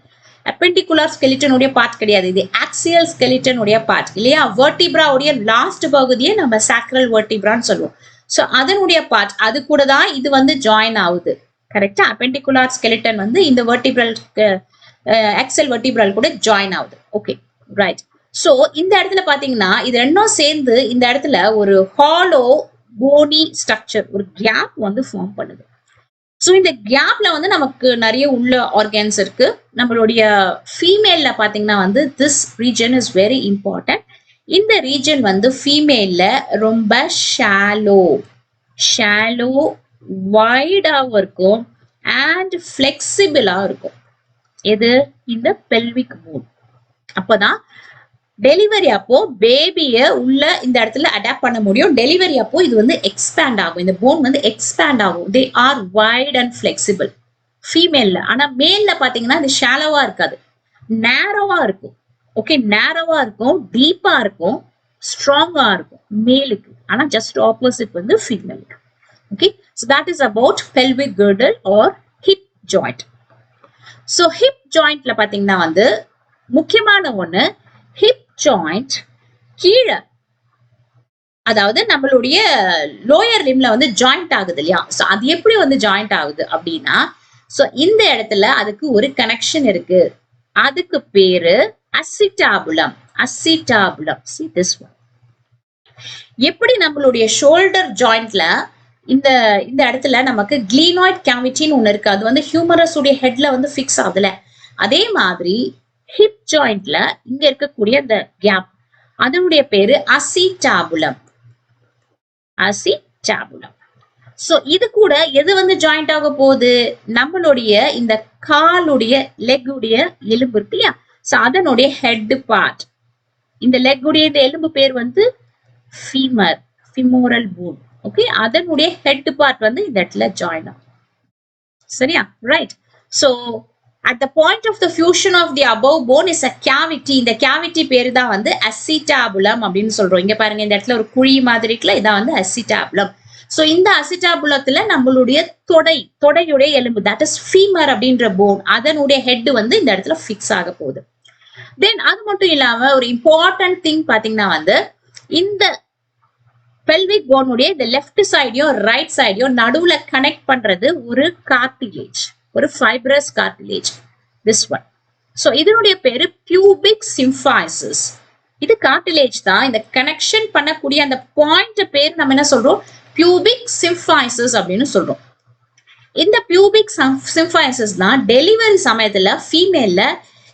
appendicular skeleton உடைய பார்ட் கிடையாது. இது axial skeleton உடைய பார்ட் இல்லையா? vertebra உடைய லாஸ்ட் பகுதியை நம்ம sacral vertebra ன்னு சொல்லுவோம். சோ அதனுடைய பார்ட், அது கூட தான் இது வந்து ஜாயின் ஆகுது. கரெக்டா? appendicular skeleton வந்து இந்த vertebral axial vertebral கூட ஜாயின் ஆகுது. Okay, right. சோ இந்த இடத்துல பாத்தீங்கன்னா இது ரெண்டும் சேர்ந்து இந்த இடத்துல ஒரு ஹாலோ போனி ஸ்ட்ரக்சர், ஒரு கேப் வந்து ஃபார்ம் பண்ணுது. சோ இந்த கேப்ல வந்து நமக்கு நிறைய உள்ள ஆர்கன்ஸ் இருக்கு. நம்மளுடைய ஃபீமேல்ல பாத்தீங்கன்னா வந்து this region is very important. இந்த ரீஜன் வந்து ஃபீமேல்ல ரொம்ப ஷாலோ வைடாவும் இருக்கும் அண்ட் பிளெக்சிபிளா இருக்கும். எது? இந்த பெல்விக் போன். அப்பதான் டெலிவரி அப்போ பேபிய உள்ள இந்த இடத்துல அடாப்ட் பண்ண முடியும். டெலிவரி அப்போ இது வந்து எக்ஸ்பேண்ட் ஆகும், இந்த போன் வந்து எக்ஸ்பேண்ட் ஆகும். They are wide and flexible ஃபீமேல்ல. ஆனா மேல்ல பாத்தீங்கன்னா இது ஷாலோவா இருக்காது, நேரோவா இருக்கும். ஓகே, நேரோவா இருக்கும், டீப்பா இருக்கும், ஸ்ட்ராங்கா இருக்கும் மேலுக்கு. ஆனா ஜஸ்ட் ஆப்போசிட் வந்து ஃபீமேலுக்கு. Okay, so that is about pelvic girdle or hip joint. So hip jointல பாத்தீங்கன்னா வந்து முக்கியமான ஒண்ணு ஹிப் ஜாயிண்ட் கீழே, அதாவது நம்மளுடைய லோயர் லிம்ல வந்து ஜாயிண்ட் ஆகுது இல்லையா, சோ அது எப்படி வந்து ஜாயிண்ட் ஆகுது அப்படின்னா, சோ இந்த இடத்துல அதுக்கு ஒரு கனெக்ஷன் இருக்கு. அதுக்கு பேரு அசிட்டாபுலம். அசிட்டாபுலம். See this one. எப்படி நம்மளுடைய ஷோல்டர் ஜாயிண்ட்ல இந்த இந்த இடத்துல நமக்கு கிளீனாய்ட் கேவிட்டின்னு ஒண்ணு இருக்கு, அது வந்து ஹியூமரஸ் உடைய ஹெட்ல வந்து ஃபிக்ஸ் ஆகுதுல, அதே மாதிரி ஹிப் ஜாயிண்ட்ல இங்க இருக்கக்கூடிய அந்த கேப், அதனுடைய பேரு அசிட்டாபுலம். அசிட்டாபுலம். சோ இது கூட எது வந்து ஜாயிண்ட் ஆக போகுது, நம்மளுடைய இந்த காலுடைய லெக் உடைய எலும்பு இருக்கு இல்லையா, சோ அதனுடைய ஹெட் பார்ட், இந்த லெக் உடைய இந்த எலும்பு பேர் வந்து ஃபீமர், ஃபிமோரல் போன். ஓகே, அதனுடைய ஹெட் பார்ட் வந்து இந்த இடத்துல ஜாயின் ஆகும். சரியா, right. So at the point of the fusion of the above bone is a cavity. இந்த cavity பேரு தான் வந்து acetabulum அப்படின்னு சொல்றோம். இங்க பாருங்க, இந்த இடத்துல ஒரு குழி மாதிரி இருக்குல்ல, இதான் வந்து acetabulum. சோ இந்த அசிட்டாபுலத்துல நம்மளுடைய தொடையுடைய எலும்பு, தட் இஸ் ஃபீமர் அப்படின்ற போன், அதனுடைய ஹெட் வந்து இந்த இடத்துல ஃபிக்ஸ் ஆக போகுது. தென் அது மட்டும் இல்லாம ஒரு இம்பார்ட்டன்ட் திங் பாத்தீங்கன்னா வந்து, இந்த பெல்விக் போனுடைய இந்த லெஃப்ட் சைடையும் ரைட் சைடையும் நடுவுல கனெக்ட் பண்றது ஒரு கார்டிலேஜ், ஒரு fibrous cartilage, this one. So இதனுடைய பேரு பியூபிக் சிம்ஃபைசிஸ். இது கார்டிலேஜ் தான். இந்த கனெக்ஷன் பண்ணக்கூடிய அந்த பாயிண்ட் பேர் நம்ம என்ன சொல்றோம், பியூபிக் சிம்ஃபைசிஸ் அப்படின்னு சொல்றோம். இந்த பியூபிக் சிம்ஃபைசிஸ் தான் டெலிவரி சமயத்துல ஃபீமேல்ல,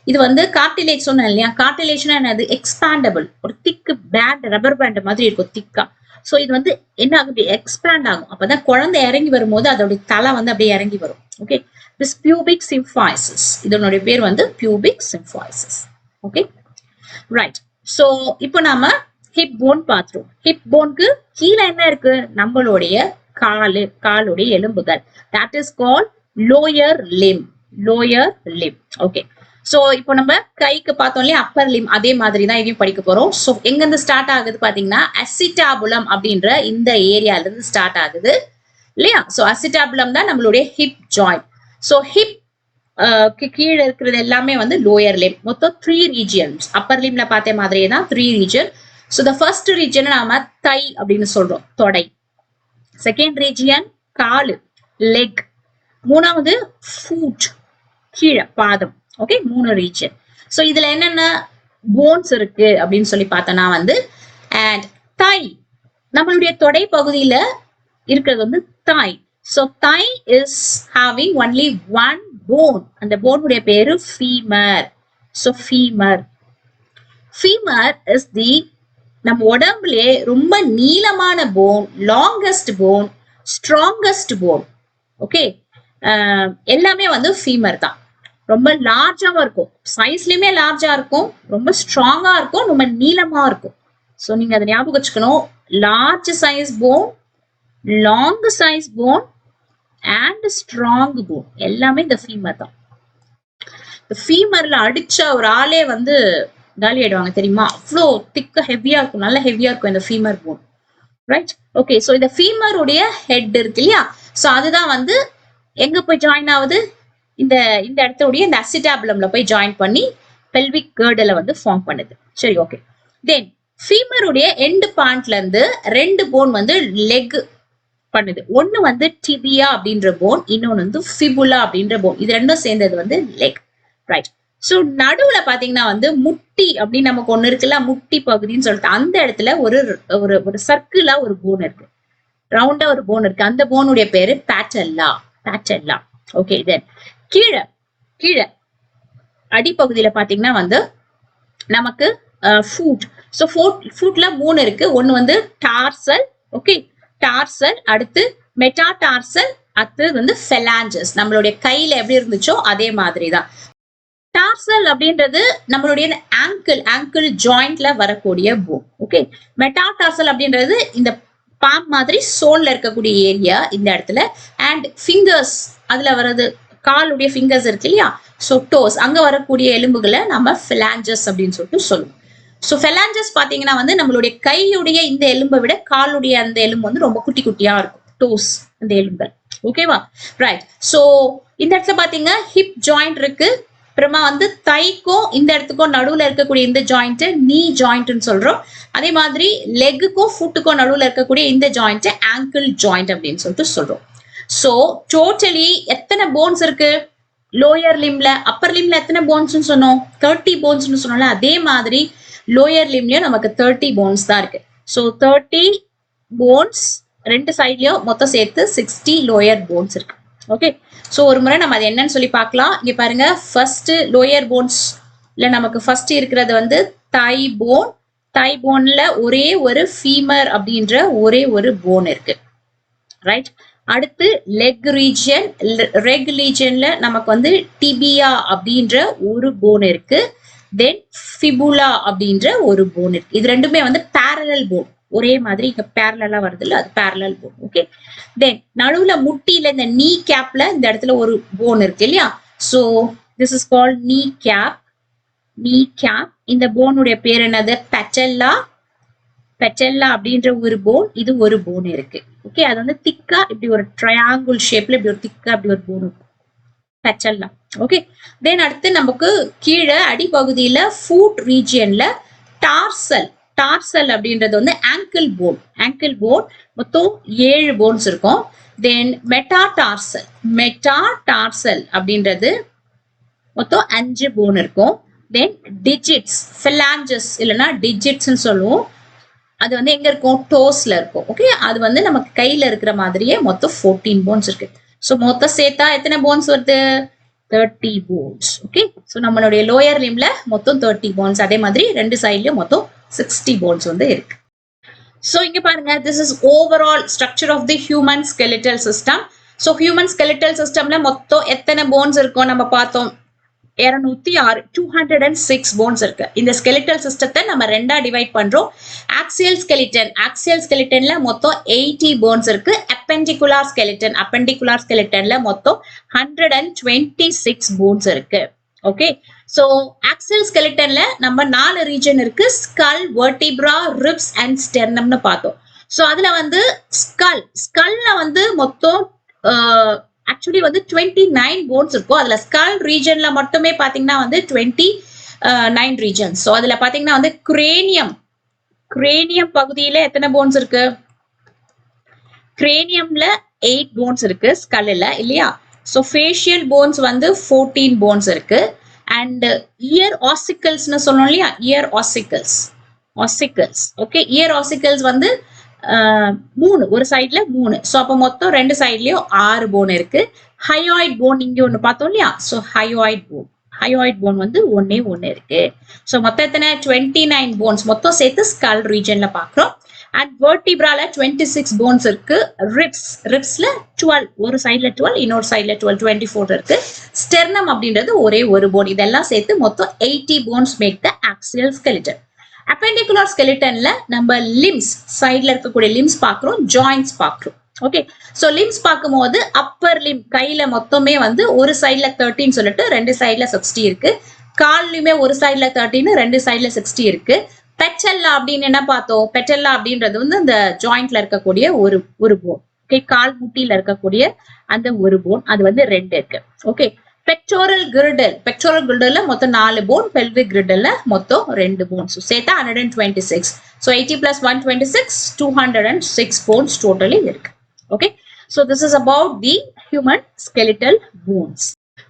இது வந்து கார்டிலேஜ் சொன்னேன் இல்லையா, கார்டிலேஜ்னா என்னது, எக்ஸ்பாண்டபிள், ஒரு திக்கு பேண்ட், ரப்பர் பேண்ட் மாதிரி இருக்கும் திக்கா. சோ இது வந்து என்ன ஆகும், எக்ஸ்பேண்ட் ஆகும். அப்பதான் குழந்தை இறங்கி வரும்போது அதோடைய தலை வந்து அப்படியே இறங்கி வரும். ஓகே, திஸ் பியூபிக் சிம்ஃபைசிஸ், இதனுடைய பேர் வந்து pubic symphysis. Okay, right. So இப்போ நாம ஹிப் போன் பார்த்தோம். ஹிப் போனுக்கு கீழே என்ன இருக்கு, நம்மளுடைய காலுடைய எலும்புகள், that is called lower limb. lower limb. Okay, so இப்போ நம்ம கைக்கு பார்த்தோம் இல்லையா, அப்பர் லிம், அதே மாதிரி தான் இதையும் படிக்க போறோம். சோ எங்க இருந்து ஸ்டார்ட் ஆகுது பாத்தீங்கன்னா, அசிட்டாபுலம் அப்படின்ற இந்த ஏரியால இருந்து ஸ்டார்ட் ஆகுது இல்லையா. சோ அசிட்டாபுலம் தான் நம்மளுடைய ஹிப் ஜாயிண்ட். சோ ஹிப் கீழே இருக்கிறது எல்லாமே வந்து லோயர் லிம். மொத்தம் 3 ரீஜியன்ஸ். அப்பர் லிம்ல பார்த்த மாதிரியே தான் 3 region. So the first region நாம தை அப்படின்னு சொல்றோம், தொடை. செகண்ட் ரீஜியன் காலு, லெக். மூணாவது ஃபூட், கீழே பாதம். Okay, 3 region. சோ இதுல என்னென்ன போன்ஸ் இருக்கு அப்படின்னு சொல்லி பார்த்தோம்னா வந்து, அண்ட் தை, நம்மளுடைய தொடை பகுதியில இருக்கிறது வந்து தை. So thigh is having only one bone. அந்த bone உடைய பேரு femur. So femur. Femur is the நம்ம உடம்புலே ரொம்ப நீளமான bone, longest bone, strongest bone. Okay, எல்லாமே வந்து femur தான். ரொம்ப லார்ஜாவும் இருக்கும், சைஸ்லயுமே லார்ஜா இருக்கும், ரொம்ப ஸ்ட்ராங்கா இருக்கும், ரொம்ப நீளமா இருக்கும். சோ நீங்க அதை ஞாபகம் வச்சுக்கணும். Large size phone, long size phone and strong bone, எல்லாமே இந்த ஃபீமர் தான். இந்த ஃபீமர்ல அடிச்சா ஒரு ஆளே வந்து காலி ஆயிடுவாங்க தெரியுமா, அவ்வளோ திக்கா ஹெவியா இருக்கும், நல்ல ஹெவியா இருக்கும் இந்த femur phone. Right, okay. So இந்த ஃபீமர் உடைய ஹெட் இருக்கு இல்லையா, சோ அதுதான் வந்து எங்க போய் ஜாயின் ஆகுது, இந்த இந்த இடத்துடைய இந்த அசிட்டாபுலம்ல போய் ஜாயின் பண்ணி பெல்விக் கேர்டல வந்து ஃபார்ம் பண்ணுது. சரி, ஓகே. தென் ஃபீமர் உடைய எண்ட் பாயிண்ட்ல இருந்து 2 போன் வந்து லெக் பண்ணுது. ஒன்னு வந்து டிபியா அப்படின்ற போன், இன்னொன்னு வந்து ஃபிபுலா அப்படின்ற போன். இது ரெண்டும் சேர்ந்தது வந்து லெக். ரைட். சோ நடுவுல பாத்தீங்கன்னா வந்து முட்டி அப்படின்னு நமக்கு ஒண்ணு இருக்குல்ல, முட்டி பகுதின்னு சொல்லிட்டு, அந்த இடத்துல ஒரு ஒரு ஒரு சர்க்கிளா ஒரு போன் இருக்கு, ரவுண்டா ஒரு போன் இருக்கு. அந்த போனுடைய பேரு பேட்டல்லா. பேட்டல்லா. ஓகே. தென் கீழே கீழே அடிப்பகுதியில பாத்தீங்கன்னா வந்து நமக்கு ஃபுட். சோ ஃபுட்ல 3 இருக்கு. ஒன்னு வந்து டார்சல். ஓகே, டார்சல், அடுத்து மெட்டாடார்சல், அடுத்து வந்து ஃபெலாஞ்சஸ். நம்மளுடைய கையில எப்படி இருந்துச்சோ அதே மாதிரி தான். டார்சல் அப்படின்றது நம்மளுடைய ஆங்கிள் ஜாயிண்ட்ல வரக்கூடிய போன். ஓகே, மெட்டாடார்சல் அப்படின்றது இந்த பாம் மாதிரி சோல்ல இருக்கக்கூடிய ஏரியா இந்த இடத்துல. அண்ட் ஃபிங்கர்ஸ், அதுல வர்றது காலுடைய ஃபிங்கர்ஸ் இருக்கு இல்லையா, சோ டோஸ், அங்க வரக்கூடிய எலும்புகளை நம்ம ஃபெலாஞ்சஸ் அப்படின்னு சொல்லிட்டு சொல்லுவோம். சோ ஃபெலாஞ்சஸ் பாத்தீங்கன்னா வந்து நம்மளுடைய கையுடைய இந்த எலும்பை விட காலுடைய அந்த எலும்பு வந்து ரொம்ப குட்டி குட்டியா இருக்கும், டோஸ் அந்த எலும்புகள். ஓகேவா, ரைட். சோ இந்த இடத்துல பாத்தீங்க ஹிப் ஜாயிண்ட் இருக்கு, அப்புறமா வந்து தைக்கும் இந்த இடத்துக்கும் நடுவுல இருக்கக்கூடிய இந்த ஜாயிண்ட் நீ ஜாயிண்ட்னு சொல்றோம். அதே மாதிரி லெக்குக்கும் ஃபுட்டுக்கும் நடுவுல இருக்கக்கூடிய இந்த ஜாயிண்ட் ஆங்கிள் ஜாயிண்ட் அப்படின்னு சொல்லிட்டு சொல்றோம். சோ டோட்டலி எத்தனை போன்ஸ் இருக்கு லோயர் லிம்ல? அப்பர் லிம்ல எத்தனை போன்ஸ் சொன்னோம்? 30 போன்ஸ் சொன்னோம்ல, அதே மாதிரி லோயர் லிம்லயும் நமக்கு 30 போன்ஸ் தான் இருக்கு. சோ 30 போன்ஸ் ரெண்டு சைட்லயும் மொத்தம் சேர்த்து 60 லோயர் போன்ஸ் இருக்கு. ஓகே, சோ ஒரு முறை நம்ம அது என்னன்னு சொல்லி பார்க்கலாம். இங்க பாருங்க, ஃபர்ஸ்ட் லோயர் போன்ஸ்ல நமக்கு ஃபர்ஸ்ட் இருக்கிறது வந்து தை போன். தை போன்ல ஒரே ஒரு ஃபீமர் அப்படின்ற ஒரே ஒரு போன் இருக்கு, ரைட். அடுத்து லெக் ரீஜன். லெக் ரீஜன்ல நமக்கு வந்து டிபியா அப்படின்ற ஒரு போன் இருக்கு. தென் ஃபிபுலா அப்படின்ற ஒரு போன் இருக்கு. இது ரெண்டுமே வந்து parallel போன், ஒரே மாதிரி இங்க பேரலா வருது இல்ல, அது parallel போன். ஓகே, தென் நடுவுல முட்டியில இந்த நீ கேப்ல இந்த இடத்துல ஒரு போன் இருக்கு இல்லையா? சோ திஸ் இஸ் கால்ட் நீ கேப். நீ கேப். இந்த போனுடைய பேர் என்னது? பெட்டல்லா. பெட்டல்லா அப்படின்ற ஒரு போன், இது ஒரு போன் இருக்கு. ஓகே, அது வந்து திக்கா இப்படி ஒரு ட்ரையாங்கிள் ஷேப்ல இப்படி ஒரு திக்கா இப்படி ஒரு போன் இருக்கும், பெட்டல்லா. ஓகே, தென் அடுத்து நமக்கு கீழே அடிப்பகுதியில ஃபுட் ரீஜியன்ல டார்சல். டார்சல் அப்படின்றது வந்து ஆங்கிள் போன். ஆங்கிள் போன் மொத்தம் 7 போன்ஸ் இருக்கும். தென் மெட்டாடார்சல். மெட்டாடார்சல் அப்படின்றது மொத்தம் 5 போன் இருக்கும். தென் டிஜிட்ஸ், பிலாஞ்சஸ் இல்லைன்னா டிஜிட்ஸ்ன்னு சொல்லுவோம். அது வந்து எங்க இருக்கும்? டோஸ்ல இருக்கும். ஓகே, அது வந்து நமக்கு கையில இருக்கிற மாதிரியே மொத்தம் 14 போன்ஸ் இருக்கு. சோ மொத்தம் சேர்த்தா எத்தனை போன்ஸ் வருது? 30 போன்ஸ். ஓகே, சோ நம்மளுடைய லோயர் லிம்ல மொத்தம் 30 போன்ஸ். அதே மாதிரி ரெண்டு சைட்லயும் மொத்தம் 60 போன்ஸ் வந்து இருக்கு. சோ இங்க பாருங்க, this is overall structure of the human skeletal system. So human skeletal systemல மொத்தம் எத்தனை போன்ஸ் இருக்கும் நம்ம பார்த்தோம்? 206, 206 போன்ஸ் இருக்கு. இந்த ஸ்கெலிட்டல் சிஸ்டத்தை நம்ம ரெண்டா டிவைட் பண்றோம். Axial skeleton. ஆக்சியல் ஸ்கெலிட்டன்ல மொத்தம் 80 போன்ஸ் இருக்கு. அப்பெண்டிகுலார் ஸ்கெலிட்டன். அப்பெண்டிகுலார் ஸ்கெலிட்டன்ல மொத்தம் 126 போன்ஸ் இருக்கு. ஓகே, சோ ஆக்சியல் ஸ்கெலிட்டன்ல நம்ம 4 ரீஜன் இருக்கு. ஸ்கல், வெர்டிப்ரா, ரிப்ஸ் அண்ட் ஸ்டெர்னம்னு பார்த்தோம். சோ அதுல வந்து ஸ்கல்ல வந்து மொத்தம் ஆக்சுவலி வந்து 29 போன்ஸ் இருக்கும். அதுல ஸ்கல் ரீஜன்ல மட்டுமே பாத்தீங்கன்னா வந்து 29 ரீஜன்ஸ். சோ அதுல பாத்தீங்கன்னா வந்து கிரேனியம் பகுதியில எத்தனை போன்ஸ் இருக்கு? கிரேனியம்ல 8 போன்ஸ் இருக்கு ஸ்கல்ல இல்லையா? சோ ஃபேஷியல் போன்ஸ் வந்து 14 போன்ஸ் இருக்கு. அண்ட் இயர் ஆசிக்கல்ஸ்னு சொல்லணும் இல்லையா? Year ossicles. Okay, year ossicles வந்து 3, ஒரு சைட்ல 3. சோ அப்ப மொத்தம் ரெண்டு சைட்லயும் 6 போன் இருக்கு. ஹயோய்ட் போன் இங்க ஒண்ணு பார்த்தோம் இல்லையா? சோ ஹயோய்ட் போன் வந்து ஒன்னே இருக்கு. சோ மொத்தம் எத்தனை? 29 போன்ஸ் மொத்தம் சேர்த்து ஸ்கல் ரீஜன்ல பாக்குறோம். அண்ட் வெர்டிப்ரால 26 போன்ஸ் இருக்கு. ரிப்ஸ்ல 12, ஒரு சைட்ல 12, இன்னொரு சைட்ல 12, 24 இருக்கு. ஸ்டெர்னம் அப்படின்றது ஒரே ஒரு போன். இதெல்லாம் சேர்த்து மொத்தம் 80 bones make the axial skeleton. Appendicular ஸ்கெலிட்டன்ல நம்ம லிம்ஸ், சைட்ல இருக்கக்கூடிய லிம்ஸ் பாக்குறோம், ஜாயிண்ட்ஸ் பாக்குறோம். ஓகே, சோ லிம்ஸ் பார்க்கும்போது அப்பர் லிம் கையில மொத்தமே வந்து ஒரு சைட்ல 13 சொல்லிட்டு ரெண்டு சைட்ல 60 இருக்கு. கால்லயுமே ஒரு சைட்ல 13, ரெண்டு சைட்ல 60 இருக்கு. பெட்டல்லா அப்படின்னு என்ன பார்த்தோம்? பெட்டல்லா அப்படின்றது வந்து இந்த ஜாயிண்ட்ல இருக்கக்கூடிய ஒரு போன். ஓகே, கால் முட்டியில இருக்கக்கூடிய அந்த ஒரு போன், அது வந்து 2 இருக்கு. ஓகே, பெக்டோரல் கிரிடல்ல மொத்தம் 4 போன், பெல்விக் கிரிடல்ல மொத்தம் 2 போன்ஸ். சேர்த்தா 126. So 80 plus 126, 206 bones totally இருக்கு. Okay, so this is about the human skeletal bones.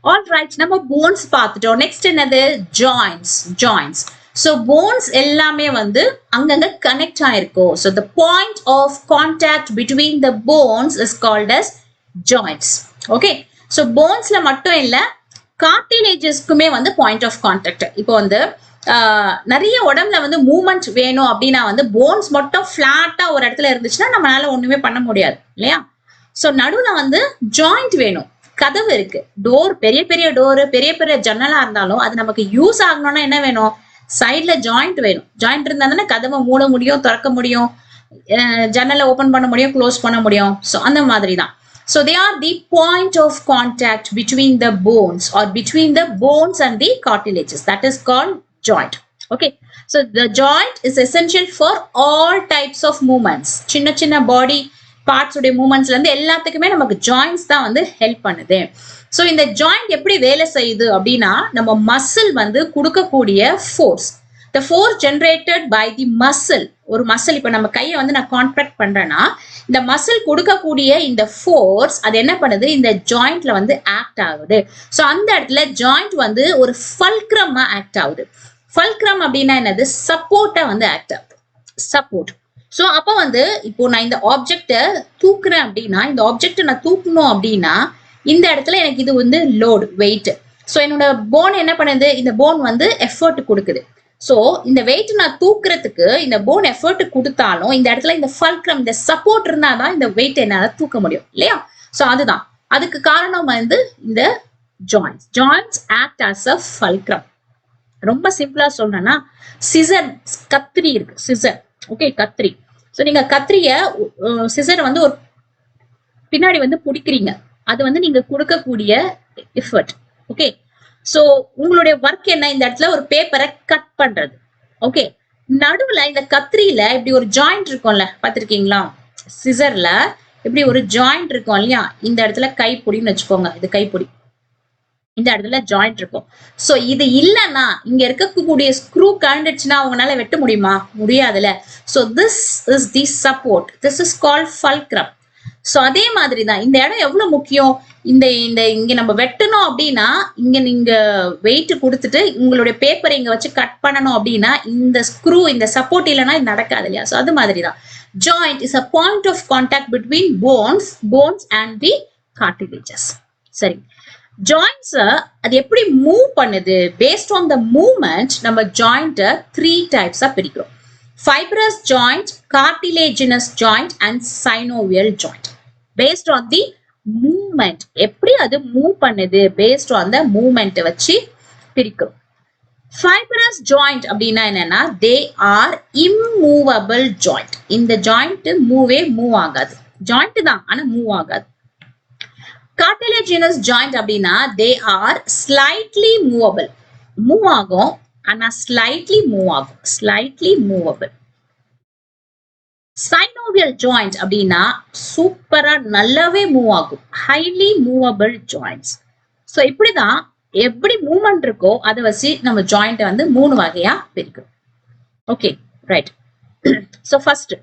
All right, நம்ம bones பார்த்துட்டோம். Next என்னது? joints. So bones எல்லாமே வந்து அங்கங்க கனெக்ட் ஆயிருக்கும். So the point of contact between the bones is called as joints. Okay, so bonesல மட்டும் இல்ல, கார்டிலேஜஸ்க்குமே வந்து பாயிண்ட் ஆஃப் கான்டாக்ட். இப்போ வந்து நிறைய உடம்புல வந்து மூவ்மெண்ட் வேணும் அப்படின்னா வந்து போன்ஸ் மட்டும் பிளாட்டா ஒரு இடத்துல இருந்துச்சுன்னா நம்மளால ஒண்ணுமே பண்ண முடியாது இல்லையா? சோ நடுவுல வந்து ஜாயிண்ட் வேணும். கதவு இருக்கு, டோர், பெரிய டோர், பெரிய ஜன்னலா இருந்தாலும் அது நமக்கு யூஸ் ஆகணும்னா என்ன வேணும்? சைட்ல ஜாயிண்ட் வேணும். ஜாயிண்ட் இருந்தா தானே கதவை மூட முடியும், திறக்க முடியும், ஜன்னலை ஓபன் பண்ண முடியும், க்ளோஸ் பண்ண முடியும். ஸோ அந்த மாதிரி தான். So they are the point of contact between the bones or between the bones and the cartilages. That is called joint. Okay, so the joint is essential for all types of movements. சின்ன body பார்ட்ஸ் உடைய மூவ்மெண்ட்ஸ்ல இருந்து எல்லாத்துக்குமே நமக்கு ஜாயின்ஸ் தான் வந்து ஹெல்ப் பண்ணுது. சோ இந்த ஜாயிண்ட் எப்படி வேலை செய்யுது அப்படின்னா, நம்ம மசில் வந்து கொடுக்கக்கூடிய force, the force generated by the muscle, ஒரு மசில் இப்ப நம்ம கையை வந்து நான் கான்ட்ராக்ட் பண்றேன்னா இந்த மசில் கொடுக்கக்கூடிய இந்த ஃபோர்ஸ் அது என்ன பண்ணுது, இந்த ஜாயிண்ட்ல வந்து ஆக்ட் ஆகுது. சோ அந்த இடத்துல ஜாயிண்ட் வந்து ஒரு ஃபல்க்ரமா ஆக்ட் ஆகுது. ஃபல்க்ரம் அப்படின்னா என்னது, சப்போர்ட்டா வந்து ஆக்ட் ஆகுது, சப்போர்ட். சோ அப்ப வந்து இப்போ நான் இந்த ஆப்ஜெக்ட தூக்குறேன் அப்படின்னா, இந்த ஆப்ஜெக்ட நான் தூக்கணும் அப்படின்னா இந்த இடத்துல எனக்கு இது வந்து லோடு, வெயிட். சோ என்னோட போன் என்ன பண்ணுது, இந்த போன் வந்து எஃபர்ட் கொடுக்குது. சோ இந்த வெயிட் நான் தூக்குறதுக்கு இந்த போன் எஃபர்ட் கொடுத்தாலும் இந்த இடத்துல இந்த ஃபல்க்ரம், இந்த சப்போர்ட் இருந்தாதான் இந்த வெயிட் என்னால தூக்க முடியும் இல்லையா. சோ அதுதான் அதுக்கு காரணம் வந்து இந்த joints. Joints act as a fulcrum. ரொம்ப சிம்பிளா சொல்றேன்னா, சிசர், கத்திரி இருக்கு, சிசர். ஓகே, கத்திரி. சோ நீங்க கத்திரிய சிசர் வந்து ஒரு பின்னாடி வந்து பிடிக்கிறீங்க, அது வந்து நீங்க கொடுக்கக்கூடிய எஃபர்ட். ஓகே, சோ உங்களுடைய ஒர்க் என்ன, இந்த இடத்துல ஒரு பேப்பரை கட் பண்றது. ஓகே, நடுவுல இந்த கத்திரியில இப்படி ஒரு ஜாயிண்ட் இருக்கும்ல, பாத்திருக்கீங்களா, சிசர்ல இப்படி ஒரு ஜாயிண்ட் இருக்கும் இல்லையா. இந்த இடத்துல கைப்பிடின்னு வச்சுக்கோங்க, இது கைப்பிடி, இந்த இடத்துல ஜாயிண்ட் இருக்கும். சோ இது இல்லைன்னா இங்க இருக்கக்கூடிய ஸ்க்ரூ கழண்டுச்சுன்னா அவங்களால வெட்ட முடியுமா, முடியாதுல. So this is the support, this is called fulcrum. So அதே மாதிரி தான் இந்த இடம் எவ்வளவு முக்கியம். இந்த இந்த இங்க நம்ம வெட்டணும் அப்படின்னா இங்க நீங்க வெயிட் கொடுத்துட்டு உங்களுடைய பேப்பரை இங்க வச்சு கட் பண்ணணும் அப்படின்னா இந்த ஸ்க்ரூ, இந்த சப்போர்ட் இல்லைன்னா இது நடக்காது இல்லையா. சோ அது மாதிரி தான் joint is a point of contact between bones and the cartilages. சரி, ஜாயிண்ட்ஸ் அது எப்படி மூவ் பண்ணுது, பேஸ்ட் ஆன் த மூவ்மெண்ட் நம்ம ஜாயிண்ட 3 டைப்ஸா பிரிக்கிறோம். fibrous joint, cartilaginous joint and synovial joint. Based on the movement, எப்படி அது மூவ் பண்ணுது, based on the movement வச்சு பிரிக்கிறோம். fibrous joint அப்படின்னா என்னன்னா, they are immovable joint. இந்த joint மூவ் ஆகாது, joint தான் ஆனா மூவ் ஆகாது. cartilaginous joint அப்படின்னா they are slightly movable, move ஆகும் ஆனா slightly மூவ் ஆகும், slightly movable. synovial joint அப்படின்னா சூப்பரா நல்லாவே மூவ் ஆகும், highly movable joints. சோ இப்படிதான் எப்படி மூவ்மெண்ட் இருக்கோ அதை வச்சு நம்ம ஜாயிண்ட் வந்து 3 வகையா பிரிக்கிறோம். Okay, right. So first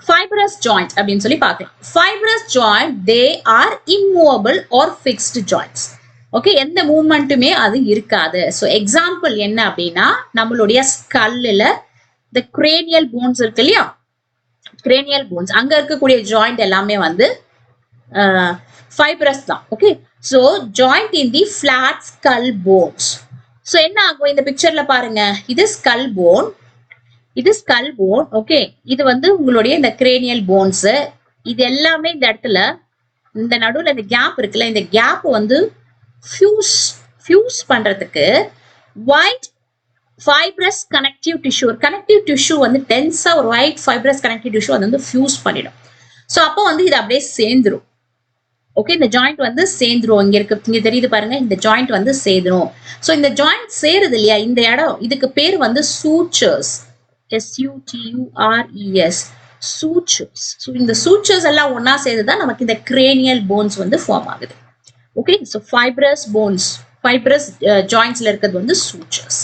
fibrous joint அப்படின்னு சொல்லி பார்க்கலாம். fibrous joint they are immovable or fixed joints. Okay, எந்த மூவ்மெண்ட்டுமே அது இருக்காது. சோ எக்ஸாம்பிள் என்ன அப்படின்னா, நம்மளுடைய ஸ்கல்லுல the cranial bones இருக்கு இல்லையா, cranial bones அங்க இருக்கக்கூடிய ஜாயிண்ட் எல்லாமே வந்து fibrous தான். Okay, so joint in the flat skull bones. So என்ன ஆகும், இந்த பிக்சர்ல பாருங்க, இது ஸ்கல் போன், இது ஸ்கல் போன். ஓகே, இது வந்து உங்களுடைய இந்த கிரேனியல் போன்ஸ். இது எல்லாமே இந்த இடத்துல இந்த நடுவுல இந்த கேப் இருக்குல்ல, இந்த கேப் வந்து ஃபியூஸ் பண்றதுக்கு ஒயிட் ஃபைப்ரஸ் கனெக்டிவ் டிஷ்யூ, ஒரு கனெக்டிவ் டிஷ்யூ வந்து டென்ஸா ஒரு ஒயிட் ஃபைப்ரஸ் கனெக்டிவ் டிஷ்யூ அது வந்து ஃபியூஸ் பண்ணிடும். ஸோ அப்போ வந்து இது அப்படியே சேர்ந்துரும். ஓகே, இந்த ஜாயிண்ட் வந்து சேர்ந்துரும். இங்க தெரியுது பாருங்க, இந்த ஜாயிண்ட் வந்து சேர்ந்துரும். ஸோ இந்த ஜாயிண்ட் சேருது இல்லையா, இந்த இடம், இதுக்கு பேர் வந்து சூச்சர்ஸ், SUTURES, சூச்சர்ஸ். ஸோ இந்த சூச்சர்ஸ் எல்லாம் ஒன்னா சேர்ந்துதான் நமக்கு இந்த கிரேனியல் போன்ஸ் வந்து ஃபார்ம் ஆகுது. Okay, so fibrous bones, fibrous ஜாயிண்ட்ஸ்ல இருக்கிறது வந்து சூச்சர்ஸ்.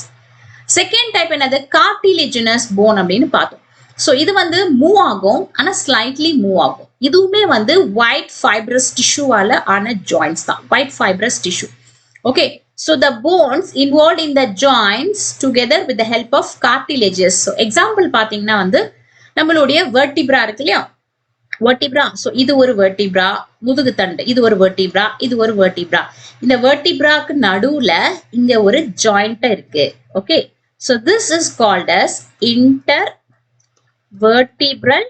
செகண்ட் டைப் என்னது, கார்டிலேஜினஸ் போன் அப்படின்னு பார்த்தோம். ஸோ இது வந்து மூவ் ஆகும் ஆனா ஸ்லைட்லி மூவ் ஆகும். இதுவுமே வந்து ஒயிட் ஃபைப்ரஸ் டிஷ்யூவால ஆன ஜாயிண்ட்ஸ் தான், white fibrous tissue. Okay, so the bones involved in the joints together with the help of cartilages. So example பாத்தீங்கன்னா வந்து நம்மளுடைய vertebra இருக்கு இல்லையா, vertebra. so இது ஒரு vertebra, முதுகு தண்டு, இது ஒரு vertebra, இது ஒரு vertebra. இந்த vertebraக்கு நடுவுல இங்க ஒரு joint இருக்கு. Okay, so this is called as intervertebral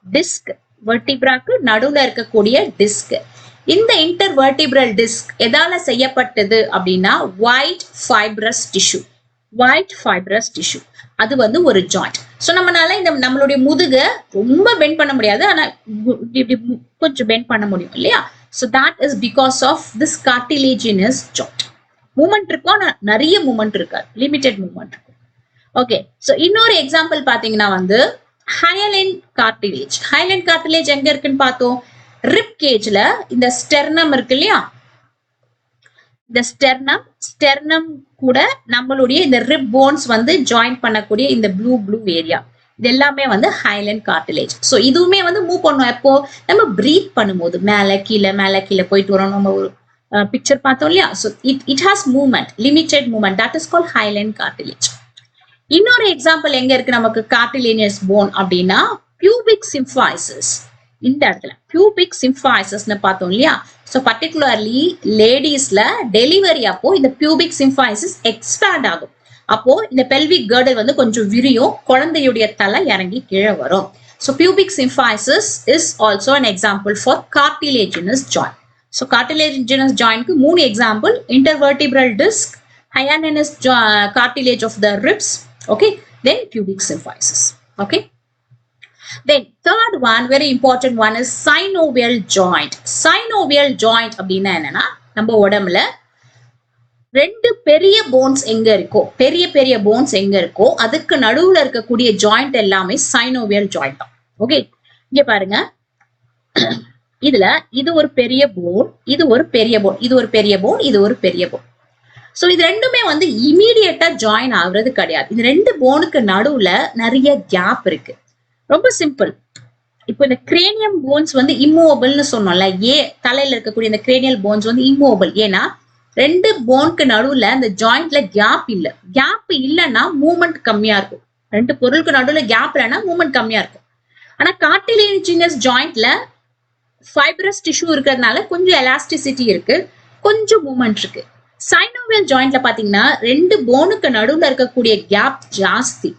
disc. vertebraக்கு நடுவுல இருக்கக்கூடிய டிஸ்க். இந்த இன்டர்வெர்டிபிரல் டிஸ்க் எதால செய்யப்பட்டது அப்படின்னா white fibrous tissue, white fibrous tissue அது வந்து ஒரு ஜாயிண்ட். ஸோ நம்மளால இந்த நம்மளுடைய முதுகை ரொம்ப பெண்ட் பண்ண முடியாது, ஆனா கொஞ்சம் பெண்ட் பண்ண முடியும் இல்லையா. So that is because of this cartilaginous joint. Movement இருக்கும் ஆனா நிறைய மூமெண்ட் இருக்காது, லிமிடெட் மூமெண்ட் இருக்கும். ஓகே, ஸோ இன்னொரு எக்ஸாம்பிள் பாத்தீங்கன்னா வந்து ஹயலின் கார்டிலேஜ். ஹயலின் கார்டிலேஜ் எங்க இருக்குன்னு பார்த்தோம். ரிப் கேஜ்ல இந்த ஸ்டெர்னம் இருக்கு இல்லையா, இந்த ஸ்டெர்னம் கூட நம்மளுடைய இந்த ரிப் போன்ஸ் வந்து ஜாயின் பண்ணக்கூடிய இந்த ப்ளூ ஏரியா, இது எல்லாமே வந்து ஹைலைன் கார்டிலேஜ். ஸோ இதுவுமே வந்து மூவ் பண்ணும். எப்போ நம்ம பிரீத் பண்ணும்போது மேலே கீழே போயிட்டு வரோம். நம்ம ஒரு பிக்சர் பார்த்தோம் இல்லையா. So it has movement, limited movement, that is called hyaline cartilage. இன்னொரு எக்ஸாம்பிள் எங்க இருக்கு நமக்கு கார்டிலேனியஸ் போன் அப்படின்னா பியூபிக் சிம்ஃபைசஸ். இந்த இடத்துல பியூபிக் சிம்ஃபைசஸ்னு பார்த்தோம் இல்லையா. ஸோ பர்டிகுலர்லி லேடிஸ்ல டெலிவரி அப்போ இந்த பியூபிக் சிம்ஃபைசஸ் எக்ஸ்பேண்ட் ஆகும். அப்போ இந்த பெல்விக் கர்டல் வந்து கொஞ்சம் விரியும், குழந்தையுடைய தலை இறங்கி கீழே வரும். So pubic symphysis is also an example for cartilaginous joint. So cartilaginous jointக்கு 3 example: intervertebral disc, hyalinous cartilage of the ribs, okay, then pubic symphysis, okay. Then third one, very important one, is synovial joint. Synovial joint அப்படின்னா என்னன்னா, நம்ம உடம்புல ரெண்டு பெரிய போன்ஸ் எங்க இருக்கோ, பெரிய போன்ஸ் எங்க இருக்கோ அதுக்கு நடுவுல இருக்கக்கூடிய ஜாயிண்ட் எல்லாமே சைனோவியல் ஜாயிண்ட் தான். ஓகே, இங்க பாருங்க, இதுல இது ஒரு பெரிய போன், இது ஒரு பெரிய போன், இது ஒரு பெரிய போன், இது ஒரு பெரிய போன். சோ இது ரெண்டுமே வந்து இமீடியட்டா ஜாயின் ஆகுறது கிடையாது. இந்த ரெண்டு போனுக்கு நடுவுல நிறைய கேப் இருக்கு. ரொம்ப சிம்பிள். இப்போ இந்த கிரேனியம் போன்ஸ் வந்து இம்மூவபிள்னு சொன்னோம்ல, தலையில இருக்கக்கூடிய இந்த கிரேனியல் போன்ஸ் வந்து இம்மூவபிள். ஏன்னா ரெண்டு போனுக்கு நடுவுல இந்த ஜாயிண்ட்ல கேப் இல்ல. கேப் இல்லைன்னா மூவ்மெண்ட் கம்மியா இருக்கும். ரெண்டு பொருளுக்கு நடுவுல கேப் இல்லைன்னா மூவ்மெண்ட் கம்மியா இருக்கும். ஆனா கார்டிலேஜினஸ் ஜாயிண்ட்ல ஃபைப்ரஸ் டிஷ்யூ இருக்கிறதுனால கொஞ்சம் எலாஸ்டிசிட்டி இருக்கு, கொஞ்சம் மூவ்மெண்ட் இருக்கு. சைனோவியல் ஜாயிண்ட்ல பாத்தீங்கன்னா ரெண்டு போனுக்கு நடுவுல இருக்கக்கூடிய கேப் ஜாஸ்தி.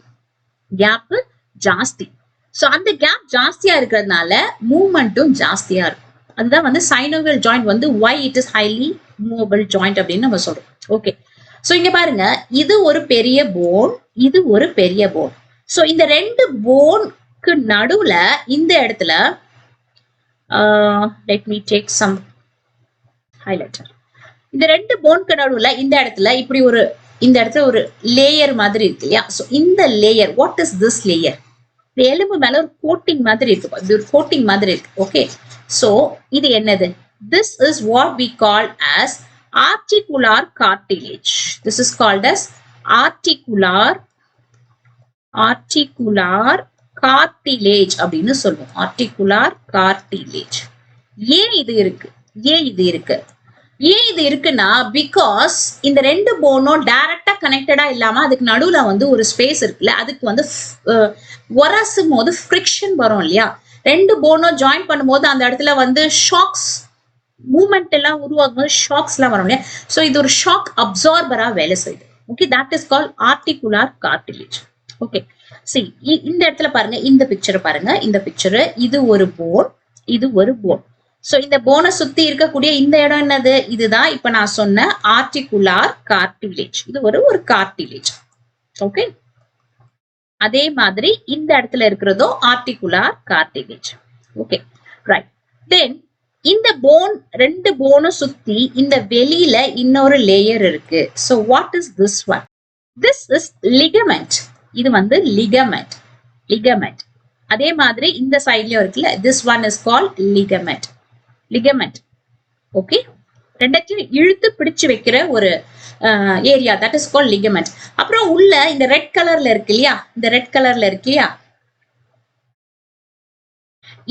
சோ அந்த கேப் ஜாஸ்தியா இருக்கிறதுனால மூவ்மெண்ட்டும் ஜாஸ்தியா இருக்கும். அதுதான் வந்து சைனோவியல் ஜாயிண்ட் வந்து why it is highly movable joint அப்படின்னு நம்ம சொல்றோம். ஓகே, சோ இங்க பாருங்க, இது ஒரு பெரிய போன், இது ஒரு பெரிய போன். சோ இந்த ரெண்டு போனுக்கு நடுவுல இந்த இடத்துல let me take some highlighter. இந்த ரெண்டு போனுக்கு நடுவுல இந்த இடத்துல இப்படி ஒரு, இந்த இடத்துல ஒரு லேயர் மாதிரி இருக்கு இல்லையா. சோ இந்த layer, what is this layer? இந்த எலும்பு மேல ஒரு கோட்டிங் மாதிரி இருக்கு, இது ஒரு கோட்டிங் மாதிரி இருக்கு. ஓகே, சோ இது என்னது? This is what we call as articular cartilage. This is called as articular cartilage அப்படின்னு சொல்லுவோம். articular cartilage. ஏன் இது இருக்குன்னா, பிகாஸ் இந்த ரெண்டு போனும் டைரக்டா கனெக்டடா இல்லாம அதுக்கு நடுவுல வந்து ஒரு ஸ்பேஸ் இருக்குல்ல, அதுக்கு வந்து உரசும் போது ஃப்ரிக்ஷன் வரும் இல்லையா. ரெண்டு போனும் ஜாயின் பண்ணும்போது அந்த இடத்துல வந்து ஷாக்ஸ், மூவ்மெண்ட் எல்லாம் உருவாகும் போது ஷாக்ஸ் எல்லாம் வரும் இல்லையா. சோ இது ஒரு ஷாக் அப்சார்பரா வேலை செய்யுது. Okay, that is called articular cartilage. Okay, see இந்த இடத்துல பாருங்க, இந்த பிக்சர் பாருங்க, இந்த பிக்சர், இது ஒரு போன், இது ஒரு போன். சோ இந்த போனை சுத்தி இருக்கக்கூடிய இந்த இடம் என்னது? இதுதான் இப்ப நான் சொன்ன ஆர்டிகுலர் கார்டிலேஜ். இது ஒரு கார்டிலேஜ். ஓகே, அதே மாதிரி இந்த இடத்துல இருக்கிறதோ articular cartilage. Okay, right. Then இந்த போன், ரெண்டு போனும் சுத்தி இந்த வெளியில இன்னொரு லேயர் இருக்கு. So what is this one? This is ligament. இது வந்து லிகமெண்ட். அதே மாதிரி இந்த சைட்லயும் இருக்குல்ல, this one is called ligament. Okay, ரெண்டத்தையும் இழுத்து பிடிச்சு வைக்கிற ஒரு area, that is called ligament. அப்புறம் உள்ள இந்த ரெட் கலர்ல இருக்கு இல்லையா,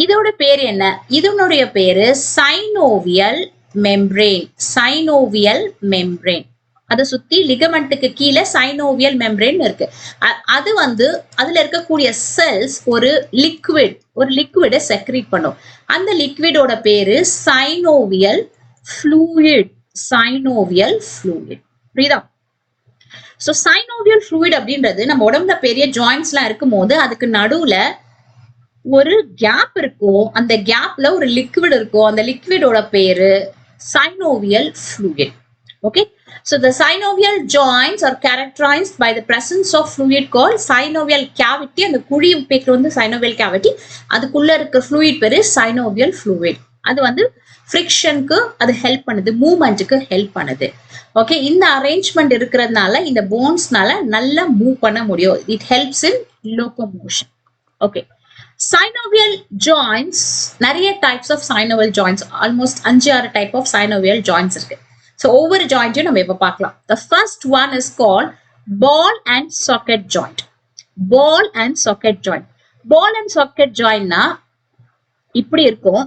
இதோட பேரு என்ன? இதனுடைய பேரு சைனோவியல் மெம்பரேன். அதை சுத்தி லிகமெண்ட்டுக்கு கீழே சைனோவியல் மெம்பரேன் இருக்கு. அது வந்து அதுல இருக்கக்கூடிய செல்ஸ் ஒரு லிக்விடை செக்ரீட் பண்ணும். அந்த லிக்விடோட பேரு சைனோவியல் ஃப்ளூயிட். புரியுதா? சோ சைனோவியல் ஃப்ளூயிட் அப்படின்றது நம்ம உடம்புல பெரிய ஜாயிண்ட்ஸ் எல்லாம் இருக்கும் போது அதுக்கு நடுவுல ஒரு கேப் இருக்கும். அந்த கேப்ல ஒரு லிக்விட் இருக்கும். அந்த லிக்விடோட பேரு synovial fluid. Okay, so the synovial joints are characterized by the presence of fluid called synovial cavity. அந்த குழி பேர் வந்து synovial cavity, அதுக்குள்ள இருக்க fluid பேரு synovial fluid. அது வந்து ஃப்ரிக்ஷனுக்கு அது ஹெல்ப் பண்ணுது, மூவ்மெண்ட்டுக்கு ஹெல்ப் பண்ணுது. ஓகே, இந்த அரேஞ்ச்மெண்ட் இருக்கிறதுனால இந்த போன்ஸ்னால நல்லா மூவ் பண்ண முடியும். It helps in locomotion. Okay, Synovial joints, நிறைய types of synovial joints, almost 5-6 type of synovial joints இருக்கு. So ஒவ்வொரு ஜாயிண்ட்டையும் நம்ம இப்ப பார்க்கலாம். The first one is called ball and socket joint. Ball and socket joint. Ball and socket jointனா இப்படி இருக்கும்,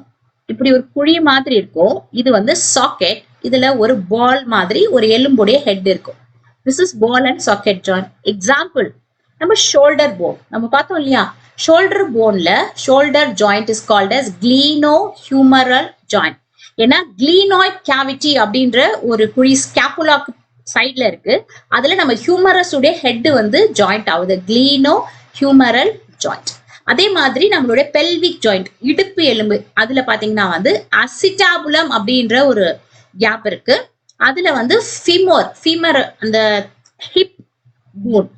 இப்படி ஒரு குழி மாதிரி இருக்கும். இது வந்து சாக்கெட், இதுல ஒரு பால் மாதிரி ஒரு எலும்புடைய ஹெட் இருக்கும். This is ball and socket joint. Example, நம்ம ஷோல்டர் போன் நம்ம பார்த்தோம் இல்லையா? ஷோல்டர் போன்ல shoulder joint is called as glenohumeral joint. ஏன்னா glenoid cavity அப்படின்ற ஒரு குழி ஸ்கேப்புலாக்கு சைட்ல இருக்கு. அதுல நம்ம ஹியூமரஸ் உடைய ஹெட் வந்து ஜாயிண்ட் ஆகுது, glenohumeral joint. அதே மாதிரி நம்மளுடைய பெல்விக் ஜாயிண்ட், இடுப்பு எலும்பு, அதுல பாத்தீங்கன்னா வந்து அசிட்டாபுலம் அப்படின்ற ஒரு கேப் இருக்கு. அதுல வந்து ஃபீமர் அந்த ஹிப் போன்,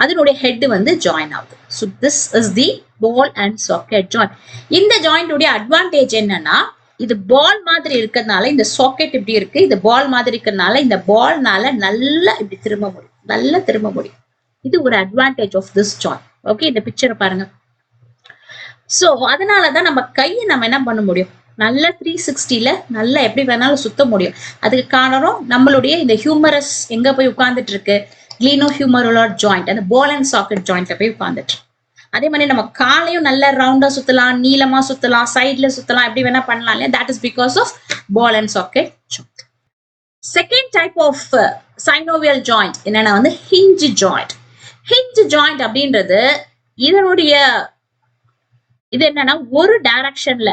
அதனுடைய ஹெட் வந்து ஜாயின் ஆகுது. So this is the ball and socket joint. இந்த ஜாயிண்ட் உடைய அட்வான்டேஜ் என்னன்னா, இது பால் மாதிரி இருக்கிறதுனால இந்த சாக்கெட் இப்படி இருக்கு, இது பால் மாதிரி இருக்கிறதுனால இந்த பால்னால நல்லா இப்படி திரும்ப முடியும், நல்லா திரும்ப முடியும். இது ஒரு advantage of this joint. Okay, இந்த பிக்சரை பாருங்க. சோ அதனாலதான் நம்ம கையை நம்ம என்ன பண்ண முடியும், நல்ல 360ல நல்லா எப்படி வேணாலும் சுத்த முடியும். அதுக்கு காரணம் நம்மளுடைய இந்த ஹியூமரஸ் எங்க போய் உட்கார்ந்துட்டு இருக்கு, glenohumeral joint, அந்த ball and socket jointல போய் உட்கார்ந்துட்டு. அதே மாதிரி நம்ம காலையும் நல்ல ரவுண்டா சுத்தலாம், நீளமா சுத்தலாம், சைட்ல சுத்தலாம், எப்படி வேணா பண்ணலாம் இல்லையா? That is because of ball and socket joint. Second type of synovial joint என்னன்னா வந்து hinge joint. Hinge joint அப்படின்றது இதனுடைய இது என்னன்னா ஒரு டைரக்ஷன்ல,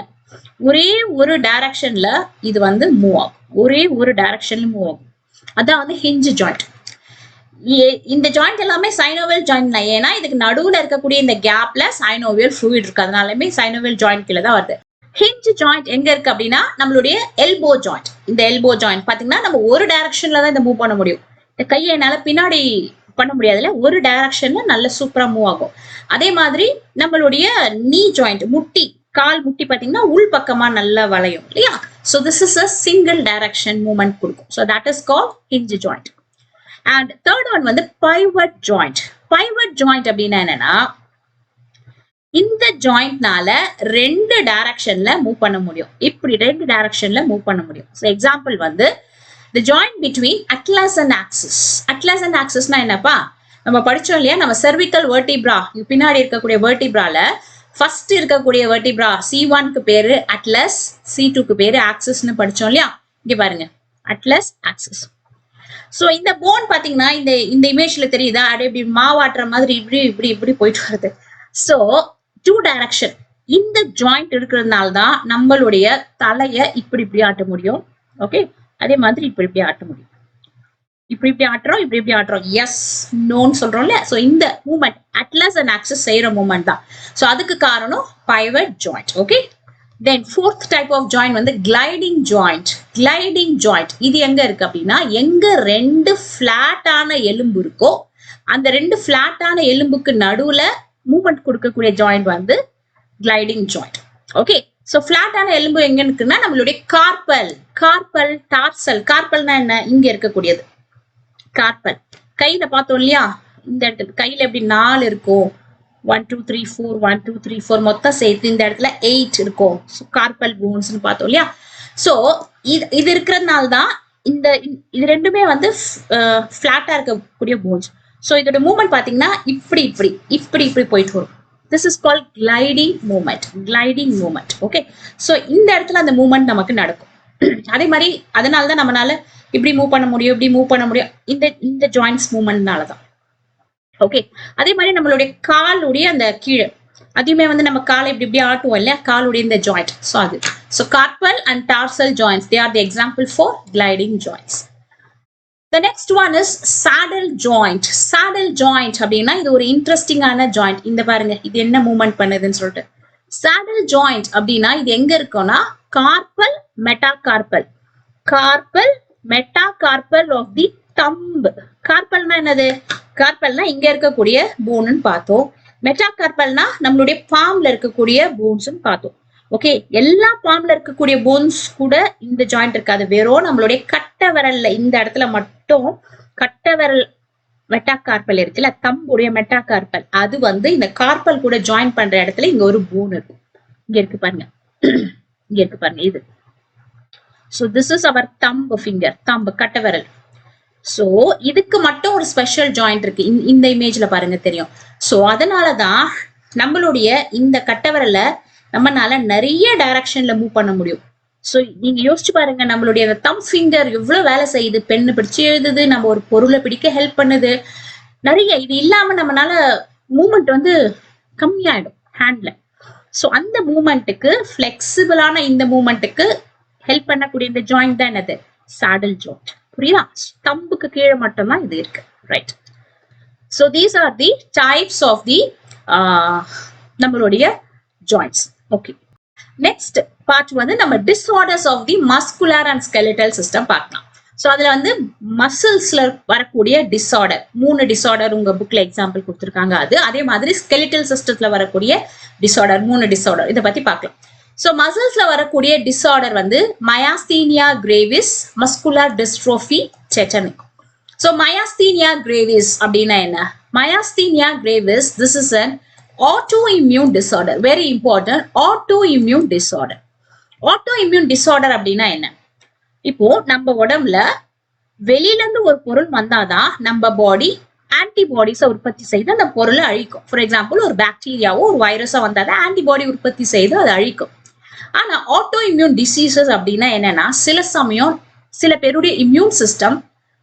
ஒரே ஒரு டைரக்ஷன்ல இது வந்து மூவ் ஆகும், ஒரே ஒரு டைரக்ஷன்ல மூவ் ஆகும். அதான் வந்து ஹிஞ்ச் ஜாயிண்ட். இந்த ஜாயிண்ட் எல்லாமே சைனோவியல் ஜாயிண்ட் தான். ஏன்னா இதுக்கு நடுவுல இருக்கக்கூடிய இந்த கேப்ல சைனோவியல் ஃப்ளூயிட் இருக்கு, அதனாலுமே சைனோவியல் ஜாயிண்ட் கீழே தான் வருது. ஹிஞ்ச் ஜாயிண்ட் எங்க இருக்கு அப்படின்னா நம்மளுடைய எல்போ ஜாயிண்ட். இந்த எல்போ ஜாயிண்ட் பாத்தீங்கன்னா நம்ம ஒரு டைரக்ஷன்ல தான் இதை மூவ் பண்ண முடியும். இந்த கையை என்னால பின்னாடி பண்ண முடியாதுல, ஒரு டைரக்ஷன்ல நல்ல சூப்பரா மூவ் ஆகும். அதே மாதிரி நம்மளுடைய நீ ஜாயிண்ட், முட்டி, கால் முட்டி பாத்தீங்கன்னா உள் பக்கமா நல்லா வளையும் இல்லையா? So this is a single direction movement கொடுக்கும். So that is called hinge joint. And third one வந்து pivot joint. Pivot joint அப்படின்னா என்னன்னா, இந்த ஜாயிண்ட்னால ரெண்டு டைரக்ஷன்ல மூவ் பண்ண முடியும், இப்படி ரெண்டு டைரக்ஷன்ல மூவ் பண்ண முடியும். So example வந்து the joint between atlas and axis. Atlas and axis னா என்னப்பா, நம்ம படிச்சோம் இல்லையா, நம்ம cervical vertebra பின்னாடி இருக்கக்கூடிய vertebraல ஃபர்ஸ்ட் இருக்கக்கூடிய vertebra C1க்கு பேரு atlas, C2க்கு பேரு axisன்னு படிச்சோம் இல்லையா? இங்க பாருங்க, atlas axis. சோ இந்த போன் பாத்தீங்கன்னா இந்த இமேஜ்ல தெரியுதா, அப்படியே இப்படி மாவாட்டுற மாதிரி இப்படி இப்படி இப்படி போயிட்டு வருது. சோ டூ டைரக்ஷன் இந்த ஜாயிண்ட் இருக்கிறதுனால தான் நம்மளுடைய தலைய இப்படி இப்படி ஆட்ட முடியும். ஓகே, அதே மாதிரி இப்படி இப்படி ஆட்ட முடியும், இப்படி இப்படி ஆட்டுறோம், இப்படி இப்படி ஆட்டுறோம், எஸ் நோன்னு சொல்றோம் இல்லையா? சோ இந்த மூவ்மெண்ட் அட்லஸ் அண்ட் ஆக்சிஸ் செய்யற மூவ்மெண்ட் தான். சோ அதுக்கு காரணம் pivot joint. Okay, then fourth type of joint வந்து கிளைடிங் ஜாயிண்ட். கிளைடிங் ஜாயிண்ட் இது எங்க இருக்கு அப்படின்னா, எங்க ரெண்டு பிளாட்டான எலும்பு இருக்கோ அந்த ரெண்டு பிளாட்டான எலும்புக்கு நடுவுல மூவ்மெண்ட் கொடுக்கக்கூடிய ஜாயிண்ட் வந்து கிளைடிங் ஜாயிண்ட். ஓகே, சோ பிளாட்டான எலும்பு எங்க இருக்குன்னா நம்மளுடைய கார்பல், கார்பல், டார்சல். கார்பல்னா என்ன, இங்க இருக்கக்கூடியது கார்பல். கையில பார்த்தோம் இல்லையா, இந்த இடத்துல கையில எப்படி 4 இருக்கும், 1 2 3 4 1 2 3 4 மொத்தம் சேர்த்து இந்த இடத்துல 8 இருக்கும். கார்பல் போன்ஸ் பார்த்தோம் இல்லையா? சோ இது இருக்கிறதுனால தான் இது ரெண்டுமே வந்து பிளாட்டா இருக்கக்கூடிய போன்ஸ். சோ இதோட மூவ்மெண்ட் பாத்தீங்கன்னா இப்படி இப்படி இப்படி இப்படி போயிட்டு வரும். This is called gliding movement. Gliding movement. Okay, so இந்த இடத்துல அந்த மூவ்மெண்ட் நமக்கு நடக்கும். அதே மாதிரி அதனாலதான் நம்மளால இப்படி மூவ் பண்ண முடியும், இப்படி மூவ் பண்ண முடியும், இந்த ஜாயிண்ட்ஸ் மூவ்மெண்ட்னாலதான். ஓகே, அதே மாதிரி நம்மளுடைய காலுடைய அந்த கீழே அதையுமே வந்து நம்ம காலை இப்படி இப்படி ஆட்டுவோம் இல்லையா, காலுடைய இந்த ஜாயிண்ட். ஸோ அது so carpal and dorsal joints, they are the example for gliding joints. The next one is saddle joint. Saddle joint அப்படின்னா இது ஒரு இன்ட்ரெஸ்டிங்கான ஜாயிண்ட். இந்த பாருங்க இது என்ன மூவ்மெண்ட் பண்ணுதுன்னு சொல்லிட்டு. saddle joint அப்படின்னா இது எங்க இருக்கும்னா carpal metacarpal, carpal metacarpal of the thumb. கார்பல்னா என்னது, கார்பல்னா இங்க இருக்கக்கூடிய போன்னு பார்த்தோம், மெட்டாகார்பல்னா நம்மளுடைய பாம்ல இருக்கக்கூடிய போன்ஸ் பார்த்தோம். ஓகே, எல்லா பாம்ல இருக்கக்கூடிய போன்ஸ் கூட இந்த ஜாயிண்ட் இருக்காது, வெறும் நம்மளுடைய கட்டை விரல்ல இந்த இடத்துல மட்டும், கட்டை விரல் மெட்டாகார்பல் இருக்குல்ல, தம்புடைய மெட்டாகார்பல், அது வந்து இந்த கார்பல் கூட ஜாயின் பண்ற இடத்துல இங்க ஒரு போன் இருக்கு. இங்க இருக்கு பாருங்க, இங்க இருக்கு பாருங்க இது. So this is our thumb finger, thumb கட்டை விரல். சோ இதுக்கு மட்டும் ஒரு ஸ்பெஷல் ஜாயிண்ட் இருக்கு. இந்த இமேஜ்ல பாருங்க தெரியும். சோ அதனாலதான் நம்மளுடைய இந்த கட்டை விரலை நம்மனால நிறைய டைரக்ஷன்ல மூவ் பண்ண முடியும். சோ நீங்க யோசிச்சு பாருங்க, நம்மளுடைய அந்த தம் ஃபிங்கர் எவ்வளவு வேலை செய்யுது. பெண்ணு பிடிச்சு எழுதுது, நம்ம ஒரு பொருளை பிடிக்க ஹெல்ப் பண்ணுது நிறைய. இது இல்லாம நம்மனால மூவ்மெண்ட் வந்து கம்மியாயிடும் ஹேண்ட்ல. சோ அந்த மூவ்மெண்ட்டுக்கு, பிளெக்சிபிளான இந்த மூவ்மெண்ட்டுக்கு ஹெல்ப் பண்ணக்கூடிய இந்த ஜாயிண்ட் தான் என்னது, சாடல் ஜாயிண்ட். புரியுதா? தம்புக்கு கீழே மட்டும் தான் இது இருக்கு. Right. So these are the types of the நம்மளுடைய ஜாயிண்ட்ஸ். ஓகே, நெக்ஸ்ட் பார்ட் வந்து நம்ம disorders of the muscular and skeletal system பார்க்கலாம். சோ அதுல வந்து மசில்ஸ்ல வரக்கூடிய டிஸ்ஆர்டர், 3 டிஸ்ஆர்டர் உங்க புக்ல எக்ஸாம்பிள் கொடுத்துருக்காங்க. அது அதே மாதிரி ஸ்கெலிட்டல் சிஸ்டத்துல வரக்கூடிய டிஸ்ஆர்டர், 3 டிஸ்ஆர்டர், இதை பத்தி பார்க்கலாம். சோ மசில்ஸ்ல வரக்கூடிய டிஸ்ஆர்டர் வந்து myasthenia gravis, muscular dystrophy, tetanic. So myasthenia gravis அப்படின்னா என்ன? Myasthenia gravis, this is an autoimmune disorder. Very important, autoimmune disorder. autoimmune disorder அப்படின்னா என்ன? இப்போ நம்ம உடம்புல வெளியில இருந்து ஒரு பொருள் வந்தாதான் நம்ம பாடி ஆன்டிபாடிஸை உற்பத்தி செய்து அந்த பொருளை அழிக்கும். ஃபார் எக்ஸாம்பிள், ஒரு பாக்டீரியாவோ ஒரு வைரஸோ வந்தாதான் ஆன்டிபாடி உற்பத்தி செய்து அதை அழிக்கும். ஆனா ஆட்டோ இம்யூன் டிசீசஸ் அப்படின்னா என்னன்னா, சில சமயம் சில பேருடைய இம்யூன் சிஸ்டம்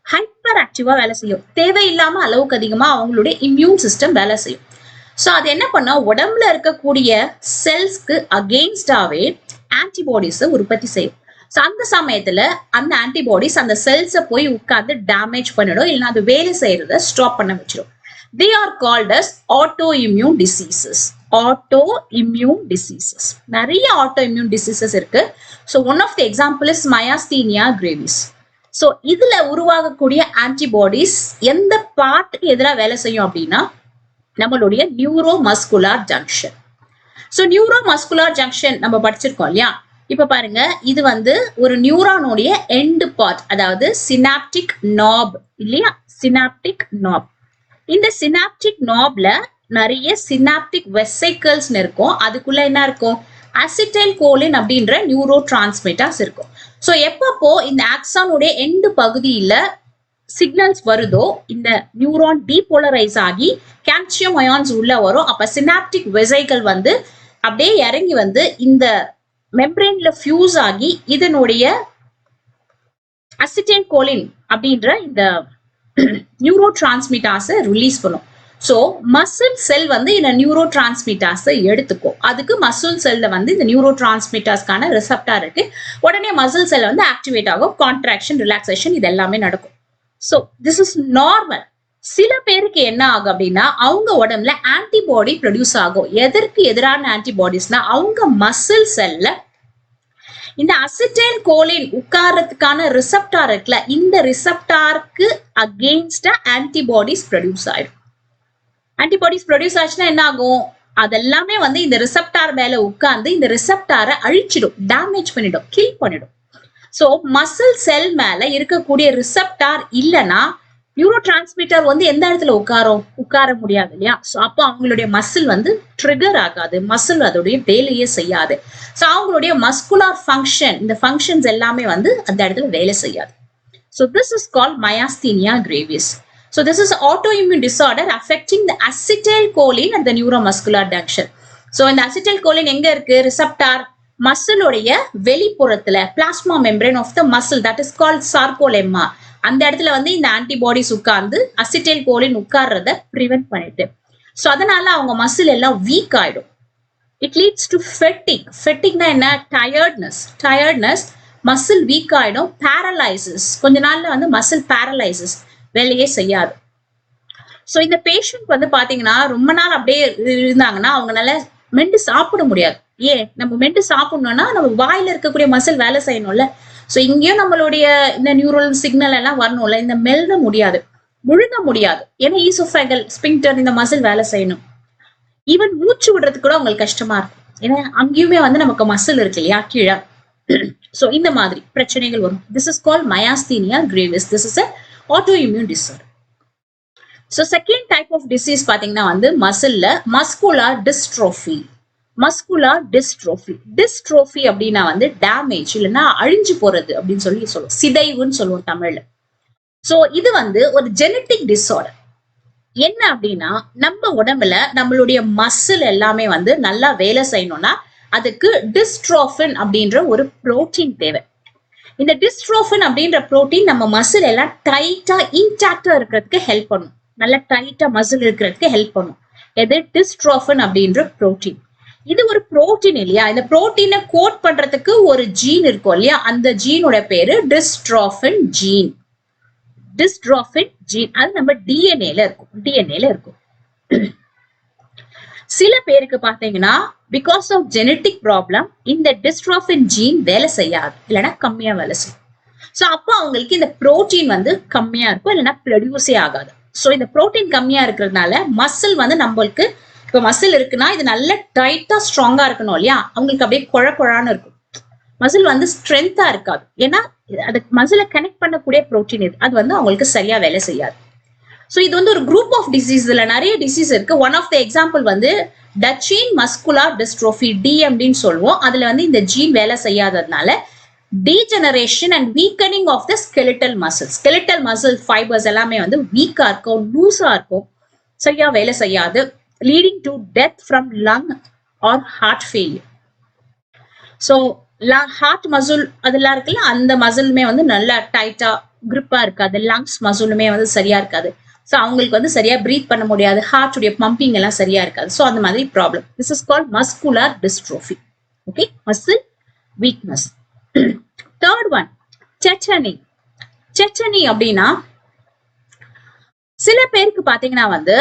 ஹைப்பர் ஆக்டிவா வேலை செய்யும். தேவையில்லாம அளவுக்கு அதிகமா அவங்களுடைய இம்யூன் சிஸ்டம் வேலை செய்யும். சோ அது என்ன பண்ணா, உடம்புல இருக்கக்கூடிய செல்ஸ்க்கு அகெயின்ஸ்டாவே ஆன்டிபாடிஸை உற்பத்தி செய்யும். சோ அந்த சமயத்துல அந்த ஆன்டிபாடிஸ் அந்த செல்ஸை போய் உட்கார்ந்து டேமேஜ் பண்ணிடும், இல்லைன்னா அது வேலை செய்யறத ஸ்டாப் பண்ண வச்சிடும். They are called as autoimmune diseases. Autoimmune diseases. நிறைய autoimmune diseases இருக்கு. So one of the example is myasthenia gravis. So இதுல உருவாகக்கூடிய ஆன்டிபாடிஸ் எந்த பார்ட்டுக்கு எதிராக வேலை செய்யும் அப்படின்னா, நம்மளுடைய neuro muscular junction. So neuro muscular junction நம்ம படிச்சிருக்கோம் இல்லையா? இப்ப பாருங்க, இது வந்து ஒரு நியூரானோடைய எண்ட் பார்ட், அதாவது சினாப்டிக் நாப் இல்லையா? சினாப்டிக் நாப். இந்த சினாப்டிக் நாப்ல நிறைய சினாப்டிக் வெசைக்கிள்ஸ் இருக்கும். அதுக்குள்ள என்ன இருக்கும்? அசிடைல் கோலின் அப்படின்ற நியூரோ டிரான்ஸ்மிட்டர்ஸ் இருக்கும். சோ எப்பப்போ இந்த ஆக்சானுடைய எண்டு பகுதியில சிக்னல்ஸ் வருதோ, இந்த நியூரான் டீபோலரைஸ் ஆகி கால்சியம் அயான்ஸ் உள்ள வரும். அப்ப சினாப்டிக் வெசைக்கிள் வந்து அப்படியே இறங்கி வந்து இந்த மெம்பரேன்ல ஃபியூஸ் ஆகி இதனுடைய அசிடைல் கோலின் அப்படின்ற இந்த நியூரோ டிரான்ஸ்மிட்டர்ஸை ரிலீஸ் பண்ணும். சோ மசில் செல் வந்து இந்த நியூரோ டிரான்ஸ்மிட்டர்ஸை எடுத்துக்கும். அதுக்கு மசில் செல்ல வந்து இந்த நியூரோ டிரான்ஸ்மிட்டர்ஸ்க்கான ரிசப்டார் இருக்கு. உடனே மசில் செல் வந்து ஆக்டிவேட் ஆகும். கான்ட்ராக்ஷன், ரிலாக்ஸேஷன் இது எல்லாமே நடக்கும். So this is normal. சில பேருக்கு என்ன ஆகும் அப்படின்னா, அவங்க உடம்புல ஆன்டிபாடி ப்ரொடியூஸ் ஆகும். எதற்கு எதிரான ஆன்டிபாடிஸ்னா, அவங்க மசில் செல்ல இந்த அசிடைல் கோலின் உட்கார்றதுக்கான ரிசப்டார் இருக்குல்ல, இந்த ரிசப்டாருக்கு அகெயின்ஸ்டா ஆன்டிபாடிஸ் ப்ரொடியூஸ் ஆயிடும். ஆன்டிபாடிஸ் ப்ரொடியூஸ் ஆச்சுன்னா என்ன ஆகும்? அதெல்லாமே வந்து இந்த ரிசப்டார் மேல உட்கார்ந்து இந்த ரிசப்டாரை அழிச்சிடும், டேமேஜ் பண்ணிடும், கில் பண்ணிடும். சோ மசில் செல் மேல இருக்கக்கூடிய ரிசப்டார் இல்லைன்னா நியூரோ டிரான்ஸ்மிட்டர் வந்து எந்த இடத்துல உட்கார முடியாது இல்லையா? சோ அப்போ அவங்களுடைய மசில் வந்து ட்ரிகர் ஆகாது, மசில் அதோடைய வேலையே செய்யாது. சோ அவங்களுடைய மஸ்குலார் ஃபங்க்ஷன், இந்த ஃபங்க்ஷன்ஸ் எல்லாமே வந்து அந்த இடத்துல வேலை செய்யாது. So this is called myasthenia gravis. So this is autoimmune disorder affecting the acetylcholine and the neuromuscular junction. So இந்த acetylcholine எங்க இருக்கு? ரிசப்டார் மசிலுடைய வெளிப்புறத்துல, plasma membrane of the muscle, that is called sarcolemma. அந்த இடத்துல வந்து இந்த ஆன்டிபாடிஸ் உட்கார்ந்து அசிடைல் கோலின் உட்கார்றத பிரிவென்ட் பண்ணிட்டு, சோ அதனால அவங்க மசில் எல்லாம் வீக் ஆயிடும். It leads to fatigue. ஃபெட்டிக்னா என்ன? டயர்ட்னஸ். மசில் வீக் ஆயிடும். பேரலைசிஸ், கொஞ்ச நாள்ல வந்து மசில் பேரலைசிஸ், வேலையே செய்யாது. சோ இந்த பேஷண்ட் வந்து பாத்தீங்கன்னா ரொம்ப நாள் அப்படியே இருந்தாங்கன்னா அவங்களால மென்று சாப்பிட முடியாது. ஏன்? நம்ம மென்று சாப்பிடணும்னா நம்ம வாயில இருக்கக்கூடிய மசில் வேலை செய்யணும்ல. சோ இங்கேயும் நம்மளுடைய இந்த நியூரல் சிக்னல் எல்லாம் வரணும்ல. இந்த மெல்ல முடியாது, முழுங்க முடியாது. ஏன்னா ஈசோஃபேகல் ஸ்பிங்டர் இந்த மசில் வேலை செய்யணும். ஈவன் மூச்சு விடுறதுக்கு கூட உங்களுக்கு கஷ்டமா இருக்கும். ஏன்னா அங்கேயுமே வந்து நமக்கு மசில் இருக்கு இல்லையா கீழே. சோ இந்த மாதிரி பிரச்சனைகள் வரும். This is called myasthenia gravis. This is a autoimmune disorder. So second type of disease பாத்தீங்கன்னா வந்து மசில்ல muscular dystrophy. Muscular dystrophy. Dystrophy அப்படின்னா வந்து டேமேஜ் இல்லைன்னா அழிஞ்சு போறது அப்படின்னு சொல்லுவோம், சிதைவுன்னு சொல்லுவோம் தமிழ்ல. சோ இது வந்து ஒரு ஜெனட்டிக் டிஸார்டர். என்ன அப்படின்னா நம்ம உடம்புல நம்மளுடைய மசில் எல்லாமே வந்து நல்லா வேலை செய்யணும்னா அதுக்கு டிஸ்ட்ரோஃபின் அப்படின்ற ஒரு புரோட்டீன் தேவை. இந்த டிஸ்ட்ரோஃபின் அப்படின்ற புரோட்டீன் நம்ம மசில் எல்லாம் டைட்டா இன்டாக்டா இருக்கிறதுக்கு ஹெல்ப் பண்ணும். நல்லா டைட்டா மசில் இருக்கிறதுக்கு ஹெல்ப் பண்ணும். எது? டிஸ்ட்ரோஃபின் அப்படின்ற புரோட்டீன். இது ஒரு புரோட்டீன் இல்லையா? இந்த புரோட்டீனை கோட் பண்றதுக்கு ஒரு ஜீன் இருக்கும் இல்லையா? அந்த ஜீனோட பேரு டிஸ்ட்ரோஃபின் ஜீன். டிஸ்ட்ரோஃபின் ஜீன் அது நம்ம டிஎன்ஏல இருக்கும். சில பேருக்கு பாத்தீங்கன்னா பிகாஸ் ஆஃப் ஜெனட்டிக் ப்ராப்ளம் இந்த டிஸ்ட்ரோஃபின் ஜீன் வேலை செய்யாது, இல்லைன்னா கம்மியா வேலை செய்யும். சோ அப்போ அவங்களுக்கு இந்த புரோட்டீன் வந்து கம்மியா இருக்கும், இல்லைன்னா ப்ரொடியூஸே ஆகாது. சோ இந்த புரோட்டீன் கம்மியா இருக்கிறதுனால மசில் வந்து நம்மளுக்கு இப்ப மசில் இருக்குன்னா இது நல்ல டைட்டா ஸ்ட்ராங்கா இருக்கணும் இல்லையா? அவங்களுக்கு அப்படியே குழக்குழான்னு இருக்கும். மசில் வந்து ஸ்ட்ரென்த்தா இருக்காது. ஏன்னா அது மசிலை கனெக்ட் பண்ணக்கூடிய புரோட்டீன் இது, அது வந்து அவங்களுக்கு சரியா வேலை செய்யாது. சோ இது வந்து ஒரு குரூப் ஆஃப் டிசீஸ். இதுல நிறைய டிசீஸ் இருக்கு. ஒன் ஆஃப் த எக்ஸாம்பிள் வந்து டச்சின் மஸ்குலார் டிஸ்ட்ரோஃபி, டிஎம்டின்னு சொல்லுவோம். அதுல வந்து இந்த ஜீன் வேலை செய்யாததுனால degeneration and weakening of the skeletal muscle. Skeletal muscle fibres எல்லாமே வந்து வீக்கா இருக்கும், லூஸா இருக்கும், சரியா வேலை செய்யாது. leading to death from lung or heart failure. So heart muscle அதெல்லாம் இருக்குல்ல, அந்த மசிலுமே வந்து நல்லா டைட்டா கிரிப்பா இருக்காது. லங்ஸ் மசிலுமே வந்து சரியா இருக்காது. சோ அவங்களுக்கு வந்து சரியா பிரீத் பண்ண முடியாது. ஹார்ட் உடைய பம்பிங் எல்லாம் சரியா இருக்காது. சோ அந்த மாதிரி problem. This is called muscular dystrophy. Okay, muscle weakness. Third one tetany. Tetany அப்படின்னா சில பேருக்கு பாத்தீங்கன்னா வந்து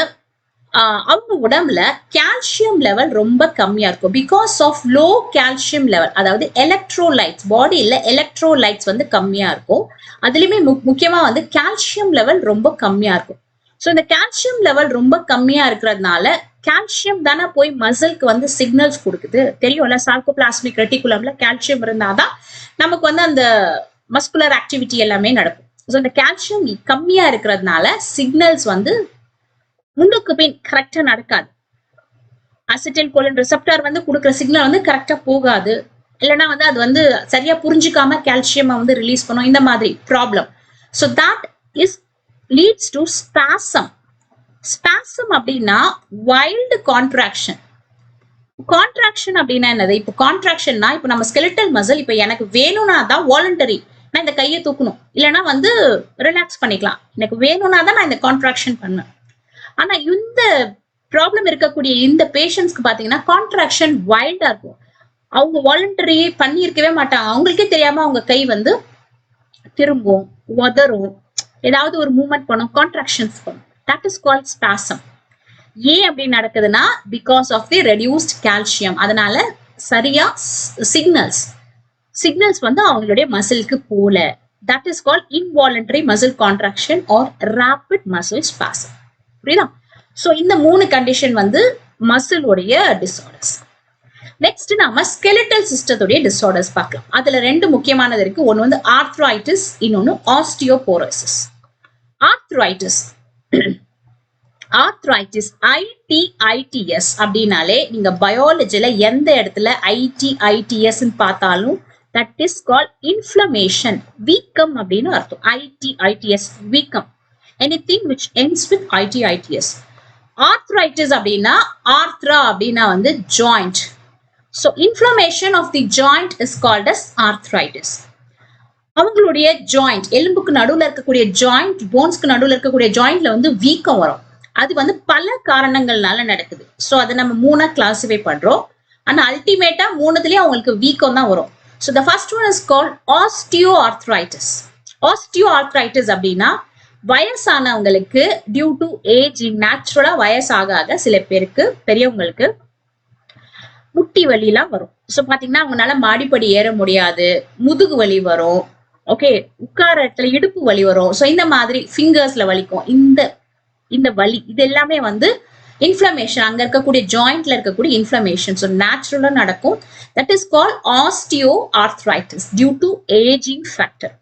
அவங்க உடம்புல கால்சியம் லெவல் ரொம்ப கம்மியா இருக்கும். Because of low calcium level, அதாவது எலக்ட்ரோலைட்ஸ், பாடியில எலக்ட்ரோலைட்ஸ் வந்து கம்மியா இருக்கும். அதுலயுமே முக்கியமா வந்து கால்சியம் லெவல் ரொம்ப கம்மியா இருக்கும். சோ இந்த கால்சியம் லெவல் ரொம்ப கம்மியா இருக்கிறதுனால கால்சியம் தானே போய் மசிலுக்கு வந்து சிக்னல்ஸ் கொடுக்குது, தெரியும்ல? சார்கோபிளாஸ்மிக் ரெட்டிகுலம்ல கால்சியம் இருந்தாதான் நமக்கு வந்து அந்த மஸ்குலர் ஆக்டிவிட்டி எல்லாமே நடக்கும். சோ இந்த கால்சியம் கம்மியா இருக்கிறதுனால சிக்னல்ஸ் வந்து முன்னுக்கு பின் கரெக்டா நடக்காது. அசிட்டில் கோலின் ரிசெப்டார் வந்து கொடுக்குற சிக்னல் வந்து கரெக்டா போகாது, இல்லைன்னா வந்து அது வந்து சரியா புரிஞ்சுக்காம கால்சியம் வந்து ரிலீஸ் பண்ணும். இந்த மாதிரி problem. So that is leads to spasm. Spasm அப்படின்னா வைல்டு கான்ட்ராக்ஷன். கான்ட்ராக்ஷன் அப்படின்னா என்னது? இப்போ கான்ட்ராக்ஷன்னா இப்போ நம்ம ஸ்கெலிட்டல் மசில் இப்போ எனக்கு வேணும்னா தான் வாலண்டரி, நான் இந்த கையை தூக்கணும், இல்லைன்னா வந்து ரிலாக்ஸ் பண்ணிக்கலாம். எனக்கு வேணும்னா தான் நான் இந்த கான்ட்ராக்ஷன் பண்ணுவேன். ஆனா இந்த ப்ராப்ளம் இருக்கக்கூடிய இந்த பேஷண்ட்ஸ்க்கு பாத்தீங்கன்னா கான்ட்ராக்ஷன் வைல்டா இருக்கும். அவங்க வாலண்டரி பண்ணியிருக்கவே மாட்டாங்க. அவங்களுக்கே தெரியாம அவங்க கை வந்து திரும்பும், உதறும், ஏதாவது ஒரு மூவ்மெண்ட் பண்ணும், கான்ட்ராக்ஷன்ஸ் பண்ணும். That is called spasm. ஏன் அப்படி நடக்குதுன்னா because of the reduced calcium. அதனால சரியா சிக்னல்ஸ் வந்து அவங்களுடைய மசிலுக்கு போல. That is called involuntary muscle contraction or rapid muscle spasm. புரியுதா? சோ இந்த 3 கண்டிஷன் வந்து மசிலுடைய டிஸார்டர்ஸ். நெக்ஸ்ட் நாம ஸ்கெலிட்டல் சிஸ்டத்துடைய டிஸார்டர்ஸ் பார்க்கலாம். அதுல 2 முக்கியமானது இருக்கு. ஒன்னு வந்து ஆர்த்ரைட்டிஸ், இன்னொன்னு ஆஸ்டியோபோரோசிஸ். ஆர்த்ரைட்டிஸ் ITITS அப்படின்னாலே நீங்க பயாலஜில எந்த இடத்துல ITITS பார்த்தாலும் தட் இஸ் கால்ட் இன்ஃப்ளமேஷன், வீக்கம் அப்படின்னு அர்த்தம். ITITS வீக்கம். anything which ends with ITITS. arthritis அப்படின்னா ஆர்த்ரா அப்படின்னா வந்து joint. so inflammation of the joint is called as arthritis. அவங்களுடைய ஜாயிண்ட், எலும்புக்கு நடுவுல இருக்கக்கூடிய ஜாயிண்ட், போன்ஸ்க்கு நடுவுல இருக்கக்கூடிய ஜாயிண்ட்ல வந்து வீக்கம் வரும். அது வந்து பல காரணங்கள்னால நடக்குது. சோ அதை நம்ம 3 கிளாசிஃபை பண்றோம். ஆனா அல்டிமேட்டா 3துலயும் அவங்களுக்கு வீக்கம் தான் வரும். so the first one is called osteoarthritis. osteoarthritis அப்படின்னா வயசானவங்களுக்கு டியூ டு ஏஜிங், நேச்சுரலா வயசாக சில பேருக்கு, பெரியவங்களுக்கு முட்டி வலி எல்லாம் வரும். சோ பாத்தீங்கன்னா அவங்களால மாடிப்படி ஏற முடியாது, முதுகு வலி வரும். ஓகே, உட்கார இடத்துல இடுப்பு வலி வரும். சோ இந்த மாதிரி ஃபிங்கர்ஸ்ல வலிக்கும். இந்த வலி இது எல்லாமே வந்து இன்ஃப்ளமேஷன், அங்க இருக்கக்கூடிய ஜாயிண்ட்ல இருக்கக்கூடிய இன்ஃப்ளமேஷன். சோ நேச்சுரலா நடக்கும். That is called osteoarthritis due to ageing factor.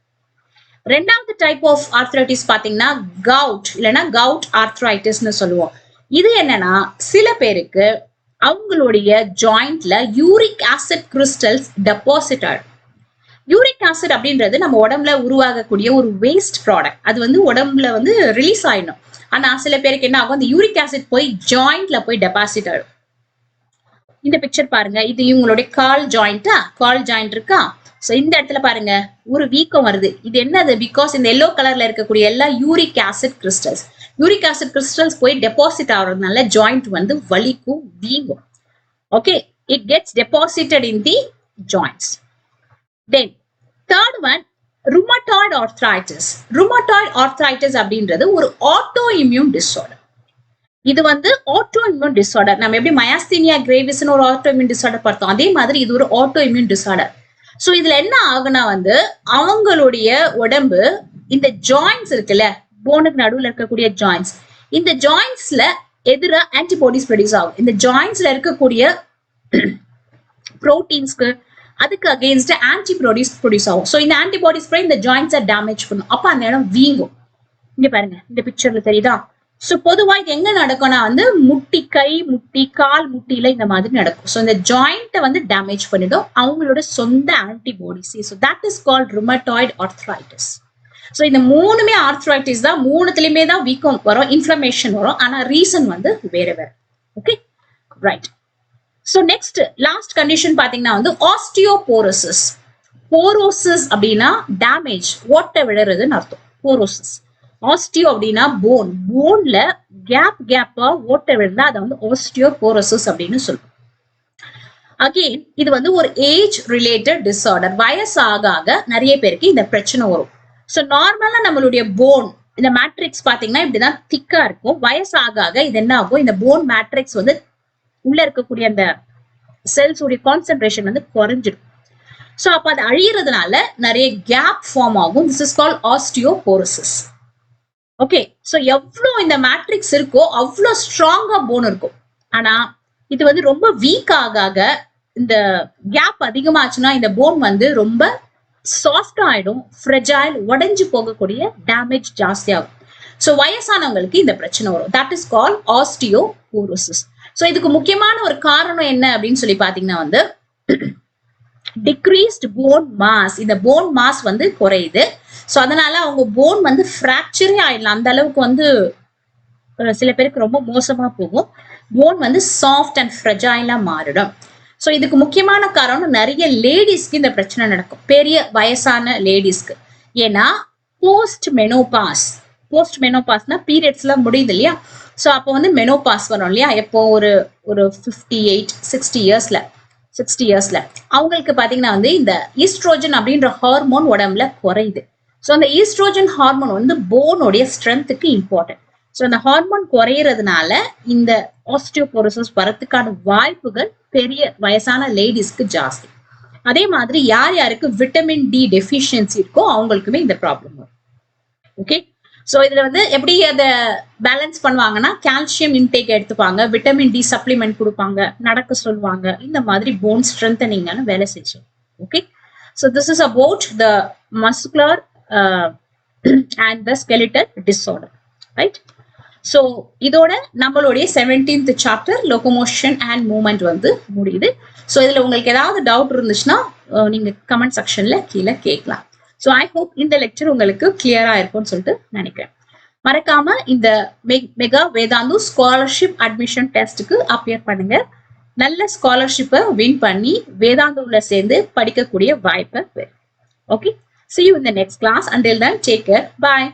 ரெண்டாவது டைப் ஆஃப் ஆர்த்ரைட்டிஸ் பாத்தீங்கன்னா கவுட் இல்லைன்னா கவுட் ஆர்த்ரைட்டிஸ்னு சொல்லுவோம். இது என்னன்னா சில பேருக்கு அவங்களுடைய ஜாயிண்ட்ல யூரிக் ஆசிட் கிறிஸ்டல்ஸ் டெபாசிட் ஆகும். யூரிக் ஆசிட் அப்படின்றது நம்ம உடம்புல உருவாகக்கூடிய ஒரு வேஸ்ட் ப்ராடக்ட். அது வந்து உடம்புல வந்து ரிலீஸ் ஆயிடும். ஆனா சில பேருக்கு என்ன ஆகும், அந்த யூரிக் ஆசிட் போய் ஜாயிண்ட்ல போய் டெபாசிட் ஆகும். இந்த பிக்சர் பாருங்க, இது இவங்களுடைய கால் ஜாயிண்டா, கால் ஜாயிண்ட் இருக்கா. சோ இந்த இடத்துல பாருங்க ஒரு வீக்கம் வருது. இது என்னது, பிகாஸ் இந்த எல்லோ கலர்ல இருக்கக்கூடிய எல்லா uric acid crystals, uric acid crystals போய் டெபாசிட் ஆகுறதுனால ஜாயிண்ட் வந்து வலிக்கும், வீங்கும். Okay, it gets deposited in the joints. Then third one, rheumatoid arthritis. Rheumatoid arthritis அப்படின்றது ஒரு ஆட்டோ இம்யூன் டிஸார்டர். இது வந்து ஆட்டோ இம்யூன் டிஸார்டர். நம்ம எப்படி மயாஸ்தீனியா கிரேவிஸ்னு ஒரு ஆட்டோ இம்யூன் டிஸார்டர் பார்த்தோம், அதே மாதிரி இது ஒரு ஆட்டோ இம்யூன் டிஸார்டர். சோ இதுல என்ன ஆகுனா வந்து அவங்களுடைய உடம்பு இந்த ஜாயிண்ட்ஸ் இருக்குல்ல, போனுக்கு நடுவுல இருக்கக்கூடிய ஜாயிண்ட்ஸ், இந்த ஜாயிண்ட்ஸ்ல எதிரா ஆன்டிபாடிஸ் ப்ரொடியூஸ் ஆகும். இந்த ஜாயிண்ட்ஸ்ல இருக்கக்கூடிய புரோட்டீன்ஸ்க்கு அதுக்கு அகேன்ஸ்ட் ஆன்டிபாடிஸ் ப்ரொடியூஸ் ஆகும். சோ இந்த ஆன்டிபாடிஸ் போய் இந்த ஜாயிண்ட்ஸை டேமேஜ் பண்ணும். அப்ப அந்த இடம் வீங்கும். இங்க பாருங்க, இந்த பிக்சர்ல தெரியுதா. சோ பொதுவா இது எங்க நடக்கும்னா வந்து முட்டி, கை முட்டி, கால் முட்டியில இந்த மாதிரி நடக்கும். சோ இந்த ஜாயிண்ட்டை வந்து டேமேஜ் பண்ணிடும் அவங்களோட சொந்த antibodies. So that is called rheumatoid arthritis. So இந்த மூணுமே ஆர்த்ரைட்டிஸ் தான், மூணுத்துலயுமே தான் வீக்கம் வரும், இன்ஃப்ளமேஷன் வரும். ஆனா ரீசன் வந்து வேற வேற. Okay, right. So next last condition பாத்தீங்கன்னா வந்து ஆஸ்டியோபோரோசிஸ். போரோசிஸ் அப்படின்னா டேமேஜ், ஓட்டை விழுறதுன்னு அர்த்தம். போரோசிஸ். ஆஸ்டியோ அப்படின்னா போன், போன்ல கேப்பா ஓட்டை விழுந்தா அதை வந்து ஆஸ்டியோபோரோசிஸ் அப்படின்னு சொல்லுவோம். அகெயின் இது வந்து ஒரு ஏஜ் ரிலேட்டட் டிஸார்டர். வயசு ஆக ஆக நிறைய பேருக்கு இந்த பிரச்சனை வரும். சோ நார்மலா நம்மளுடைய போன் இந்த மேட்ரிக்ஸ் பாத்தீங்கன்னா இப்படிதான் திக்கா இருக்கும். வயசு ஆக ஆக இது என்ன ஆகும், இந்த போன் மேட்ரிக்ஸ் வந்து உள்ள இருக்கக்கூடிய அந்த செல்ஸ் உடைய கான்சென்ட்ரேஷன் வந்து குறைஞ்சிடும். சோ அப்ப அது அழியறதுனால நிறைய கேப் ஃபார்ம் ஆகும். This is called osteoporosis. Okay, so எவ்வளவு இந்த மேட்ரிக்ஸ் இருக்கோ அவ்வளோ ஸ்ட்ராங்கா போன் இருக்கும். ஆனா இது வந்து ரொம்ப வீக் ஆக ஆக இந்த கேப் அதிகமாச்சுன்னா இந்த போன் வந்து ரொம்ப சாஃப்ட் ஆயிடும், ஃப்ரெஜைல், உடைஞ்சு போகக்கூடிய டேமேஜ் ஜாஸ்தி ஆகும். சோ வயசானவங்களுக்கு இந்த பிரச்சனை வரும். That is called osteoporosis. So இதுக்கு முக்கியமான ஒரு காரணம் என்ன அப்படின்னு சொல்லி பாத்தீங்கன்னா வந்து டிக்ரீஸ்ட் போன் மாஸ். இந்த போன் மாஸ் வந்து குறையுது. சோ அதனால அவங்க போன் வந்து ஃப்ராக்சரே ஆயிடலாம். அந்த அளவுக்கு வந்து சில பேருக்கு ரொம்ப மோசமா போகும். போன் வந்து சாஃப்ட் அண்ட் ஃப்ரெஜைலா மாறிடும். சோ இதுக்கு முக்கியமான காரணம் நிறைய லேடிஸ்க்கு இந்த பிரச்சனை நடக்கும், பெரிய வயசான லேடிஸ்க்கு. ஏன்னா போஸ்ட் மெனோபாஸ், போஸ்ட் மெனோபாஸ்னா பீரியட்ஸ் எல்லாம் முடியுது இல்லையா. சோ அப்போ வந்து மெனோபாஸ் வரும் இல்லையா, எப்போ ஒரு 58 60 இயர்ஸ்ல அவங்களுக்கு பாத்தீங்கன்னா வந்து இந்த ஈஸ்ட்ரோஜன் அப்படின்ற ஹார்மோன் உடம்புல குறையுது. சோ அந்த ஈஸ்ட்ரோஜன் ஹார்மோன் வந்து போனோடைய ஸ்ட்ரென்த்துக்கு இம்பார்ட்டன்ட். சோ அந்த ஹார்மோன் குறையறதுனால இந்த ஆஸ்டியோபோரோசிஸ் வரதுக்கான வாய்ப்புகள் பெரிய வயசான லேடிஸ்க்கு ஜாஸ்தி. அதே மாதிரி யார் யாருக்கு விட்டமின் டி டெஃபிஷியன்சி இருக்கோ அவங்களுக்குமே இந்த ப்ராப்ளம் வரும். ஓகே, சோ இதுல வந்து எப்படி அதை பேலன்ஸ் பண்ணுவாங்கன்னா கால்சியம் இன்டேக் எடுத்துப்பாங்க, விட்டமின் டி சப்ளிமெண்ட் கொடுப்பாங்க, நடக்க சொல்லுவாங்க. இந்த மாதிரி போன் ஸ்ட்ரென்தனிங்கான வேலை செஞ்சு. Okay, so this is about the muscular and the skeletal disorder, right. So இதோட நம்மளுடைய 17th chapter locomotion and movement வந்து முடியுது. சோ இதுல உங்களுக்கு ஏதாவது டவுட் இருந்துச்சுன்னா நீங்க கமெண்ட் செக்ஷன்ல கீழே கேட்கலாம். சோ ஐ ஹோப் இந்த லெக்சர் உங்களுக்கு கிளியரா இருக்கும்னு சொல்லிட்டு நினைக்கிறேன். மறக்காம இந்த மெகா வேதாந்து ஸ்காலர்ஷிப் அட்மிஷன் டெஸ்ட்டுக்கு அப்பியர் பண்ணுங்க. நல்ல ஸ்காலர்ஷிப்பை வின் பண்ணி வேதாந்துல சேர்ந்து படிக்கக்கூடிய வாய்ப்பை பெறும். Okay, see you in the next class. Until then, take care. Bye.